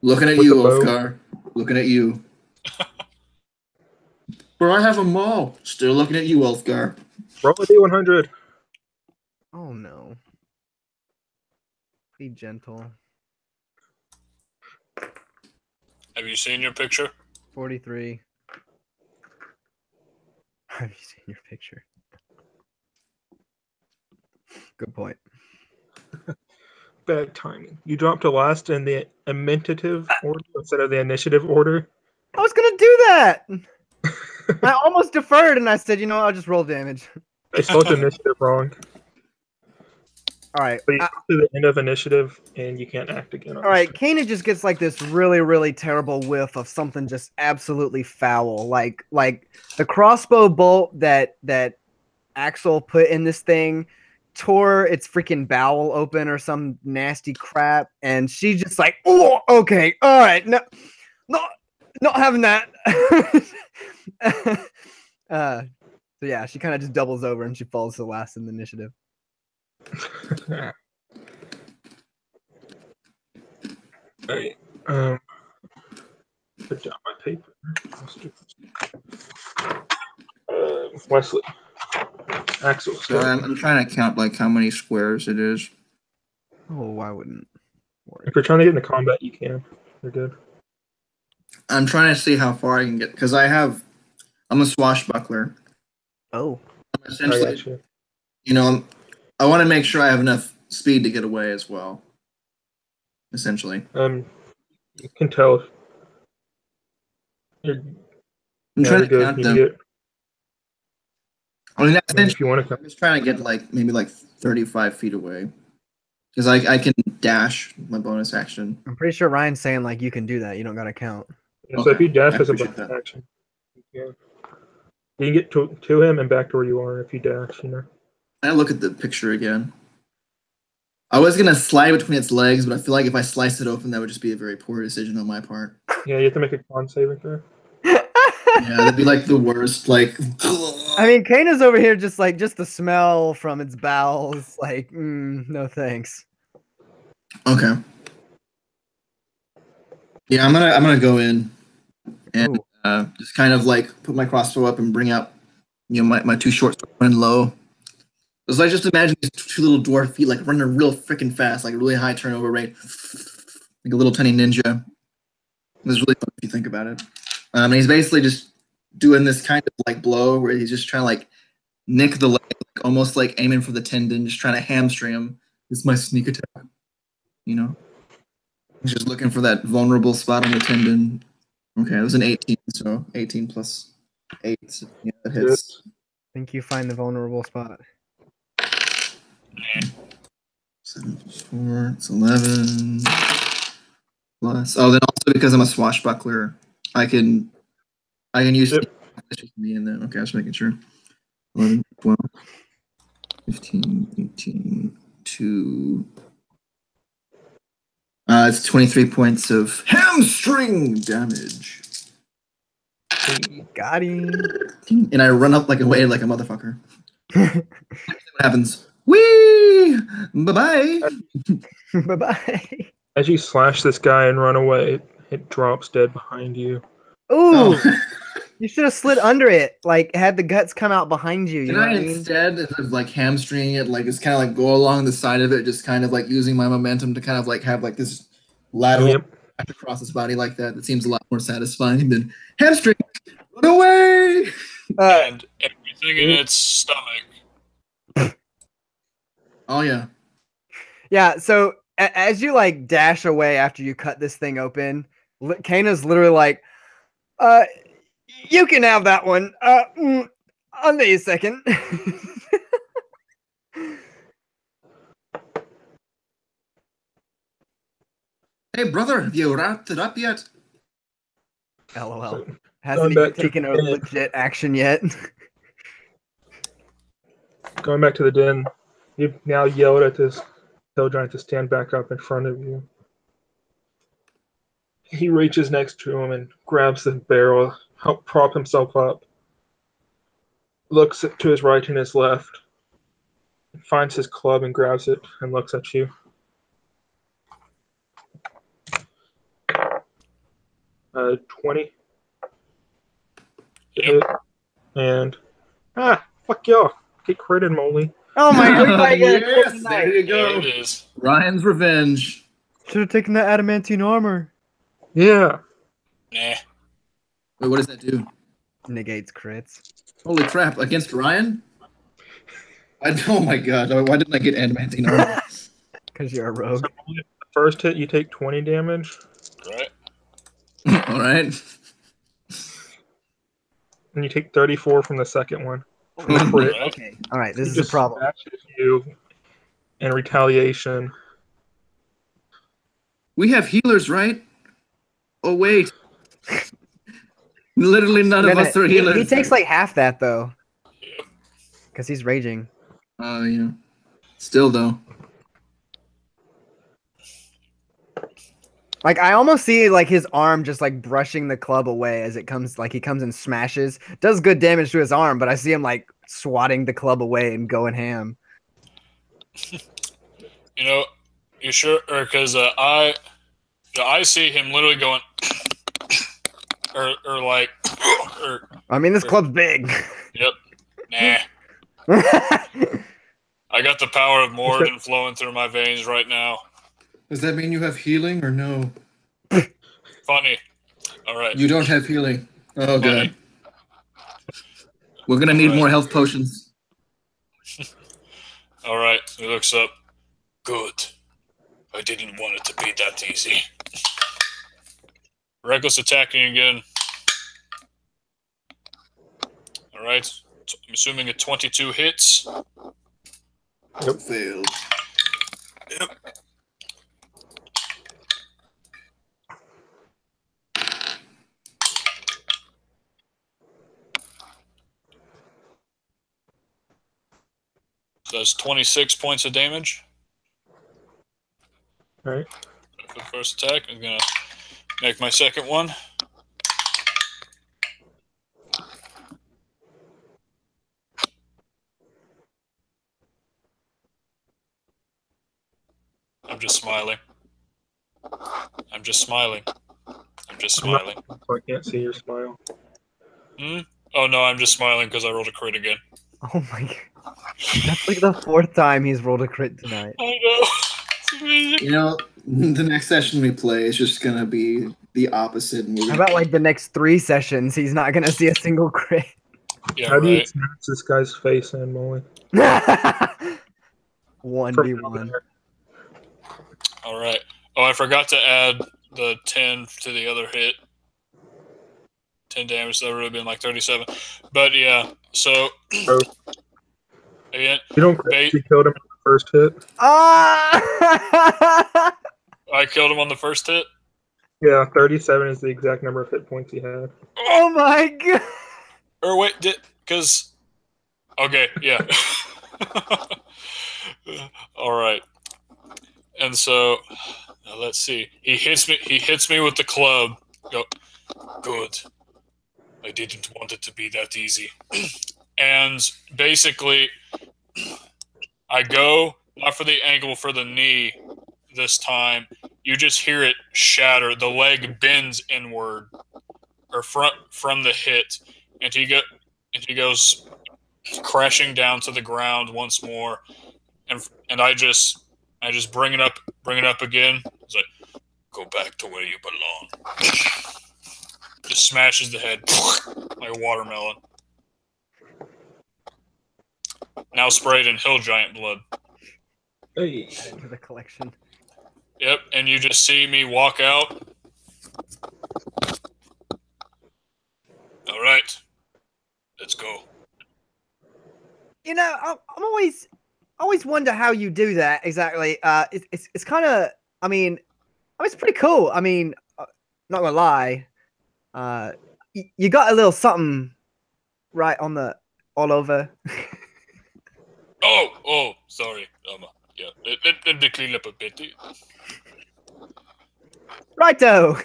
Looking at With you, the bow? Wolfgar. Looking at you. Bro, I have them all. Still looking at you, Wolfgar. Roll a D100. Oh no. Be gentle. Have you seen your picture? 43. Have you seen your picture? Good point. Bad timing. You dropped to last in the imitative order instead of the initiative order. I was gonna do that. I almost deferred, and I said, you know what, I'll just roll damage. I spelled initiative wrong. All right. But you get to the end of initiative, and you can't act again. All right. Kana just gets like this really, really terrible whiff of something just absolutely foul, like the crossbow bolt that Axel put in this thing tore its freaking bowel open or some nasty crap, and she just like, oh, okay, all right, no, not having that. So yeah, she kind of just doubles over and she falls to last in the initiative. Alright. Put down my paper. Wesley. Axel. So I'm trying to count like how many squares it is. Oh, I wouldn't worry. If you're trying to get into combat, you can. You're good. I'm trying to see how far I can get because I'm a swashbuckler. Oh, I'm essentially, I got you. I want to make sure I have enough speed to get away as well. Essentially, you can tell if you're I'm trying to good. count You them. can get, I mean, if you want to I'm come. just trying to get like maybe like 35 feet away because I can dash my bonus action. I'm pretty sure Ryan's saying like you can do that. You don't gotta count. So if you dash I as a appreciate bonus that. action, you can get to him and back to where you are if you dash. I look at the picture again. I was gonna slide between its legs, but I feel like if I slice it open, that would just be a very poor decision on my part. Yeah, you have to make a con saving throw. Yeah, that'd be like the worst. Like, I mean, Kana's over here just the smell from its bowels. Like, no thanks. okay. Yeah, I'm gonna go in and just kind of like put my crossbow up and bring out, my two short swords running low. It's like just imagine these two little dwarf feet like running real freaking fast, like a really high turnover rate, like a little tiny ninja. It's really fun if you think about it. And he's basically just doing this kind of like blow where he's just trying to like nick the leg, like, almost like aiming for the tendon, just trying to hamstring him. This is my sneak attack, He's just looking for that vulnerable spot on the tendon. Okay, it was an 18, so 18 plus 8. Yeah, that hits. I think you find the vulnerable spot. 7 plus 4, it's 11. Plus, then also because I'm a swashbuckler, I can use that's just me and then okay, I was making sure. 11, 12, 15, 18, 2. It's 23 points of hamstring damage. Got him. And I run up like a motherfucker. What happens? Whee! Bye-bye. Bye-bye. As you slash this guy and run away, it drops dead behind you. Ooh, Oh. you should have slid under it. Like, had the guts come out behind you. You Can know I what I mean? instead of like hamstringing it, like just kind of like go along the side of it, just kind of like using my momentum to kind of like have like this lateral Yep. across his body like that? That seems a lot more satisfying than hamstring. Run away! And everything in its stomach. Oh yeah. Yeah, so as you like dash away after you cut this thing open, Kana's literally like, you can have that one. I'll wait a second. Hey brother, have you wrapped it up yet? LOL. Going Hasn't back even to taken a the den. legit action yet. Going back to the den, you've now yelled at this hill giant to stand back up in front of you. He reaches next to him and grabs the barrel, help prop himself up. Looks to his right and his left. Finds his club and grabs it and looks at you. 20. Yep. And fuck y'all. Get critted, Molly. Oh my god, we probably got a crit Yes, tonight. there you There go. it is. Ryan's revenge. Should have taken that adamantine armor. Nah. Yeah. Wait, what does that do? Negates crits. Holy crap! Against Ryan? Oh my god! Why didn't I get adamantine armor? Because you're a rogue. So the first hit, you take 20 damage. Right. All right. And you take 34 from the second one. Oh, Crit. Okay. All right. This He is a just problem. smashes you in retaliation. we have healers, right? Oh wait. Literally none of us are healers. He takes like half that though. Because he's raging. Oh yeah. Still though. Like I almost see like his arm just like brushing the club away as it comes. Like he comes and smashes, does good damage to his arm, but I see him like swatting the club away and going ham. You know, you sure? Or because I see him literally going, or like, or I mean, this club's big. yep, nah. I got the power of Morden flowing through my veins right now. Does that mean you have healing or no? Funny. All right. You don't have healing. Oh Funny. god. We're gonna need more health potions. All right. He looks up. Good. I didn't want it to be that easy. Reckless attacking again. All right. I'm assuming a 22 hits. Yep. Failed. Yep. So that's 26 points of damage. All right. For the first attack, I'm gonna make my second one. I'm just smiling. I'm just smiling. I'm just smiling. So I can't see your smile. Oh no, I'm just smiling because I rolled a crit again. Oh my god. That's like the fourth time he's rolled a crit tonight. I know. It's amazing. You know, the next session we play is just gonna be the opposite. And How about like the next 3 sessions? He's not gonna see a single crit. Yeah, How do you right. smash this guy's face in, Molly? 1v1. All right. Oh, I forgot to add the 10 to the other hit. 10 damage. That would have been like 37. But yeah, so Oh. again, You don't crit. You killed him in the first hit. Ah! I killed him on the first hit. Yeah, 37 is the exact number of hit points he had. Oh my god! Or wait, because okay, yeah. All right. And so now let's see. He hits me with the club. Go. Good. I didn't want it to be that easy. And basically I go Not for the ankle, for the knee this time. You just hear it shatter. The leg bends inward, or from the hit, and he goes crashing down to the ground once more. And I just bring it up again. It's like, go back to where you belong. Just smashes the head like a watermelon. Now sprayed in hill giant blood. Hey. Add it to the collection. Yep, and you just see me walk out. All right, let's go. You know, I'm always wonder how you do that exactly. It's kind of, I mean, it's pretty cool. I mean, not gonna lie, you got a little something right on the all over. Oh, sorry. Yeah, let me clean up a bit. Righto.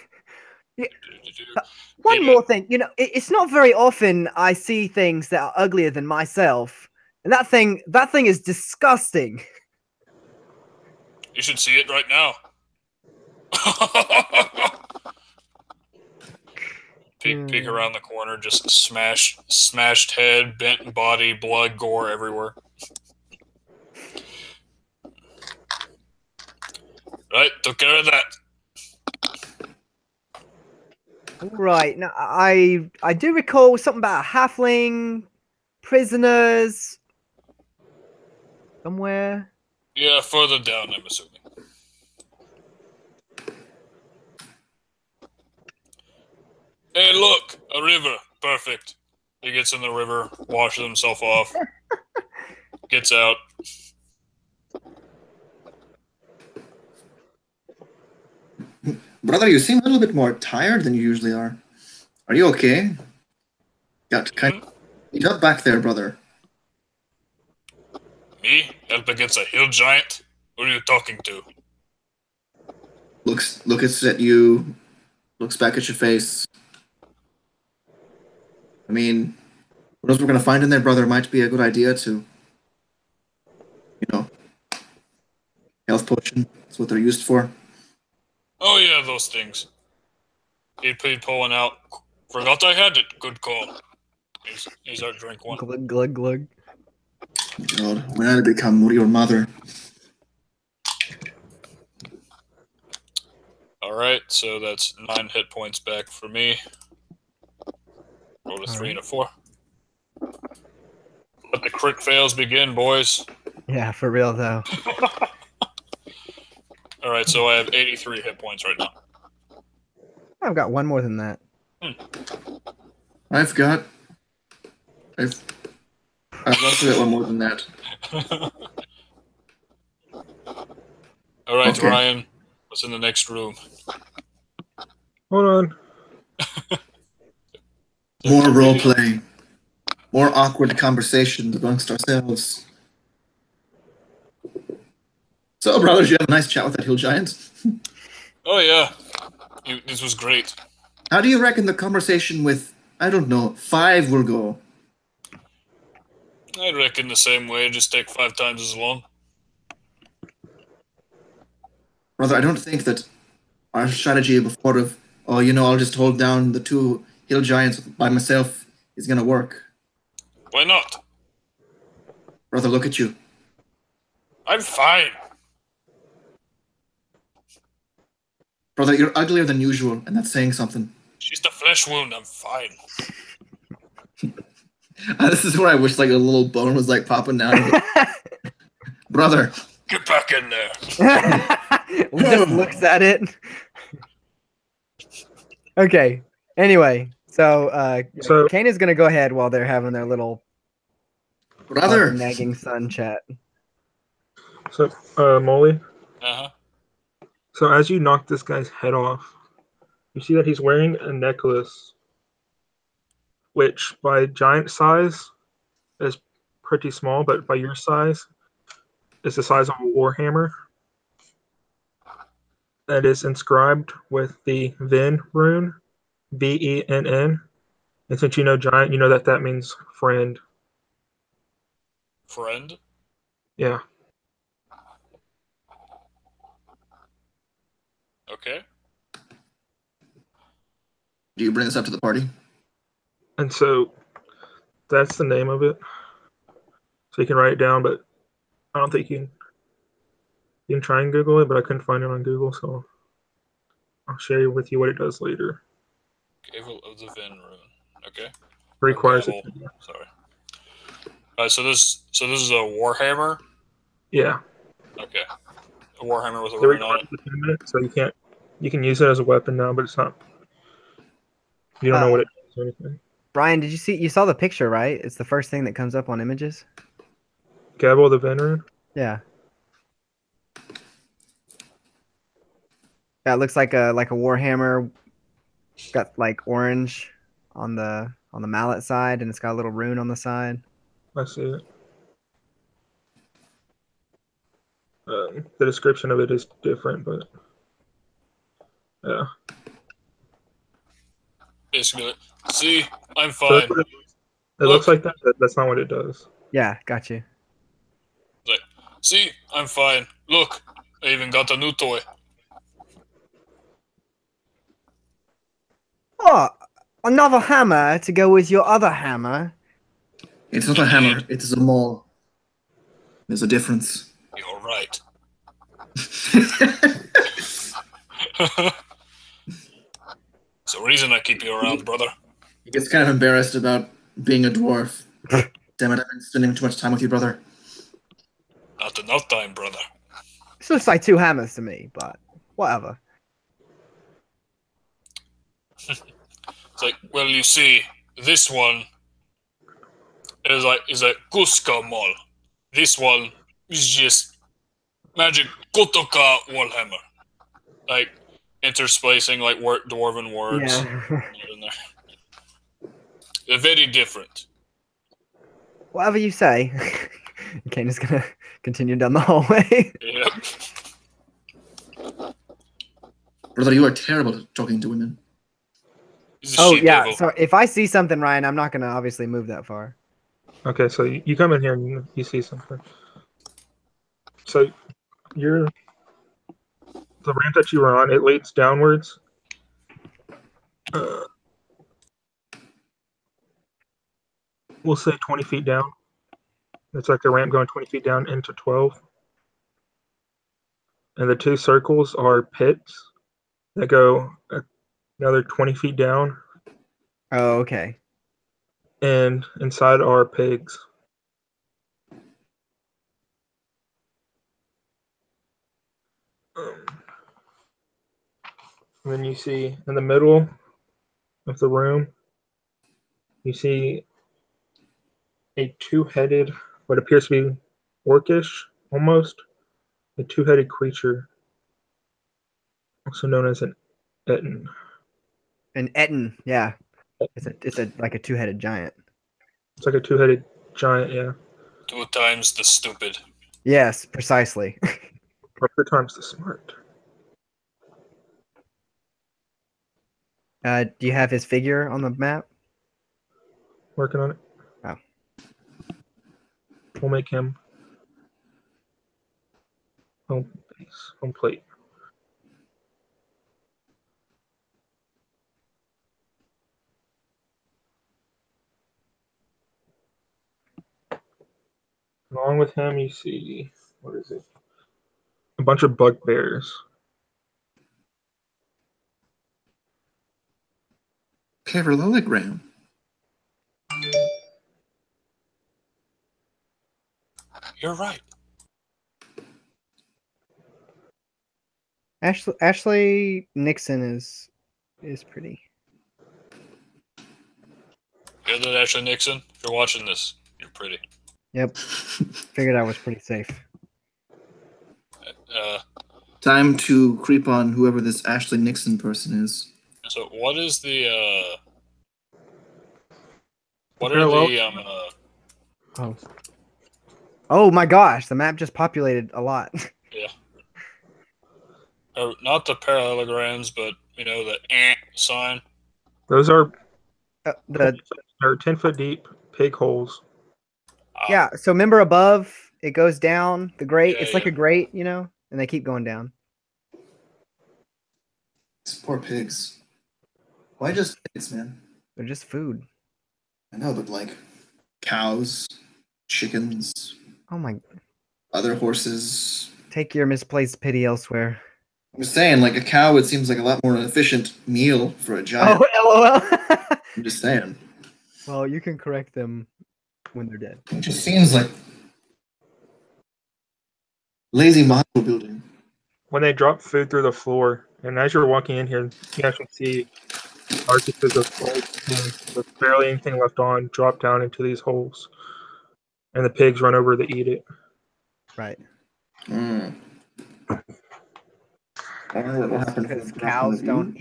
One more thing, you know, it's not very often I see things that are uglier than myself, and that thing is disgusting. You should see it right now. Peek around the corner, just smashed head, bent body, blood, gore everywhere. Right, took care of that. Right, now I do recall something about a halfling, prisoners, somewhere. Yeah, further down, I'm assuming. Hey, look, a river. Perfect. He gets in the river, washes himself off, gets out. Brother, you seem a little bit more tired than you usually are. Are you okay? Got kind of beat up back there, brother. Me? Help against a hill giant? Who are you talking to? Looks at you, looks back at your face. I mean, what else we're gonna find in there, brother? Might be a good idea to, you know, health potion. That's what they're used for. Oh yeah, those things. He'd pulling out. Forgot I had it. Good call. He's our drink one. Glug glug glug. God, when I become your mother. Alright, so that's 9 hit points back for me. Rolled a 3 and a 4. Let the crit fails begin, boys. Yeah, for real though. Alright, so I have 83 hit points right now. I've got one more than that. I've also got one more than that. Alright, Okay. Ryan, what's in the next room? Hold on. More role play. More awkward conversations amongst ourselves. So, brother, did you have a nice chat with that hill giant? Oh yeah, this was great. How do you reckon the conversation with, I don't know, 5 will go? I reckon the same way, just take 5 times as long. Brother, I don't think that our strategy before of, oh, you know, I'll just hold down the 2 hill giants by myself is going to work. Why not? Brother, look at you. I'm fine. Brother, you're uglier than usual, and that's saying something. She's the flesh wound, I'm fine. This is where I wish like a little bone was like popping down. Brother. Get back in there. Just looks at it. Okay. Anyway, so Kane is gonna go ahead while they're having their little brother nagging son chat. So, Molly. Uh-huh. So as you knock this guy's head off, you see that he's wearing a necklace, which by giant size is pretty small, but by your size is the size of a warhammer. That is inscribed with the Venn rune, Venn. And since you know giant, you know that means friend. Friend? Yeah. Do you bring this up to the party? And so that's the name of it. So you can write it down, but I don't think you can try and Google it, but I couldn't find it on Google, so I'll share with you what it does later. Gavel of the Ven rune. Okay. It requires it. Sorry. Alright, so this is a warhammer. Yeah. Okay. A warhammer with a rune on it. 10 minutes, so you can use it as a weapon now, but it's not. You don't know what it does or anything. Brian, you saw the picture, right? It's the first thing that comes up on images. Gavel of the Veteran? Yeah. Yeah, it looks like a warhammer. Got like orange on the mallet side, and it's got a little rune on the side. I see it. The description of it is different, but yeah. Basically, see, I'm fine. So it looks like that. That's not what it does. Yeah, got you. Like, see, I'm fine. Look, I even got a new toy. Oh, another hammer to go with your other hammer. It's not a hammer. It is a maul. There's a difference. You're right. It's the reason I keep you around, brother. He gets kind of embarrassed about being a dwarf. Damn it, I've been spending too much time with you, brother. Not enough time, brother. This looks like two hammers to me, but whatever. It's like, well, you see, this one is a Kuska Mall. This one is just magic Kotoka Warhammer. Like, interspacing, like, dwarven words. Yeah. In there. They're very different. Whatever you say. Kane is gonna continue down the hallway. Yep. Brother, you are terrible at talking to women. Oh, yeah. Devil. So if I see something, Ryan, I'm not gonna obviously move that far. Okay, so you come in here and you see something. So the ramp that you were on, it leads downwards. We'll say 20 feet down. It's like a ramp going 20 feet down into 12. And the two circles are pits that go another 20 feet down. Oh, okay. And inside are pigs. And then you see in the middle of the room, you see a two-headed, what appears to be orcish, almost, a two-headed creature, also known as an Etten. An Etten, yeah. It's like a two-headed giant. It's like a two-headed giant, yeah. 2 times the stupid. Yes, precisely. Or 3 times the smart. Do you have his figure on the map? Working on it. Oh. We'll make him home base, home plate. Along with him, you see, what is it? A bunch of bugbears. Parallelogram. You're right. Ashley Nixon is pretty. You're the Ashley Nixon. If you're watching this, you're pretty. Yep. Figured I was pretty safe. Time to creep on whoever this Ashley Nixon person is. So what is the what are the Oh my gosh, the map just populated a lot. Yeah. Not the parallelograms, but you know the sign. Those are the 10-foot deep pig holes. Yeah, so remember above, it goes down, the grate, Yeah, it's like a grate, you know, and they keep going down. These poor pigs. Why just pigs, man? They're just food. I know, but like cows, chickens, Oh my! other horses. Take your misplaced pity elsewhere. I'm just saying, like a cow, it seems like a lot more efficient meal for a giant. Oh, LOL. I'm just saying. Well, you can correct them when they're dead. It just seems like lazy model building. When they drop food through the floor, and as you're walking in here, you actually see carcasses of old pigs with barely anything left on drop down into these holes, and the pigs run over to eat it. Right. I wonder what will happen Because cows don't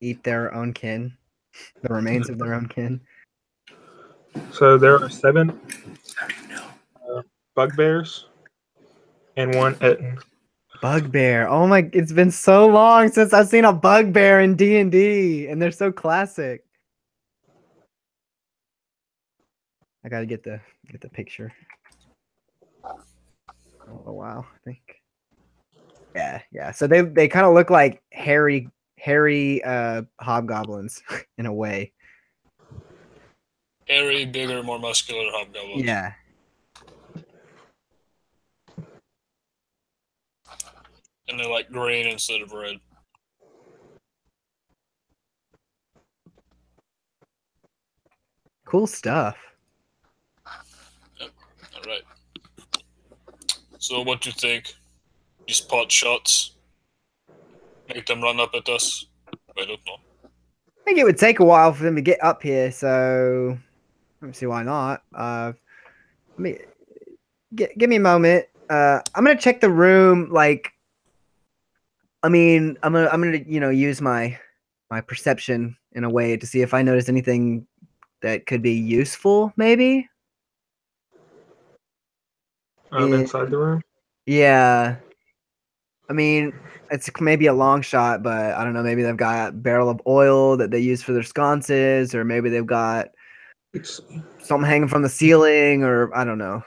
eat their own kin, the remains of their own kin. So there are 7 How do you know? bugbears and 1 Etten. Bugbear. Oh my! It's been so long since I've seen a bugbear in D&D, and they're so classic. I gotta get the picture. Oh wow! I think. Yeah. So they kind of look like hairy hobgoblins in a way. Hairy, bigger, more muscular hobgoblins. Yeah. And they're like green instead of red. Cool stuff. Yep. All right. So what do you think? These pot shots make them run up at us? I don't know. I think it would take a while for them to get up here, so let me see why not. Let me give me a moment. I'm gonna check the room. Like, I mean, I'm gonna use my perception in a way to see if I notice anything that could be useful. Maybe. Inside the room. Yeah. I mean, it's maybe a long shot, but I don't know. Maybe they've got a barrel of oil that they use for their sconces, or maybe they've got something hanging from the ceiling, or I don't know.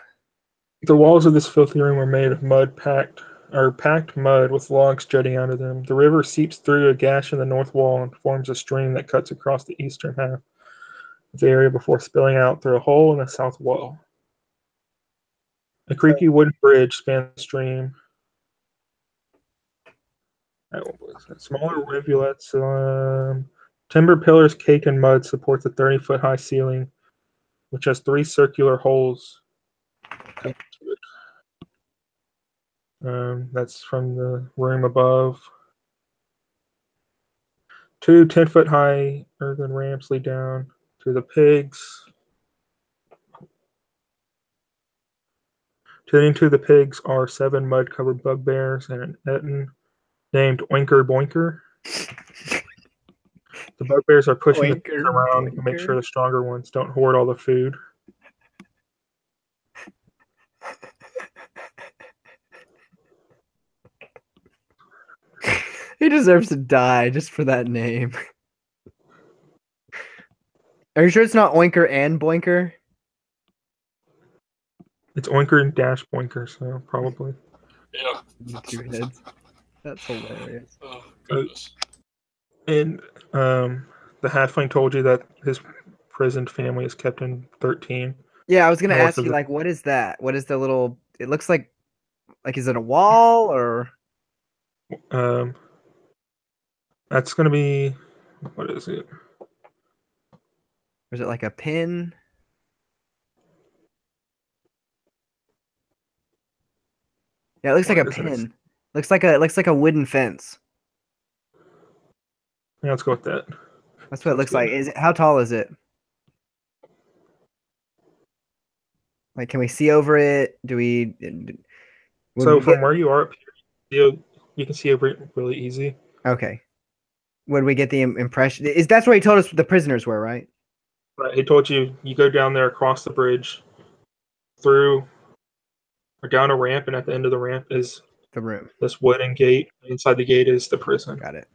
The walls of this filthy room are made of packed mud with logs jutting out of them. The river seeps through a gash in the north wall and forms a stream that cuts across the eastern half of the area before spilling out through a hole in the south wall. A creaky wooden bridge spans the stream. Smaller rivulets, timber pillars caked in mud support the 30-foot high ceiling, which has 3 circular holes cut into it. That's from the room above. 2 10-foot high earthen ramps lead down to the pigs. Tending to the pigs are 7 mud-covered bugbears and an Etten named Oinker Boinker. The bugbears are pushing the pigs around to make sure the stronger ones don't hoard all the food. He deserves to die just for that name. Are you sure it's not Oinker and Boinker? It's Oinker and Dash Boinker, so probably. Yeah. 2 heads. That's hilarious. Oh, goodness. And the halfling told you that his prisoned family is kept in 13. Yeah, I was gonna ask you, like, what is that? What is the little? It looks like is it a wall or? That's gonna be, what is it? Or is it like a pin? Yeah, it looks like a pin. Looks like a wooden fence. Yeah, let's go with that. That's what it looks like. Is it? How tall is it? Like, can we see over it? Do we? So from where you are up here, you can see over it really easy. Okay. Would we get the impression? That's where he told us the prisoners were, right? Right. He told you go down there across the bridge, through or down a ramp, and at the end of the ramp is the room. This wooden gate. Inside the gate is the prison. Got it.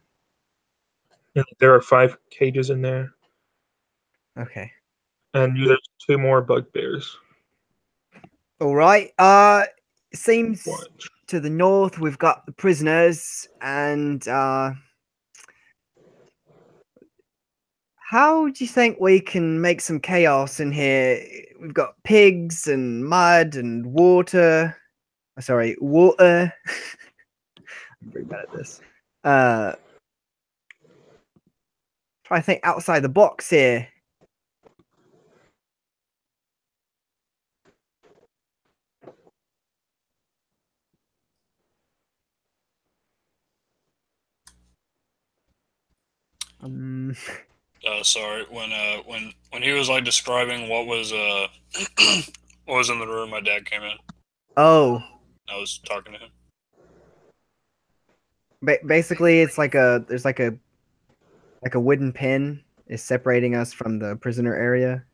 And there are 5 cages in there. Okay. And there's 2 more bugbears. All right. Seems to the north we've got the prisoners, and How do you think we can make some chaos in here? We've got pigs and mud and water. Sorry, water. I'm pretty bad at this. Try to think outside the box here. Sorry, when he was like describing what was what was in the room, my dad came in. Oh. I was talking to him. Basically, it's like there's like a wooden pin is separating us from the prisoner area.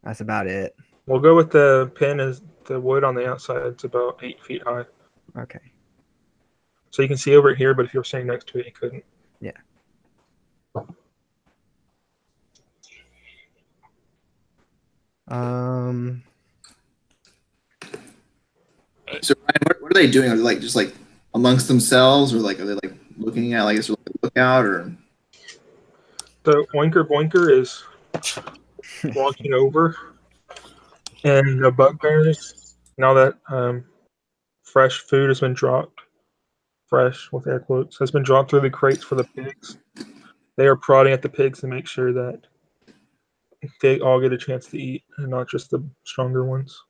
That's about it. We'll go with the pin as the wood on the outside. It's about 8 feet high. Okay. So you can see over here, but if you were standing next to it, you couldn't. Yeah. So Ryan, what are they doing? Are they like just like amongst themselves, or like are they like looking at like a lookout, or? The Oinker Boinker is walking over, and the bugbears, now that fresh food has been dropped, fresh with air quotes, has been dropped through the crates for the pigs. They are prodding at the pigs to make sure that they all get a chance to eat, and not just the stronger ones.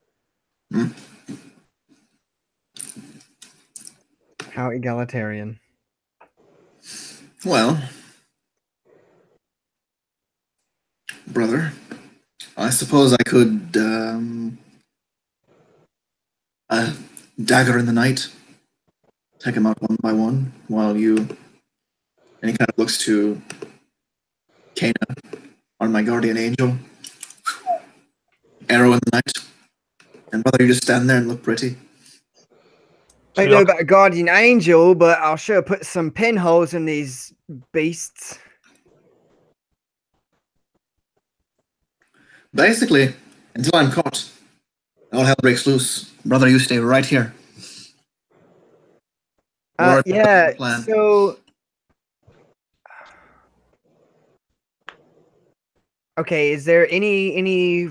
How egalitarian. Well, brother, I suppose I could dagger in the night, take him out one by one, while you. And he kind of looks to Kana, on my guardian angel. Arrow in the night, and brother, you just stand there and look pretty. I don't know about a guardian angel, but I'll sure put some pinholes in these beasts. Basically, until I'm caught, all hell breaks loose. Brother, you stay right here. Yeah, so... Okay, is there any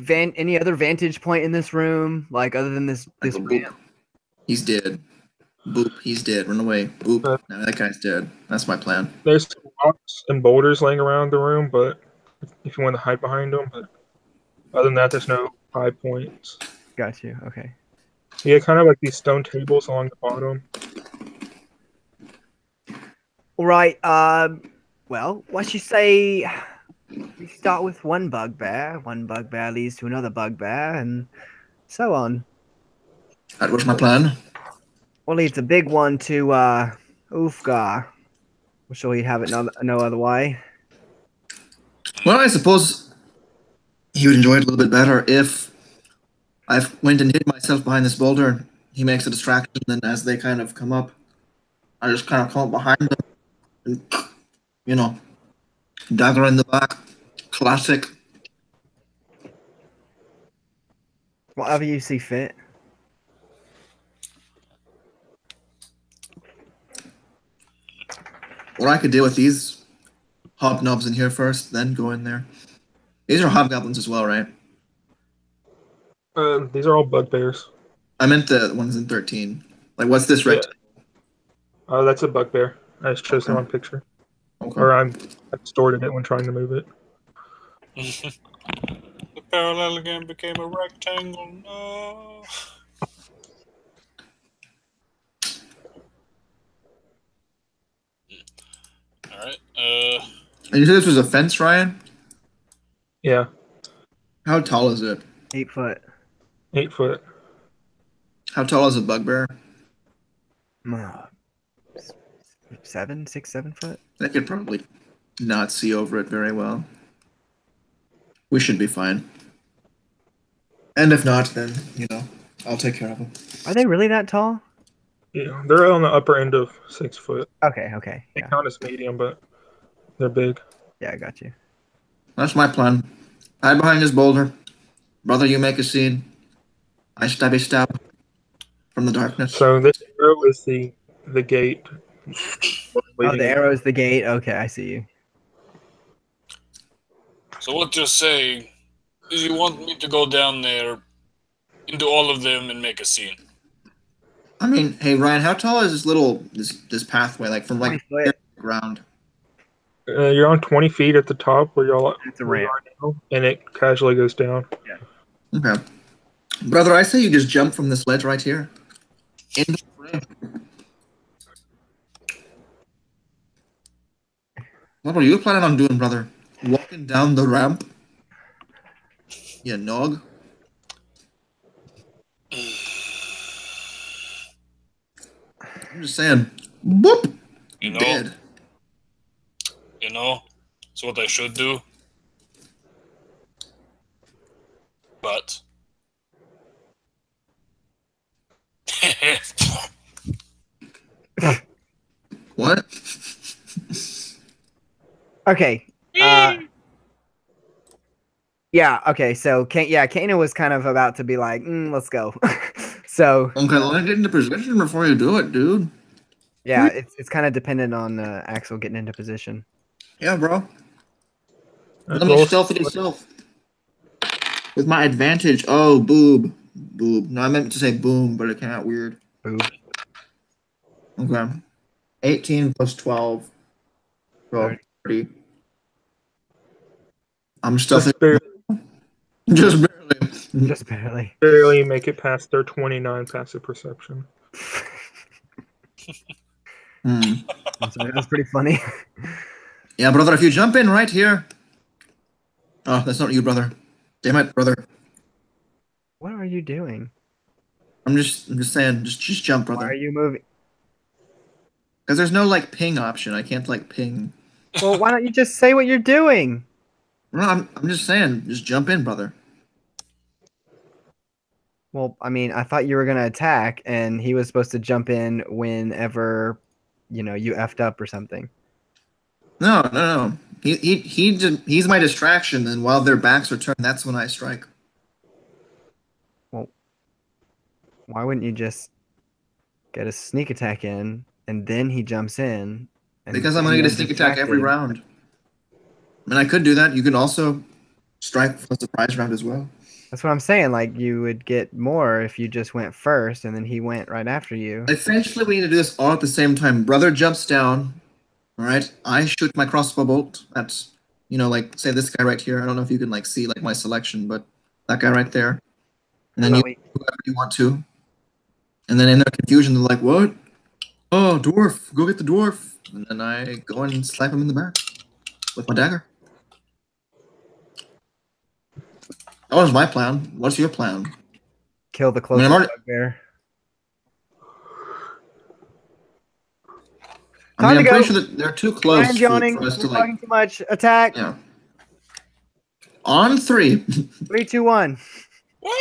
other vantage point in this room, like other than this ramp? He's dead. Boop, he's dead. Run away. Boop. No, that guy's dead. That's my plan. There's rocks and boulders laying around the room, but if you want to hide behind them, but other than that, there's no high points. Got you. Okay. Yeah, kind of like these stone tables along the bottom. All right. Well, what you say? We start with one bugbear. One bugbear leads to another bugbear, and so on. That was my plan. Well, leads a big one to Ulfgar. I'm sure he'd have it no other way. Well, I suppose he would enjoy it a little bit better if I went and hid myself behind this boulder. He makes a distraction, and as they kind of come up, I just kind of come up behind them and, you know, dagger in the back. Classic. Whatever you see fit. Or I could deal with these hobnobs in here first, then go in there. These are hobgoblins as well, right? These are all bugbears. I meant the ones in 13. Like, what's this rectangle? Oh, that's a bugbear. I just chose the wrong picture. Okay. Or I distorted it when trying to move it. The parallelogram became a rectangle. No. All right. And you said this was a fence, Ryan? Yeah. How tall is it? 8 foot. 8 foot. How tall is a bugbear? 6, 7 foot. They could probably not see over it very well. We should be fine. And if not, then, you know, I'll take care of them. Are they really that tall? Yeah, they're on the upper end of 6 foot. Okay. They count as medium, but they're big. Yeah, I got you. That's my plan. Hide behind this boulder. Brother, you make a scene. I stabby stab from the darkness. So this arrow is the gate. Oh, the arrow is the gate. Okay, I see you. So what you're saying is you want me to go down there into all of them and make a scene? I mean, hey Ryan, how tall is this pathway? Like from like the ground? You're on 20 feet at the top where It's a where you ramp. are now, and it casually goes down. Okay, brother, I say you just jump from this ledge right here into the frame. What are you planning on doing, brother? Walking down the ramp? You nog? I'm just saying. Boop! You know? Dead. You know? It's what I should do. But... What? Okay. Yeah. Okay. So, Kana was kind of about to be like, "Let's go." So. Okay, let me get into position before you do it, dude. Yeah, it's kind of dependent on Axel getting into position. Yeah, bro. Let me stealthily stealth. With my advantage. Oh, boob. Boob. No, I meant to say boom, but it came out weird. Boob. Okay. 18 plus 12. 30. I'm stealthy. Just barely. Just barely. Barely make it past their 29 passive perception. That's pretty funny. Yeah, brother, if you jump in right here. Oh, that's not you, brother. Damn it, brother. What are you doing? I'm just saying, just jump, brother. Why are you moving? Because there's no like ping option. I can't like ping. Well, why don't you just say what you're doing? No, I'm just saying, just jump in, brother. Well, I mean, I thought you were gonna attack, and he was supposed to jump in whenever, you effed up or something. No. He's my distraction, and while their backs are turned, that's when I strike. Well, why wouldn't you just get a sneak attack in, and then he jumps in? Because I'm gonna get a sneak attack every round. I mean, I could do that. You can also strike for a surprise round as well. That's what I'm saying. Like, you would get more if you just went first, and then he went right after you. Essentially, we need to do this all at the same time. Brother jumps down. All right. I shoot my crossbow bolt. That's, like, say this guy right here. I don't know if you can, like, see, like, my selection, but that guy right there. And then you do whoever you want to. And then in their confusion, they're like, what? Oh, dwarf. Go get the dwarf. And then I go and slap him in the back with my dagger. That was my plan. What's your plan? Kill the closest bugbear. I'm pretty sure that they're too close for us to, like... talking too much. Attack. Yeah. On 3. 3, 2, 1. Woo!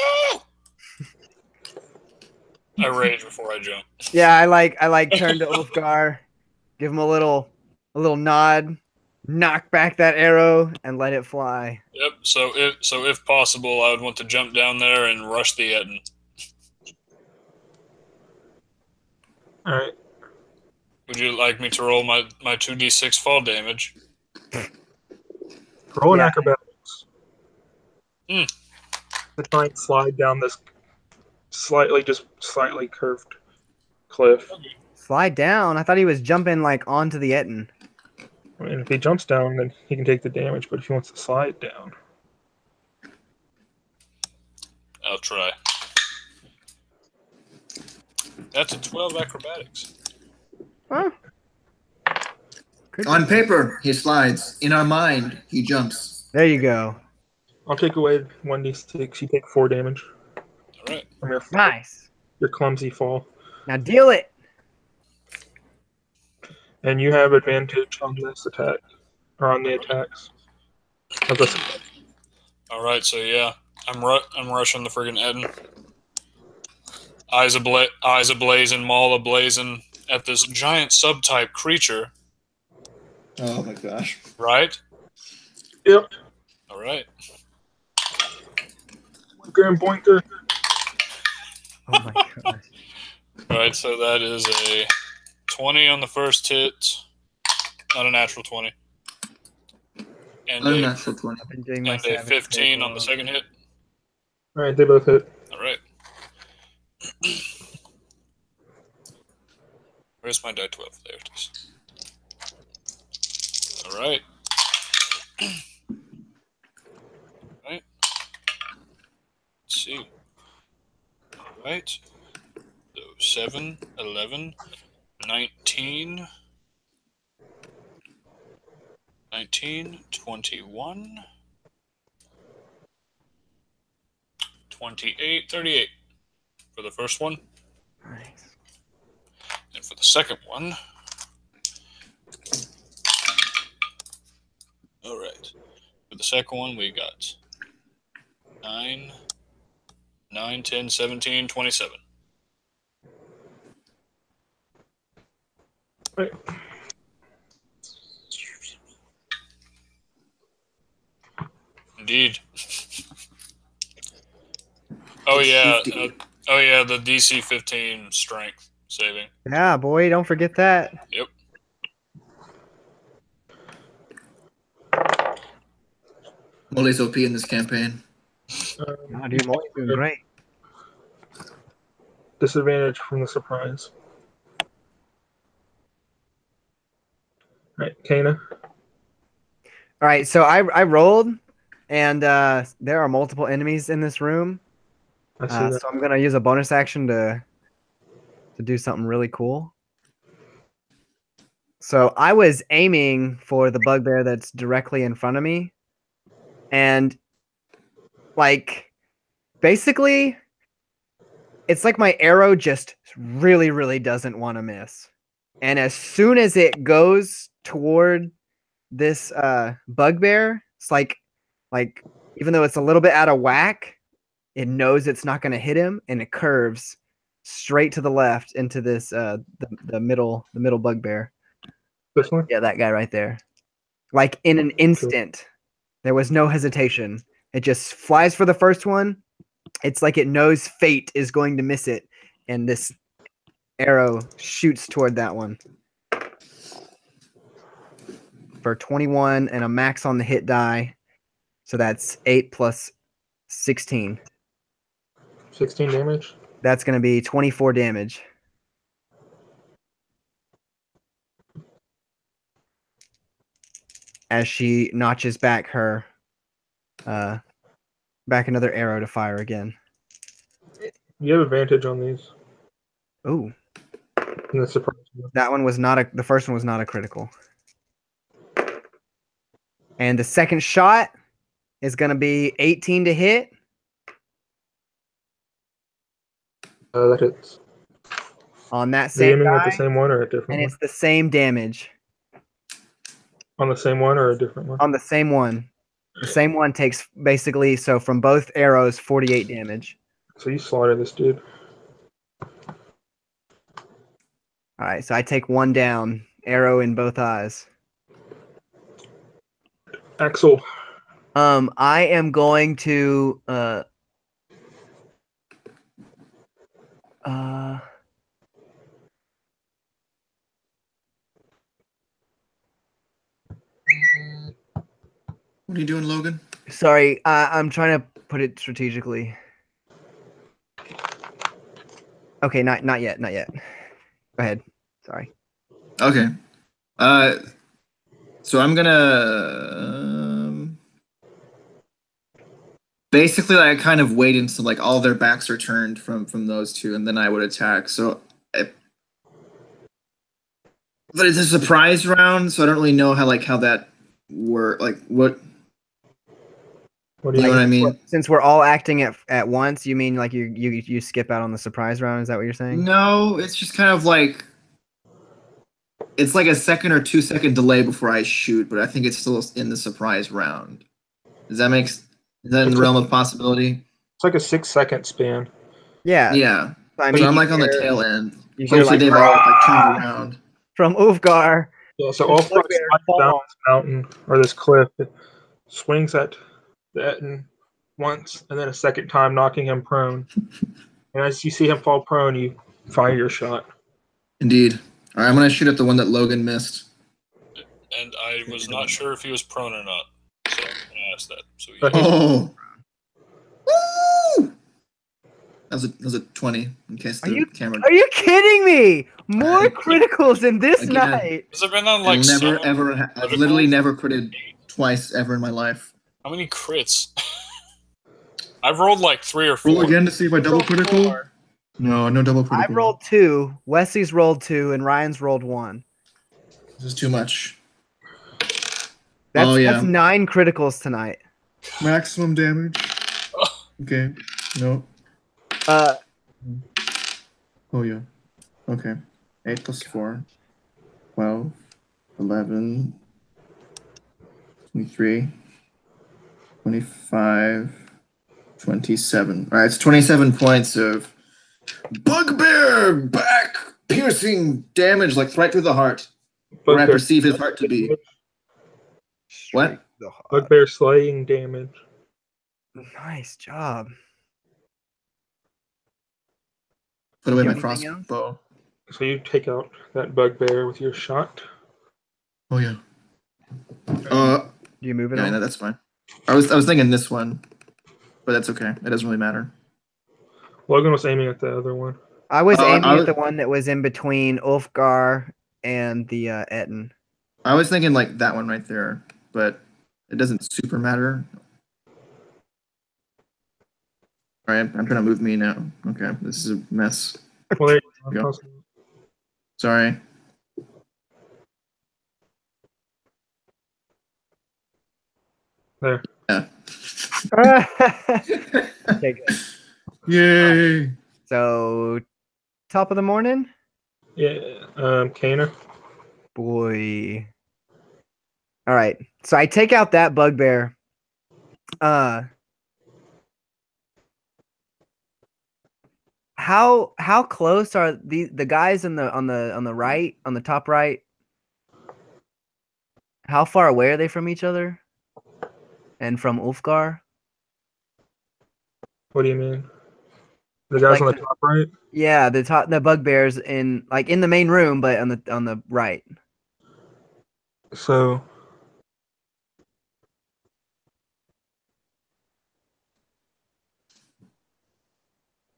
I rage before I jump. Yeah, I like turn to Ulfgar, give him a little nod, knock back that arrow, and let it fly. Yep. So if possible, I would want to jump down there and rush the Etten. All right. Would you like me to roll my 2d6 fall damage? Roll an acrobatics. To try and slide down this slightly curved cliff. Slide down? I thought he was jumping like onto the Etten. I mean, if he jumps down, then he can take the damage. But if he wants to slide down, I'll try. That's a 12 acrobatics. Huh? On paper, he slides. In our mind, he jumps. There you go. I'll take away 1d6. You take 4 damage. All right. Nice. Your clumsy fall. Now deal it. And you have advantage on this attack, or on the attacks. All right. So yeah, I'm rushing the friggin' Etten. Eyes ablazing, maul ablazing at this giant subtype creature. Oh my gosh. Right? Yep. All right. Grand pointer. Oh my gosh. All right, so that is a 20 on the first hit. Not a natural 20. And Unnatural 20. I've been doing my and a 15 on the second hit. All right, they both hit. All right. Where's my die 12? There it is. All right. All right. Let's see. All right. So 7, 11, 19, 21, 28, 38 for the first one. Nice. And for the second one, all right. For the second one, we got 9, 10, 17, 27. Right. Indeed. Oh yeah. The DC 15 strength saving. Yeah, boy, don't forget that. Yep. Molly's OP in this campaign. No, dude, Molly's doing great. Disadvantage from the surprise. All right, Kana. All right, so I rolled, and there are multiple enemies in this room. I see that. So I'm gonna use a bonus action to do something really cool. So I was aiming for the bugbear that's directly in front of me, and like basically, it's like my arrow just really, really doesn't want to miss. And as soon as it goes toward this bugbear, it's like even though it's a little bit out of whack, it knows it's not going to hit him, and it curves straight to the left into this the middle bugbear. This one? Yeah, that guy right there. Like in an instant, there was no hesitation. It just flies for the first one. It's like it knows fate is going to miss it, and this arrow shoots toward that one for 21 and a max on the hit die. So that's 8 plus 16. 16 damage. That's going to be 24 damage. As she notches back her back another arrow to fire again. You have advantage on these. Ooh. In the surprise. That one was not the first one was not a critical. And the second shot is going to be 18 to hit. That hits. On that Are you same aiming die, at the same one or a different and one? it's the same damage. On the same one or a different one? On the same one. The same one takes basically, so from both arrows, 48 damage. So you slaughter this dude. All right, so I take one down, arrow in both eyes. Axel. I am going to What are you doing, Logan? sorry, I'm trying to put it strategically. Okay, not yet. Go ahead. Sorry. Okay. So I'm gonna basically I kind of wait until like all their backs are turned from those two, and then I would attack. So, but it's a surprise round, so I don't really know how that work. Like what? What do You know what I mean? Since we're all acting at once, you mean like you skip out on the surprise round? Is that what you're saying? No, it's just kind of like it's like a 1 or 2 second delay before I shoot, but I think it's still in the surprise round. Is that in the realm of possibility? It's like a 6-second span. Yeah. Yeah. I So mean, I'm like on the tail end. You hear Hopefully like they've all like turned around. from Ulfgar. Yeah, so Ulfgar slides down this mountain or this cliff. It swings at the Etten once and then a second time, knocking him prone. And as you see him fall prone, you fire your shot. Indeed. All right, I'm gonna shoot at the one that Logan missed. And I was not sure if he was prone or not. So I'm gonna ask that. So Oh. Woo! That was a 20 in case the camera. Are you kidding me? More criticals in this night. Has it been on like I've literally never critted twice ever in my life. How many crits? I've rolled like 3 or 4. Roll again to see if I double critical. No double critical. I've rolled 2. Wesley's rolled 2, and Ryan's rolled 1. This is too much. That's 9 criticals tonight. Maximum damage. Okay. No. Oh yeah. Okay. 8 plus 4. 12. 11. 23. 25. 27. Alright, it's 27 points of bugbear back piercing damage, like right through the heart. Where I perceive his heart to be. What? Bugbear slaying damage. Nice job. Put away my crossbow. So you take out that bugbear with your shot. Oh yeah. Do you move it? Yeah, no, that's fine. I was thinking this one, but that's okay. It doesn't really matter. Logan was aiming at the other one. I was aiming at the one that was in between Ulfgar and the Etten. I was thinking like that one right there, but it doesn't super matter. All right, I'm trying to move me now. Okay, this is a mess. Well, there you go. Sorry. There. Yeah. Okay, good. Yay! So, top of the morning? Yeah, Kana. Boy. All right. So I take out that bugbear. How close are the guys on the right, on the top right? How far away are they from each other? And from Ulfgar? What do you mean? The guys on the top right? Yeah, the bugbears in the main room, but on the right. So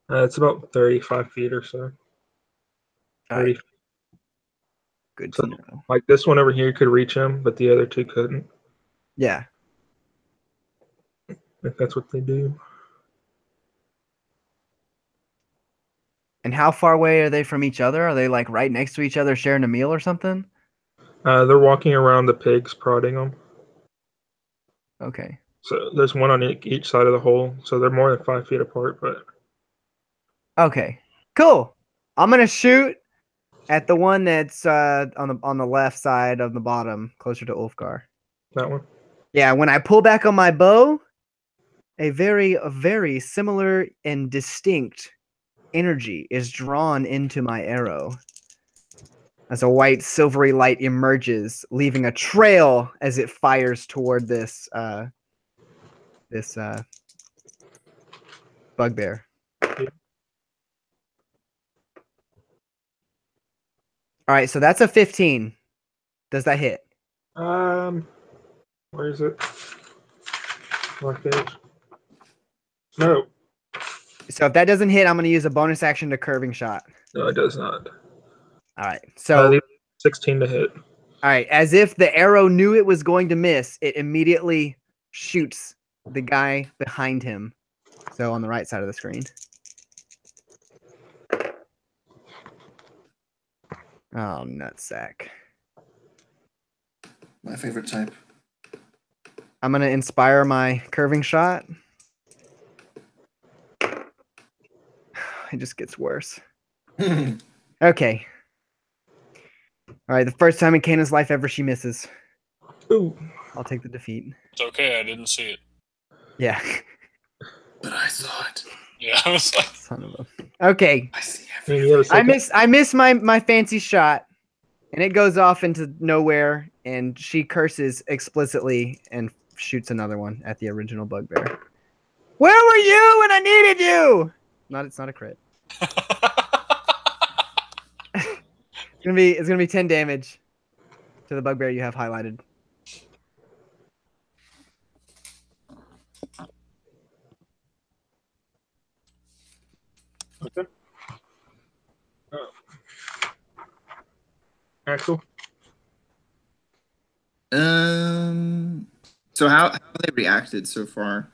it's about 35 feet or so. 30 feet. Good to know. Like this one over here could reach him, but the other two couldn't. Yeah. If that's what they do. And how far away are they from each other? Are they like right next to each other sharing a meal or something? They're walking around the pigs, prodding them. Okay. So there's one on each side of the hole. So they're more than 5 feet apart, but. Okay. Cool. I'm gonna shoot at the one that's on the left side of the bottom, closer to Ulfgar. That one? Yeah, when I pull back on my bow, a very similar and distinct energy is drawn into my arrow as a white silvery light emerges, leaving a trail as it fires toward this bugbear. Yeah. All right, so that's a 15. Does that hit? Where is it? Like this. No. So if that doesn't hit, I'm going to use a bonus action to curving shot. No, it does not. All right. So 16 to hit. All right. As if the arrow knew it was going to miss, it immediately shoots the guy behind him. So on the right side of the screen. Oh, nutsack. My favorite type. I'm going to inspire my curving shot. It just gets worse. Okay. All right, the first time in Kana's life ever she misses. Ooh. I'll take the defeat. It's okay, I didn't see it. Yeah. But I saw it. Yeah, I was like, Son of a... Okay. I see everything. I miss my fancy shot, and it goes off into nowhere, and she curses explicitly and shoots another one at the original bugbear. Where were you when I needed you? It's not a crit. It's gonna be 10 damage to the bugbear you have highlighted. Axel? So how have they reacted so far?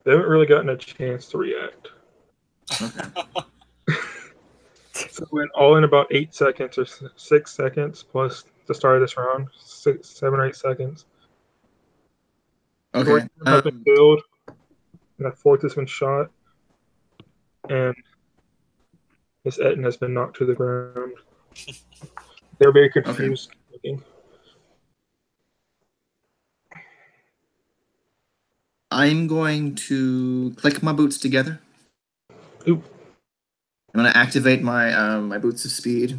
They haven't really gotten a chance to react. Okay. So it went all in about 8 seconds or 6 seconds plus the start of this round. 6, 7 or 8 seconds. Okay. Have been killed, and a fourth has been shot, and Miss Etten has been knocked to the ground. They're very confused looking. I'm going to click my boots together. Ooh. I'm going to activate my my boots of speed.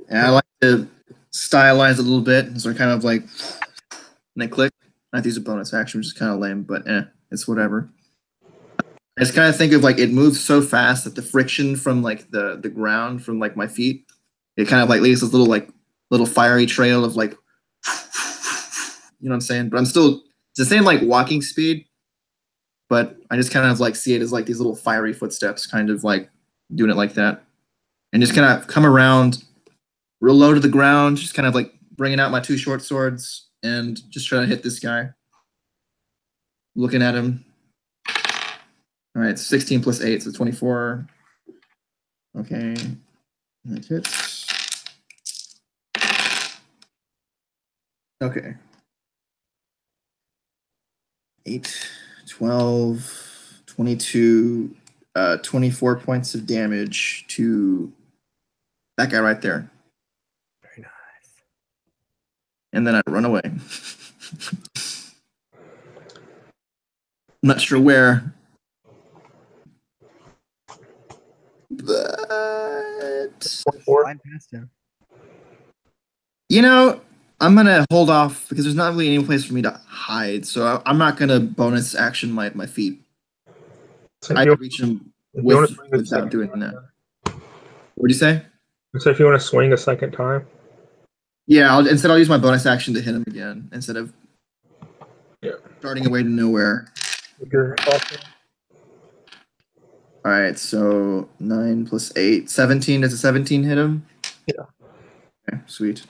And I like to stylize it a little bit. So I kind of like, and I click. I have to use a bonus action, which is kind of lame, but it's whatever. I just kind of think of like it moves so fast that the friction from like the ground from like my feet, it kind of like leaves this little fiery trail of like, you know what I'm saying? But it's the same like walking speed, but I just kind of like see it as like these little fiery footsteps, kind of like doing it like that, and just kind of come around real low to the ground, just kind of like bringing out my two short swords and just trying to hit this guy. Looking at him. All right, 16 plus 8, so 24. Okay, that hits. Okay. 8, 12, 22, 24 points of damage to that guy right there. Very nice. And then I run away. I'm not sure where. But Slide past him. you know, I'm gonna hold off because there's not really any place for me to hide. So I'm not gonna bonus action my feet. So I can reach him without doing that. What'd you say? So if you want to swing a second time. Yeah, I'll use my bonus action to hit him again instead of starting away to nowhere. All right, so 9 plus 8, 17. Does a 17 hit him? Yeah. Okay, sweet.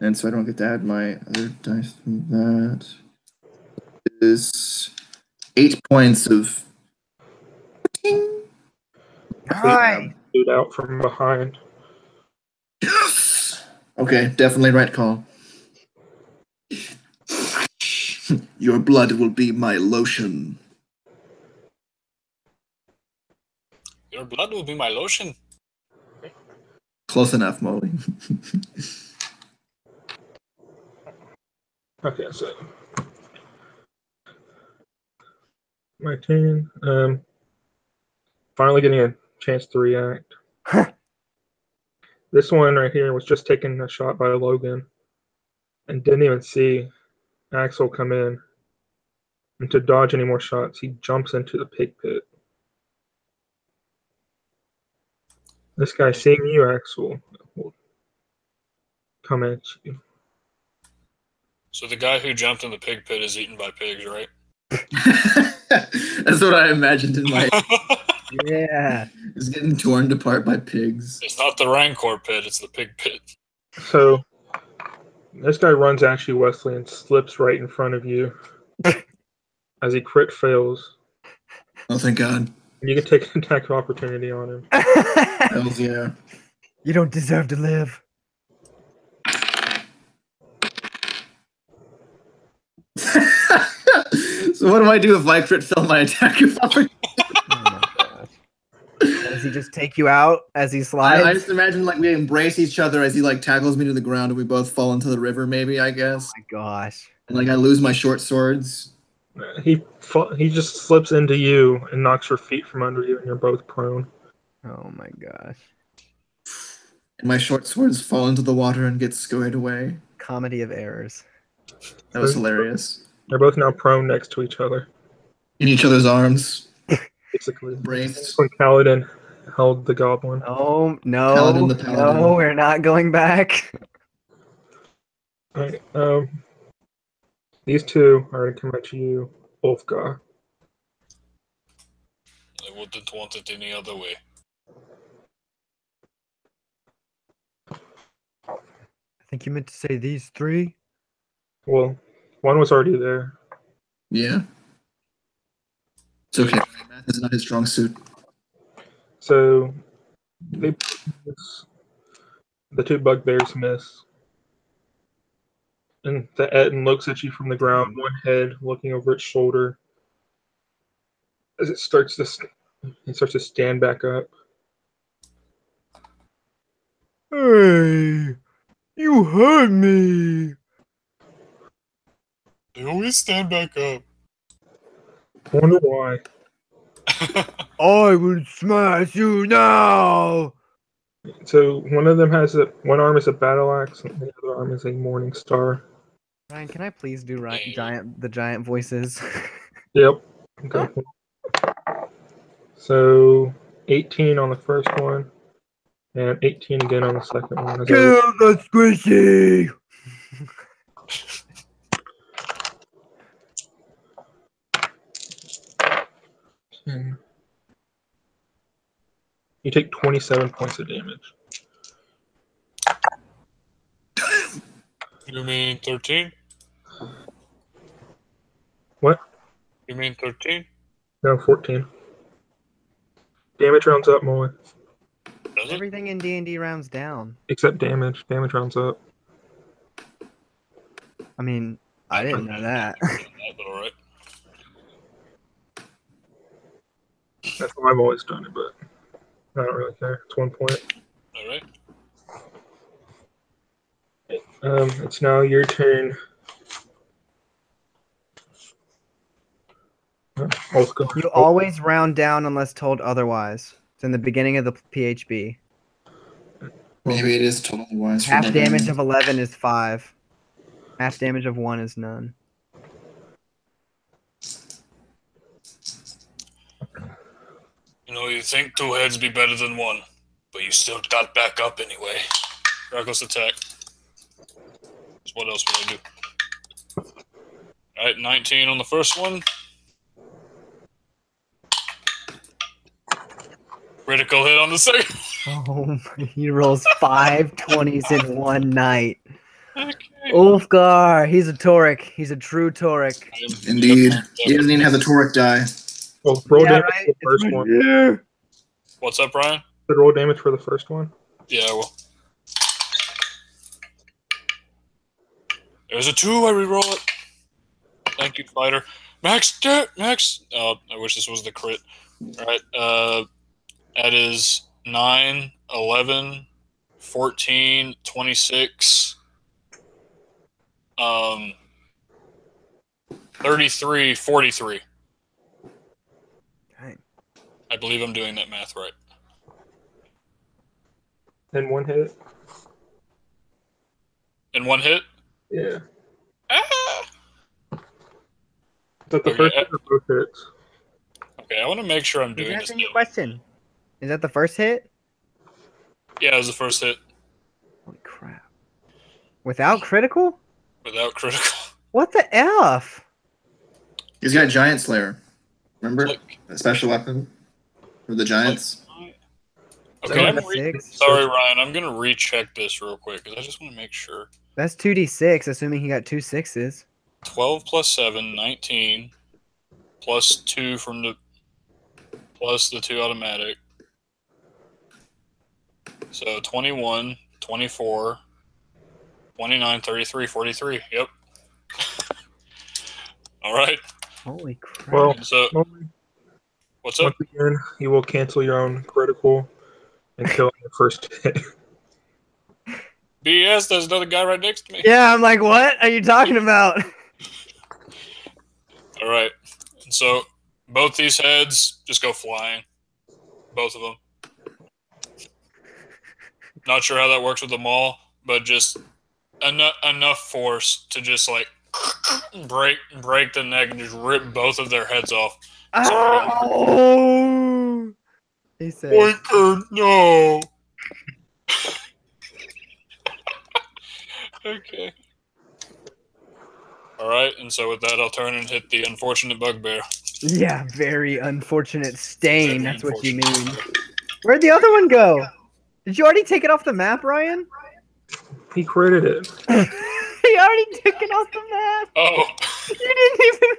And so I don't get to add my other dice from that. Is 8 points of. Nice. Shoot out from behind. Yes! Okay, definitely right call. Your blood will be my lotion. Your blood will be my lotion. Close enough, Molly. Okay, so my turn. Finally getting a chance to react. This one right here was just taking a shot by Logan and didn't even see Axel come in. And to dodge any more shots, he jumps into the pig pit. This guy, seeing you, Axel, will come at you. So the guy who jumped in the pig pit is eaten by pigs, right? That's what I imagined in my. Yeah. It's getting torn apart by pigs. It's not the Rancor pit, it's the pig pit. So this guy runs at you, Wesley, and slips right in front of you as he crit fails. Oh, thank God. And you can take an attack of opportunity on him. Hells yeah. You don't deserve to live. So what do I do if my crit fail my attack of opportunity? Oh my gosh. Does he just take you out as he slides? I just imagine like we embrace each other as he like tackles me to the ground and we both fall into the river, maybe, I guess. Oh my gosh. And like I lose my short swords. He just slips into you and knocks your feet from under you, and you're both prone. Oh my gosh. And my short swords fall into the water and get scurried away. Comedy of errors. That was hilarious. They're both now prone next to each other. In each other's arms. Basically. Embraced. When Kaladin held the goblin. Oh, no. Paladin the Paladin. No, we're not going back. Alright, these two are going to come at you, Ulfgar. I wouldn't want it any other way. I think you meant to say these 3. Well, one was already there. Yeah. It's okay. Math is not his strong suit. So they miss. The 2 bugbears miss. And the Etten looks at you from the ground, one head looking over its shoulder. As it starts to stand back up. Hey, you hurt me. They always stand back up. I wonder why. I will smash you now. So one of them has one arm is a battle axe, and the other arm is a morning star. Ryan, can I please do the giant voices? Yep. Okay. So 18 on the first one, and 18 again on the second one. Kill the squishy. You take 27 points of damage. You mean 13? What? You mean 13? No, 14. Damage rounds up more. Does it? Everything in D&D rounds down. Except damage. Damage rounds up. I mean, I didn't know that. But alright. That's how I've always done it, but I don't really care. It's 1 point. Alright. It's now your turn. Let's go. You always round down unless told otherwise. It's in the beginning of the PHB. Maybe it is totally wise. for Half damage barbarians. of 11 is 5. Half damage of 1 is none. You know, you think 2 heads be better than 1, but you still got back up anyway. Reckless attack. So what else would I do? Alright, 19 on the first one. Critical hit on the second. Oh, he rolls 5 20s in one night. Okay. Ulfgar, he's a Tauric. He's a true Tauric. Indeed. He doesn't even have the Tauric die. Well, roll Yeah, damage right? for the first It's one. right here. What's up, Ryan? Did roll damage for the first one? Yeah, well. There's a 2, I reroll it. Thank you, fighter. Max. Oh, I wish this was the crit. Alright, that is 9, 11, 14, 26, 33, 43. Dang. I believe I'm doing that math right. And 1 hit? In 1 hit? Yeah. Ah! Is that the Okay, first hit or both hits? Okay, I want to make sure I'm He's doing this. answering your question. Is that the first hit? Yeah, it was the first hit Holy crap. Without critical? without critical. What the F? He's got Giant Slayer. Remember? Like- That special weapon for the giants? Okay, I'm That's 6. sorry, Ryan. I'm gonna recheck this real quick because I just want to make sure. That's 2d6, assuming he got 2 6s. 12 plus 7, 19, plus 2 from the plus the 2 automatic. So 21, 24, 29, 33, 43. Yep. All right. Holy crap. Well, So what's up? once again, you will cancel your own critical and kill your first hit. BS, there's another guy right next to me. Yeah, I'm like, what are you talking about? All right. And so both these heads just go flying. Both of them. Not sure how that works with them all, but just enough force to just like break the neck and just rip both of their heads off. Oh! He said, Oinker, no. Okay. All right, and so with that, I'll turn and hit the unfortunate bugbear. Yeah, very unfortunate stain. That's what you mean. Where'd the other one go? Did you already take it off the map, Ryan? He critted it. He already took it off the map. Oh. You didn't even.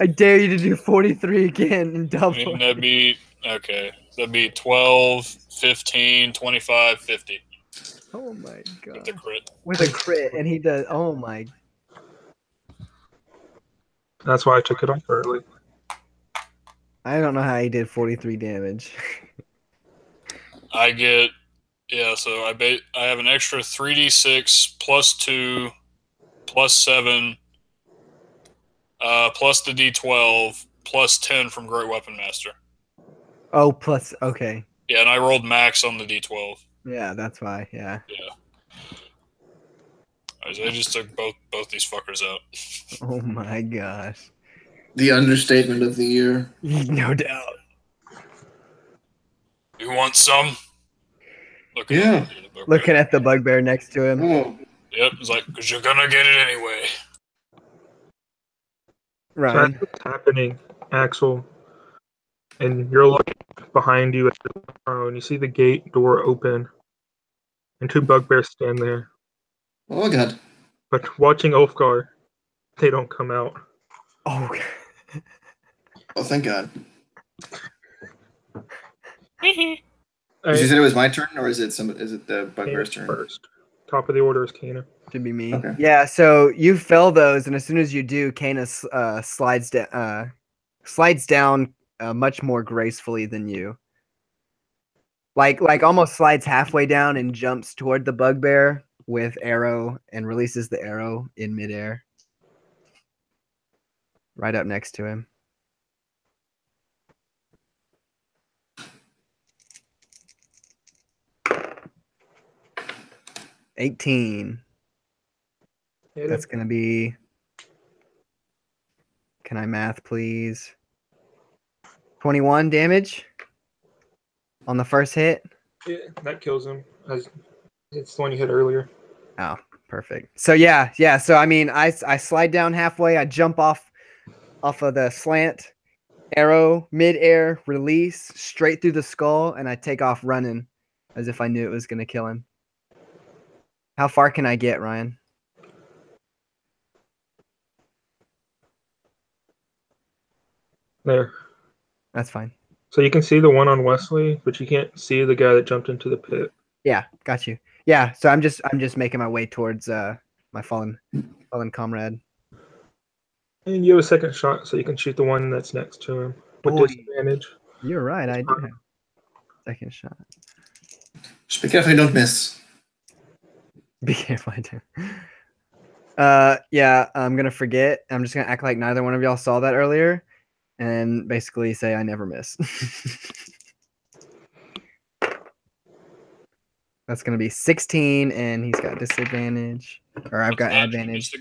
I dare you to do 43 again and double. I mean, that'd be okay. That'd be 12, 15, 25, 50. Oh my god. With a crit. With a crit, and he does. Oh my. That's why I took it off early. I don't know how he did 43 damage. I get, yeah, so I have an extra 3d6 plus 2 plus 7 plus the d12 plus 10 from Great Weapon Master. Oh, plus, okay. Yeah, and I rolled max on the d12. Yeah, that's why, yeah. Yeah. I just took both these fuckers out. Oh my gosh. The understatement of the year. No doubt. You want some? Looking at the bugbear next to him. Oh. Yep, it's like, because you're going to get it anyway. Ryan. So that's what's happening, Axel. And you're looking behind you at the door, and you see the gate door open, and 2 bugbears stand there. Oh, God. But watching Ulfgar, they don't come out. Oh, oh, thank God. Right. Did you say it was my turn, or is it the bugbear's turn? First. Top of the order is Kana. Should be me. Okay. Yeah, so you fell those, and as soon as you do, Kana slides down much more gracefully than you. Like almost slides halfway down and jumps toward the bugbear with arrow and releases the arrow in midair. Right up next to him. $18. That's going to be... Can I math, please? 21 damage on the first hit. Yeah, that kills him. It's the one you hit earlier. Oh, perfect. So yeah. So I mean, I slide down halfway. I jump off of the slant, arrow, mid-air, release, straight through the skull, and I take off running as if I knew it was going to kill him. How far can I get, Ryan? There. That's fine. So you can see the one on Wesley, but you can't see the guy that jumped into the pit. Yeah, got you. Yeah, so I'm just making my way towards my fallen comrade. And you have a second shot, so you can shoot the one that's next to him with disadvantage. You're right, I do have second shot. Just be careful you don't miss. Be careful, I do. Yeah, I'm gonna forget. I'm just gonna act like neither one of y'all saw that earlier, and basically say I never miss. That's gonna be 16, and he's got disadvantage, or I've got advantage.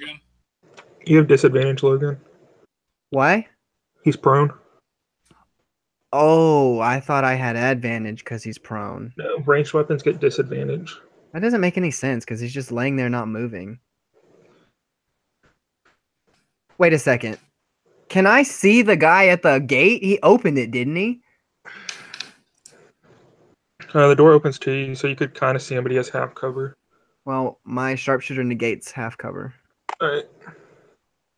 You have disadvantage, Logan. Why? He's prone. Oh, I thought I had advantage because he's prone. No, ranged weapons get disadvantage. That doesn't make any sense because he's just laying there not moving. Wait a second. Can I see the guy at the gate? He opened it, didn't he? The door opens to you, so you could kind of see him, but he has half cover. Well, my sharpshooter negates half cover. All right.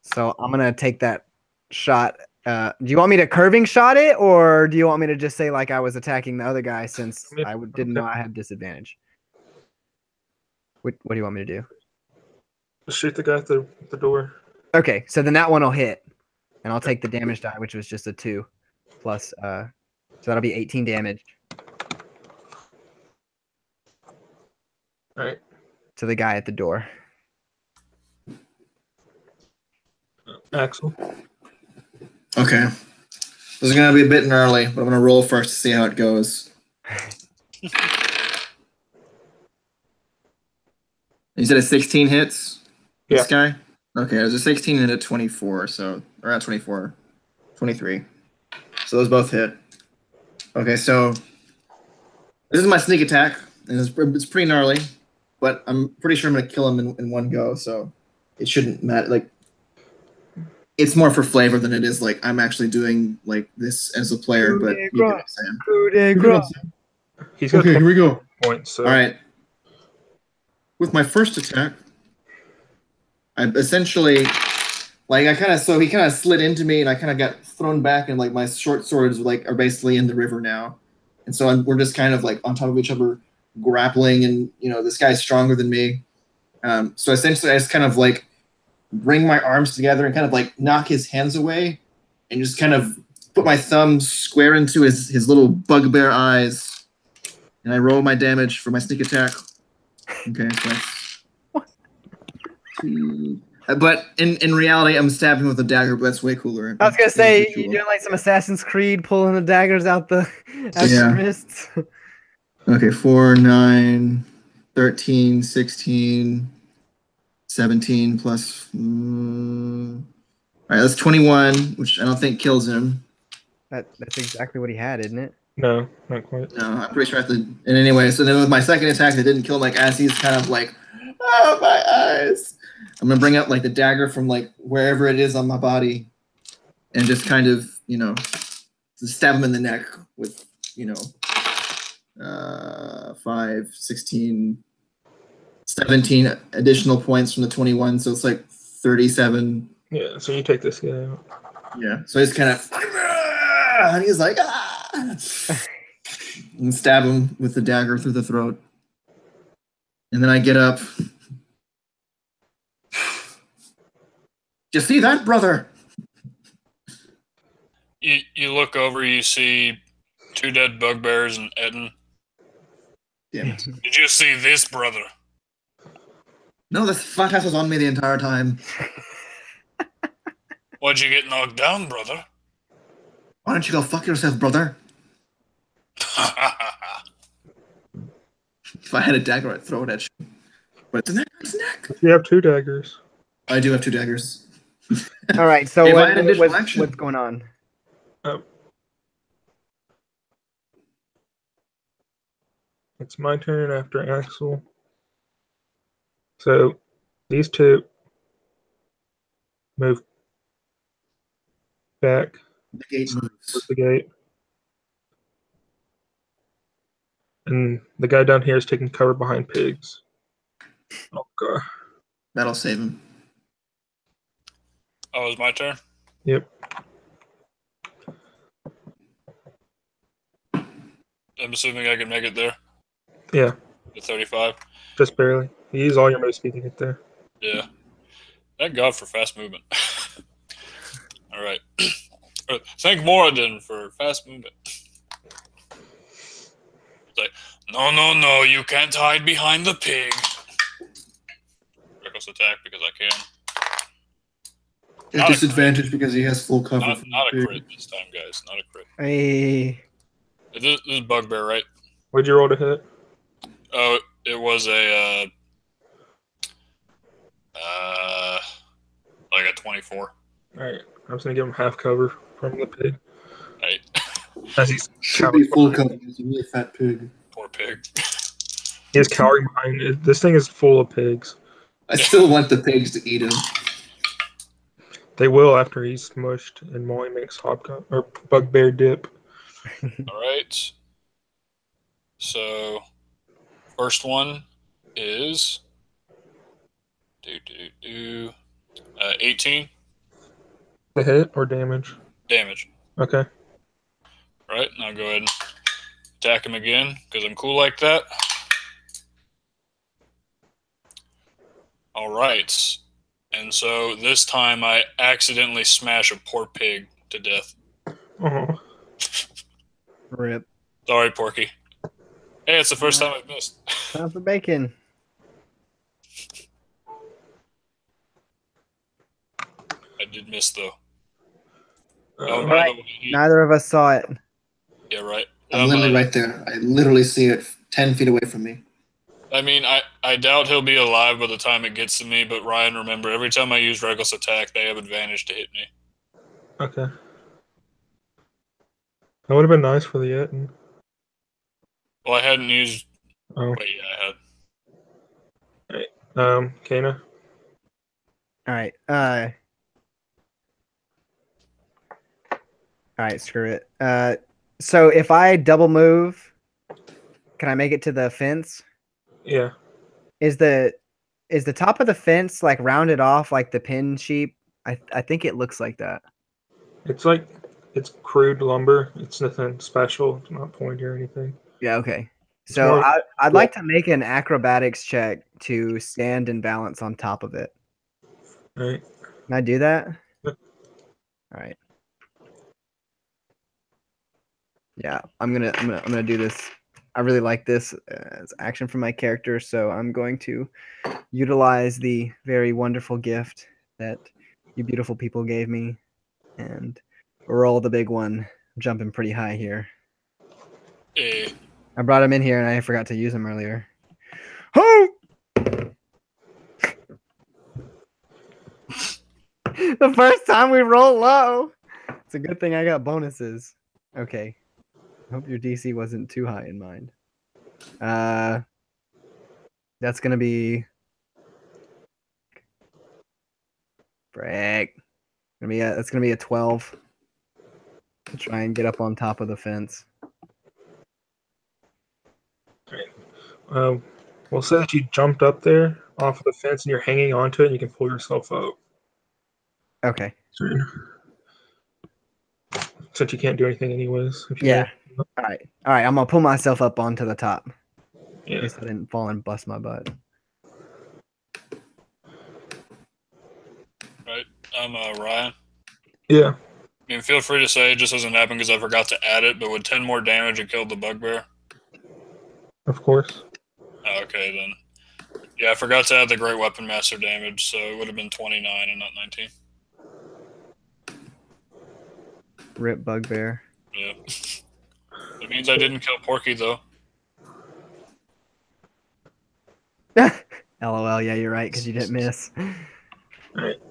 So I'm going to take that shot. Do you want me to curving shot it, or do you want me to just say like I was attacking the other guy since I didn't know I had disadvantage? What do you want me to do? Just shoot the guy at the door. Okay, so then that one will hit, and I'll take the damage die, which was just a 2 plus. So that'll be 18 damage. All right. To the guy at the door. Axel. Okay. This is going to be a bit gnarly, but I'm going to roll first to see how it goes. You said a 16 hits? Yeah. This guy? Okay, there's a 16 and a 24, so, or not 24, 23. So those both hit. Okay, so this is my sneak attack, and it's pretty gnarly, but I'm pretty sure I'm going to kill him in one go, so it shouldn't matter. Like, it's more for flavor than it is like I'm actually doing like this as a player. But you get what I'm saying. He's got Okay, here we go. points. So. All right. With my first attack, I essentially, like, he kind of slid into me, and I kind of got thrown back, and like my short swords like are basically in the river now, and so we're just kind of like on top of each other, grappling, and this guy's stronger than me. So essentially, I just kind of like bring my arms together and kind of like knock his hands away, and just kind of put my thumb square into his little bugbear eyes, and I roll my damage for my sneak attack. Okay, so that's but in reality, I'm stabbing with a dagger, but that's way cooler. I was gonna say, you doing like some Assassin's Creed, pulling the daggers out the wrists. Okay, 4, 9, 13, 16, 17 plus. All right, that's 21, which I don't think kills him. That's exactly what he had, isn't it? No, not quite. No, I'm pretty sure I have to. And anyway, so then with my second attack, it didn't kill him. Like as he's kind of like, oh my eyes. I'm gonna bring up like the dagger from like wherever it is on my body, and just kind of stab him in the neck with 5, 16, 17 additional points from the 21, so it's like 37. Yeah, so you take this guy out. Yeah, so he's kind of, and he's like, and stab him with the dagger through the throat. And then I get up. You see that, brother? You look over, you see 2 dead bugbears and Eden. Damn it. Did you see this, brother? No, this fat ass was on me the entire time. Why'd you get knocked down, brother? Why don't you go fuck yourself, brother? If I had a dagger, I'd throw it at you. But it's a neck. You have 2 daggers. I do have 2 daggers. All right, so what's going on? It's my turn after Axel. So these 2 move back. The gate moves. Towards the gate. And the guy down here is taking cover behind pigs. Oh god. That'll save him. Oh, it's my turn? Yep. I'm assuming I can make it there. Yeah. At 35. Just barely. You use all your move speed to get there. Yeah. Thank God for fast movement. All right. Thank Moradin for fast movement. It's like, no, you can't hide behind the pig. Reckless attack because I can. At disadvantage because he has full cover. Not a crit this time, guys. Not a crit. Hey. This is Bugbear, right? What'd you roll to hit? Oh, it was a like a 24. Alright. I was gonna give him half cover from the pig. Right. As he's should be full cover. He's a really fat pig. Poor pig. He is cowering behind it. This thing is full of pigs. I still want the pigs to eat him. They will after he's smushed and Molly makes hobgoblin or bugbear dip. All right. So, first one is 18 The hit or damage? damage. Okay. All right, now go ahead and attack him again because I'm cool like that. All right. And so this time I accidentally smash a poor pig to death. Oh. Rip. Sorry, Porky. Hey, it's the first time I've missed. Time for bacon. I did miss, though. Right. Neither of us saw it. Yeah, right. I'm literally right there. I literally see it 10 feet away from me. I mean, I doubt he'll be alive by the time it gets to me, but Ryan, remember, every time I use Reckless Attack, they have advantage to hit me. Okay. That would have been nice for the Yeti. Well, I hadn't used... Oh. Wait, yeah, I had. Alright. Kana? All right. All right, screw it. So if I double move, can I make it to the fence? Yeah. Is the top of the fence like rounded off like the pin sheep? I think it looks like that. It's like it's crude lumber. It's nothing special. It's not pointy or anything. Yeah, okay. It's So more I'd like to make an acrobatics check to stand and balance on top of it. right. Can I do that? Yep. All right. Yeah, I'm gonna do this. I really like this as action for my character, so I'm going to utilize the very wonderful gift that you beautiful people gave me, and roll the big one. I'm jumping pretty high here. I brought him in here and I forgot to use him earlier. Oh! The first time we roll low. It's a good thing I got bonuses. Okay. I hope your DC wasn't too high in mind. That's gonna be break. That's gonna be a 12. To try and get up on top of the fence. We'll say that you jumped up there off of the fence and you're hanging onto it and you can pull yourself out. Okay. Since you can't do anything anyways. Yeah. All right. I'm gonna pull myself up onto the top. Yeah. At least I didn't fall and bust my butt. Right. I'm Ryan. Yeah. I mean, feel free to say it just doesn't happen because I forgot to add it, but would 10 more damage have killed the bugbear? Of course. Oh, okay, then. Yeah, I forgot to add the great weapon master damage, so it would have been 29 and not 19. Rip bugbear. Yeah. It means I didn't kill Porky, though. LOL, yeah, you're right, because you didn't miss. Alright.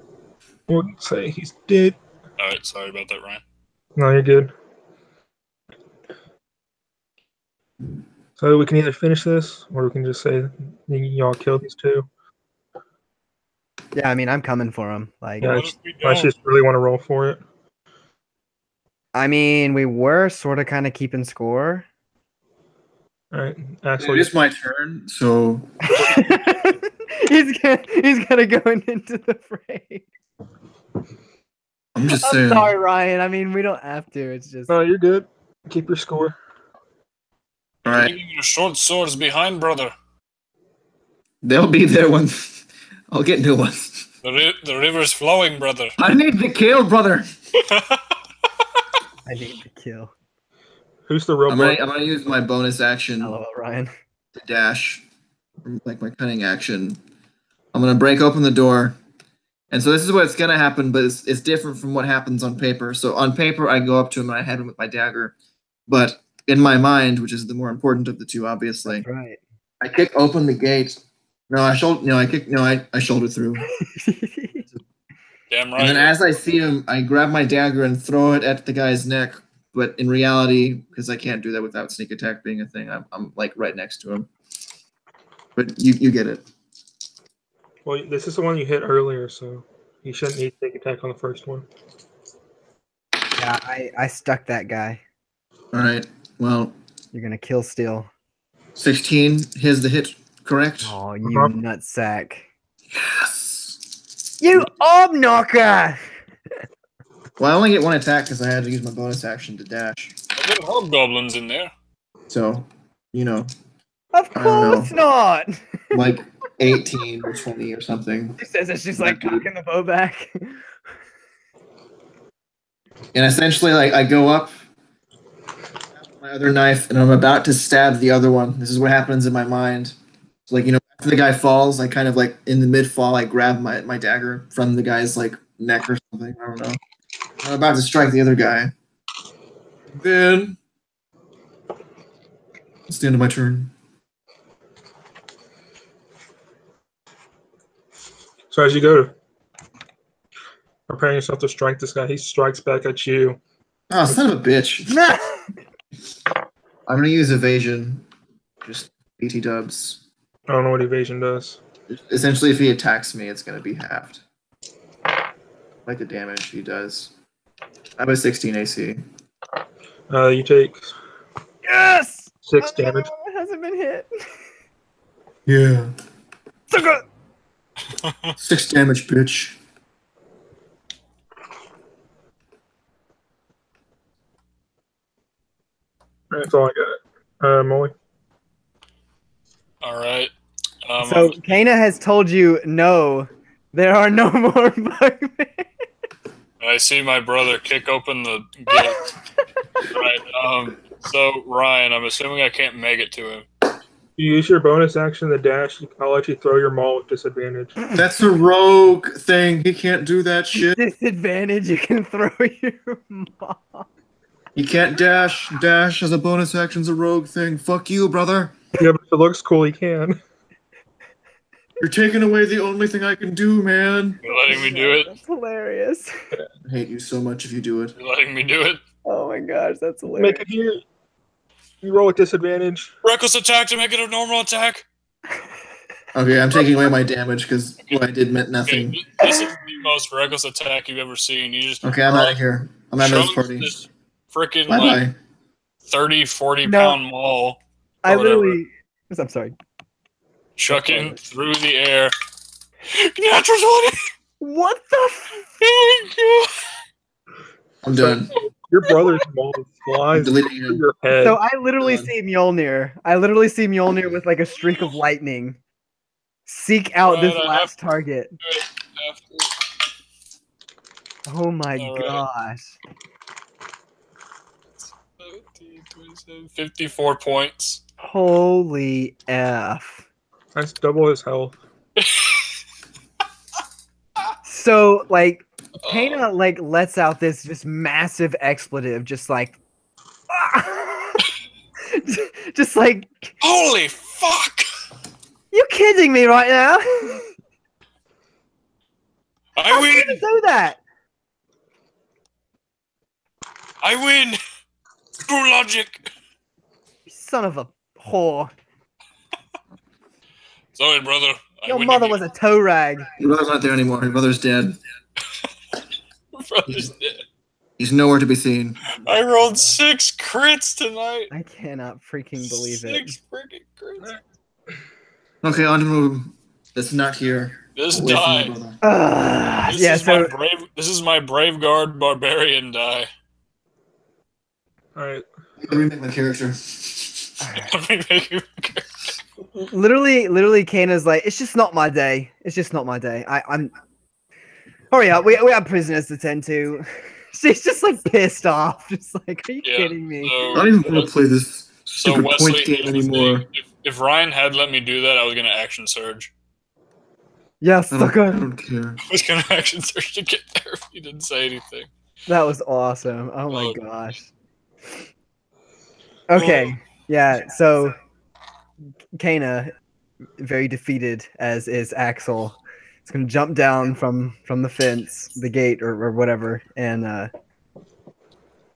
We'll say he's dead. Alright, sorry about that, Ryan. No, you're good. So we can either finish this, or we can just say y'all killed these two. Yeah, I mean, I'm coming for him. Like, Yeah, I just really want to roll for it. I mean, we were sort of kind of keeping score. All right, Axel. It is my turn, so he's gonna go into the fray. I'm just saying. Sorry, Ryan. I mean, we don't have to. It's just. No, you're good. Keep your score. All right. Your short swords behind, brother. They'll be there when I'll get new ones. The river's flowing, brother. I need the kill, brother. I need the kill. Who's the robot? I'm gonna use my bonus action. Hello, Ryan. To dash, like my cunning action. I'm gonna break open the door, and so this is what's gonna happen, but it's different from what happens on paper. So on paper, I go up to him and I hit him with my dagger, but in my mind, which is the more important of the two, obviously, That's right. I kick open the gate. I shoulder through. Damn right. And then as I see him, I grab my dagger and throw it at the guy's neck. But in reality, because I can't do that without sneak attack being a thing, I'm like right next to him. But you get it. Well, this is the one you hit earlier, so you shouldn't need sneak attack on the first one. Yeah, I stuck that guy. All right. Well, you're gonna kill still. 16. Here's the hit. Correct. Oh, you nutsack! Yes. You knocker! Well, I only get one attack because I had to use my bonus action to dash. I've got hobgoblins in there. So, Of course not. Like 18 or 20 or something. She says it's just like cocking the bow back. And essentially, like, I go up my other knife and I'm about to stab the other one. This is what happens in my mind. So, like, after the guy falls, I kind of like in the mid-fall, I grab my dagger from the guy's like neck or something. I don't know. I'm about to strike the other guy. Then it's the end of my turn. So as you go to preparing yourself to strike this guy, he strikes back at you. Oh, son of a bitch. I'm going to use evasion. Just BT dubs. I don't know what evasion does. Essentially, if he attacks me, it's going to be halved. Like the damage he does. I have a 16 AC. You take Yes! 6 damage. It hasn't been hit. Yeah. So good. 6 damage, bitch. That's all I got. Molly. All right. So Kana has told you no. There are no more bugmen. I see my brother kick open the gate. Right. So Ryan, I'm assuming I can't make it to him. You use your bonus action to dash. I'll let you throw your maul with disadvantage. That's a rogue thing. He can't do that shit. Disadvantage, you can throw your maul. He can't dash. Dash as a bonus action's a rogue thing. Fuck you, brother. Yeah, but if it looks cool, he can. You're taking away the only thing I can do, man. You're letting me do it? That's hilarious. I hate you so much if you do it. You're letting me do it? Oh my gosh, that's hilarious. Make it here. You roll with disadvantage. Reckless attack to make it a normal attack. Okay, I'm taking away my damage because what I did meant nothing. Okay, this is the most reckless attack you've ever seen. You just Okay, I'm out of here. I'm out of this party. This freaking Bye-bye. like 30, 40 No. pound maul. I whatever. literally. I'm sorry. Chucking through the air. Natural 20! What the? Oh I'm done. Your brother's maul flies Deleting through him. your head. So I literally Done. see Mjolnir. I literally see Mjolnir with like a streak of lightning. Seek out Right, this I last have to- target. Oh my All right. gosh. 54 points. Holy F. That's double his health. So like Kana like lets out this just massive expletive, just like just like Holy fuck! you kidding me right now? I How can you win! do that? I win! True logic! You son of a whore. Sorry, brother. Your mother was a toe rag. Your brother's not there anymore. Your brother's dead. brother's dead. He's nowhere to be seen. I rolled 6 crits tonight. I cannot freaking believe it. 6 freaking crits. Okay, on to move. That's not here. This Away from my die. brother. This Yeah, is so this is my Brave Guard Barbarian die. Alright. I'm gonna remake my character. literally Kana's like, it's just not my day. It's just not my day. I'm hurry up, we have prisoners to tend to. She's just like pissed off. Just like, are you kidding me? So, I don't even want to play this so stupid Wesley, point game here's the anymore. thing. If Ryan had let me do that, I was gonna action surge. Yes, I sucker. don't care. I was gonna action surge to get there if he didn't say anything. That was awesome. Oh my Oh. gosh. Okay. Yeah, so Kana, very defeated as is Axel, is gonna jump down from the fence, the gate or whatever, and I'm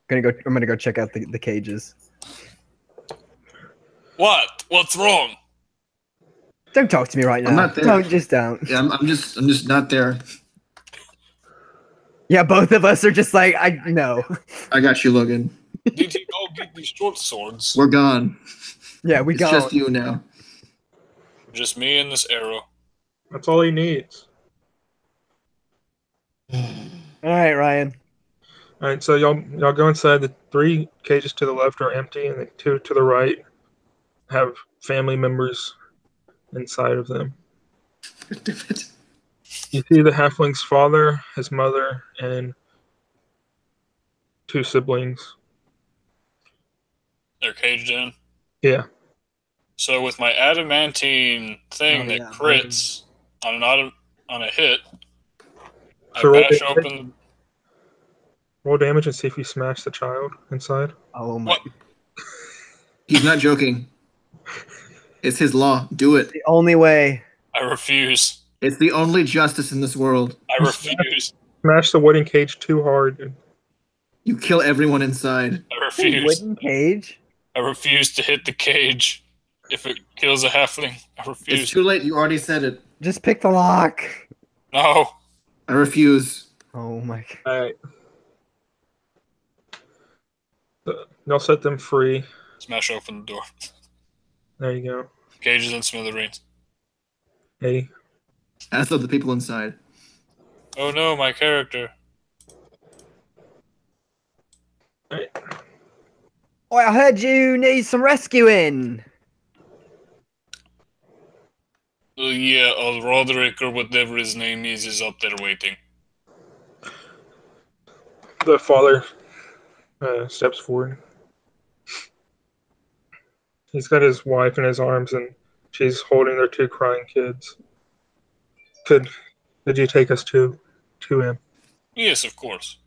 gonna go check out the cages. What? What's wrong? Don't talk to me right now. I'm not there. Don't. Yeah, I'm just not there. Yeah, both of us are just like, I know. I got you, Logan. Did he go get these short swords? We're gone. Yeah, we It's got just you now. Just me and this arrow. That's all he needs. All right, Ryan. Alright, so y'all go inside. The 3 cages to the left are empty, and the 2 to the right have family members inside of them. Damn it. You see the halfling's father, his mother, and 2 siblings. They're caged in. Yeah. So with my adamantine thing Oh, that yeah. crits on a hit, So I bash open. roll damage and see if you smash the child inside. Oh my! What? He's not joking. It's his law. Do it. The only way. I refuse. It's the only justice in this world. I refuse. Smash the wooden cage too hard. You kill everyone inside. I A refuse. wooden cage. I refuse to hit the cage. If it kills a halfling, I It's refuse. too late. You already said it. Just pick the lock. No. I refuse. Oh my! Alright. Y'all set them free. Smash open the door. There you go. Cages and smithereens. Hey. As of the people inside. Oh no, my character. Alright. Oh, I heard you need some rescuing. Yeah, Roderick or whatever his name is up there waiting. The father steps forward. He's got his wife in his arms, and she's holding their 2 crying kids. Could you take us to him? Yes, of course.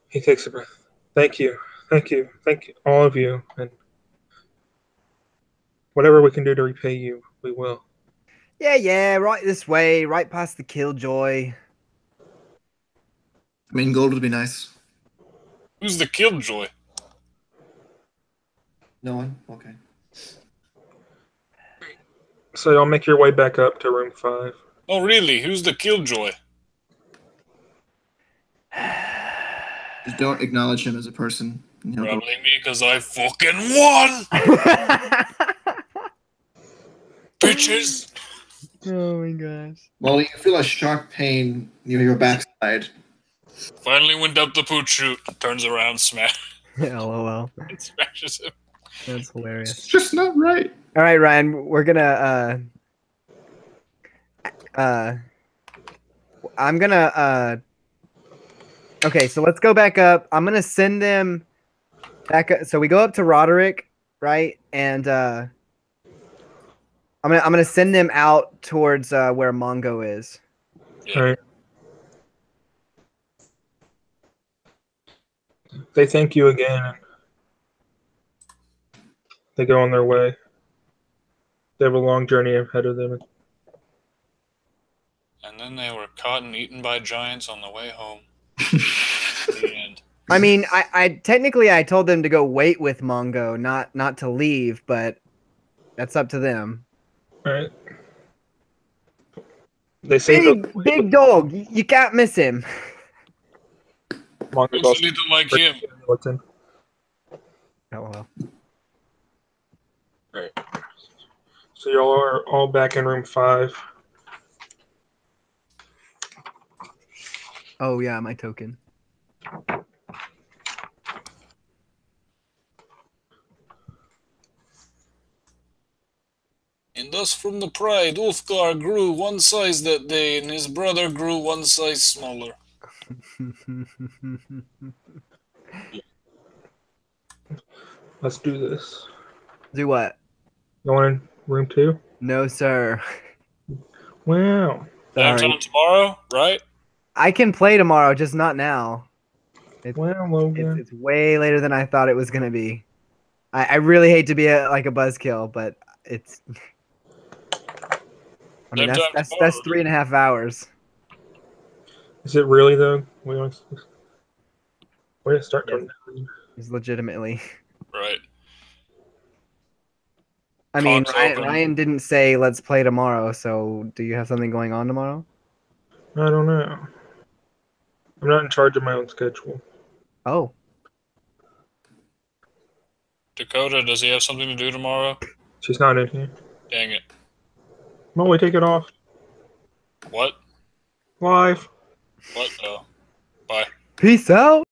He takes a breath. Thank you, all of you, and whatever we can do to repay you, we will. Yeah, right this way, right past the killjoy. I mean, gold would be nice. Who's the killjoy? No one? Okay. So y'all make your way back up to room 5. Oh, really? Who's the killjoy? Just don't acknowledge him as a person. Probably me, because I fucking won! Bitches! Oh my gosh. Well, you feel a sharp pain near your backside. Finally went up the poot chute. Turns around, LOL. and smashes him. That's hilarious. It's just not right. All right, Ryan, we're gonna I'm gonna okay, so let's go back up. I'm gonna send them back up. So we go up to Roderick, right? And I'm gonna send them out towards where Mongo is. Yeah. All right. They thank you again, and they go on their way. They have a long journey ahead of them. And then they were caught and eaten by giants on the way home. The end. I mean, I technically I told them to go wait with Mongo, not to leave, but that's up to them. All right. They say Big dog, you can't miss him. Mongo's Looks also a little like him. skeleton. Oh well. Right. So y'all are all back in room 5. Oh yeah, my token. And thus from the pride, Ulfgar grew 1 size that day, and his brother grew 1 size smaller. Let's do this. Do what? Going in room 2? No, sir. Wow. Same Sorry. time tomorrow, right? I can play tomorrow, just not now. Wow, Logan. It's way later than I thought it was gonna be. I really hate to be like a buzzkill, but it's. I mean, Same time that's tomorrow. 3.5 hours. Is it really, though? We don't start till 9. It's legitimately. Right. I mean, Clock's open. Ryan didn't say let's play tomorrow. So, do you have something going on tomorrow? I don't know. I'm not in charge of my own schedule. Oh, Dakota, does he have something to do tomorrow? She's not in here. Dang it. Molly, take it off. What? Live. What? Oh. Bye. peace out.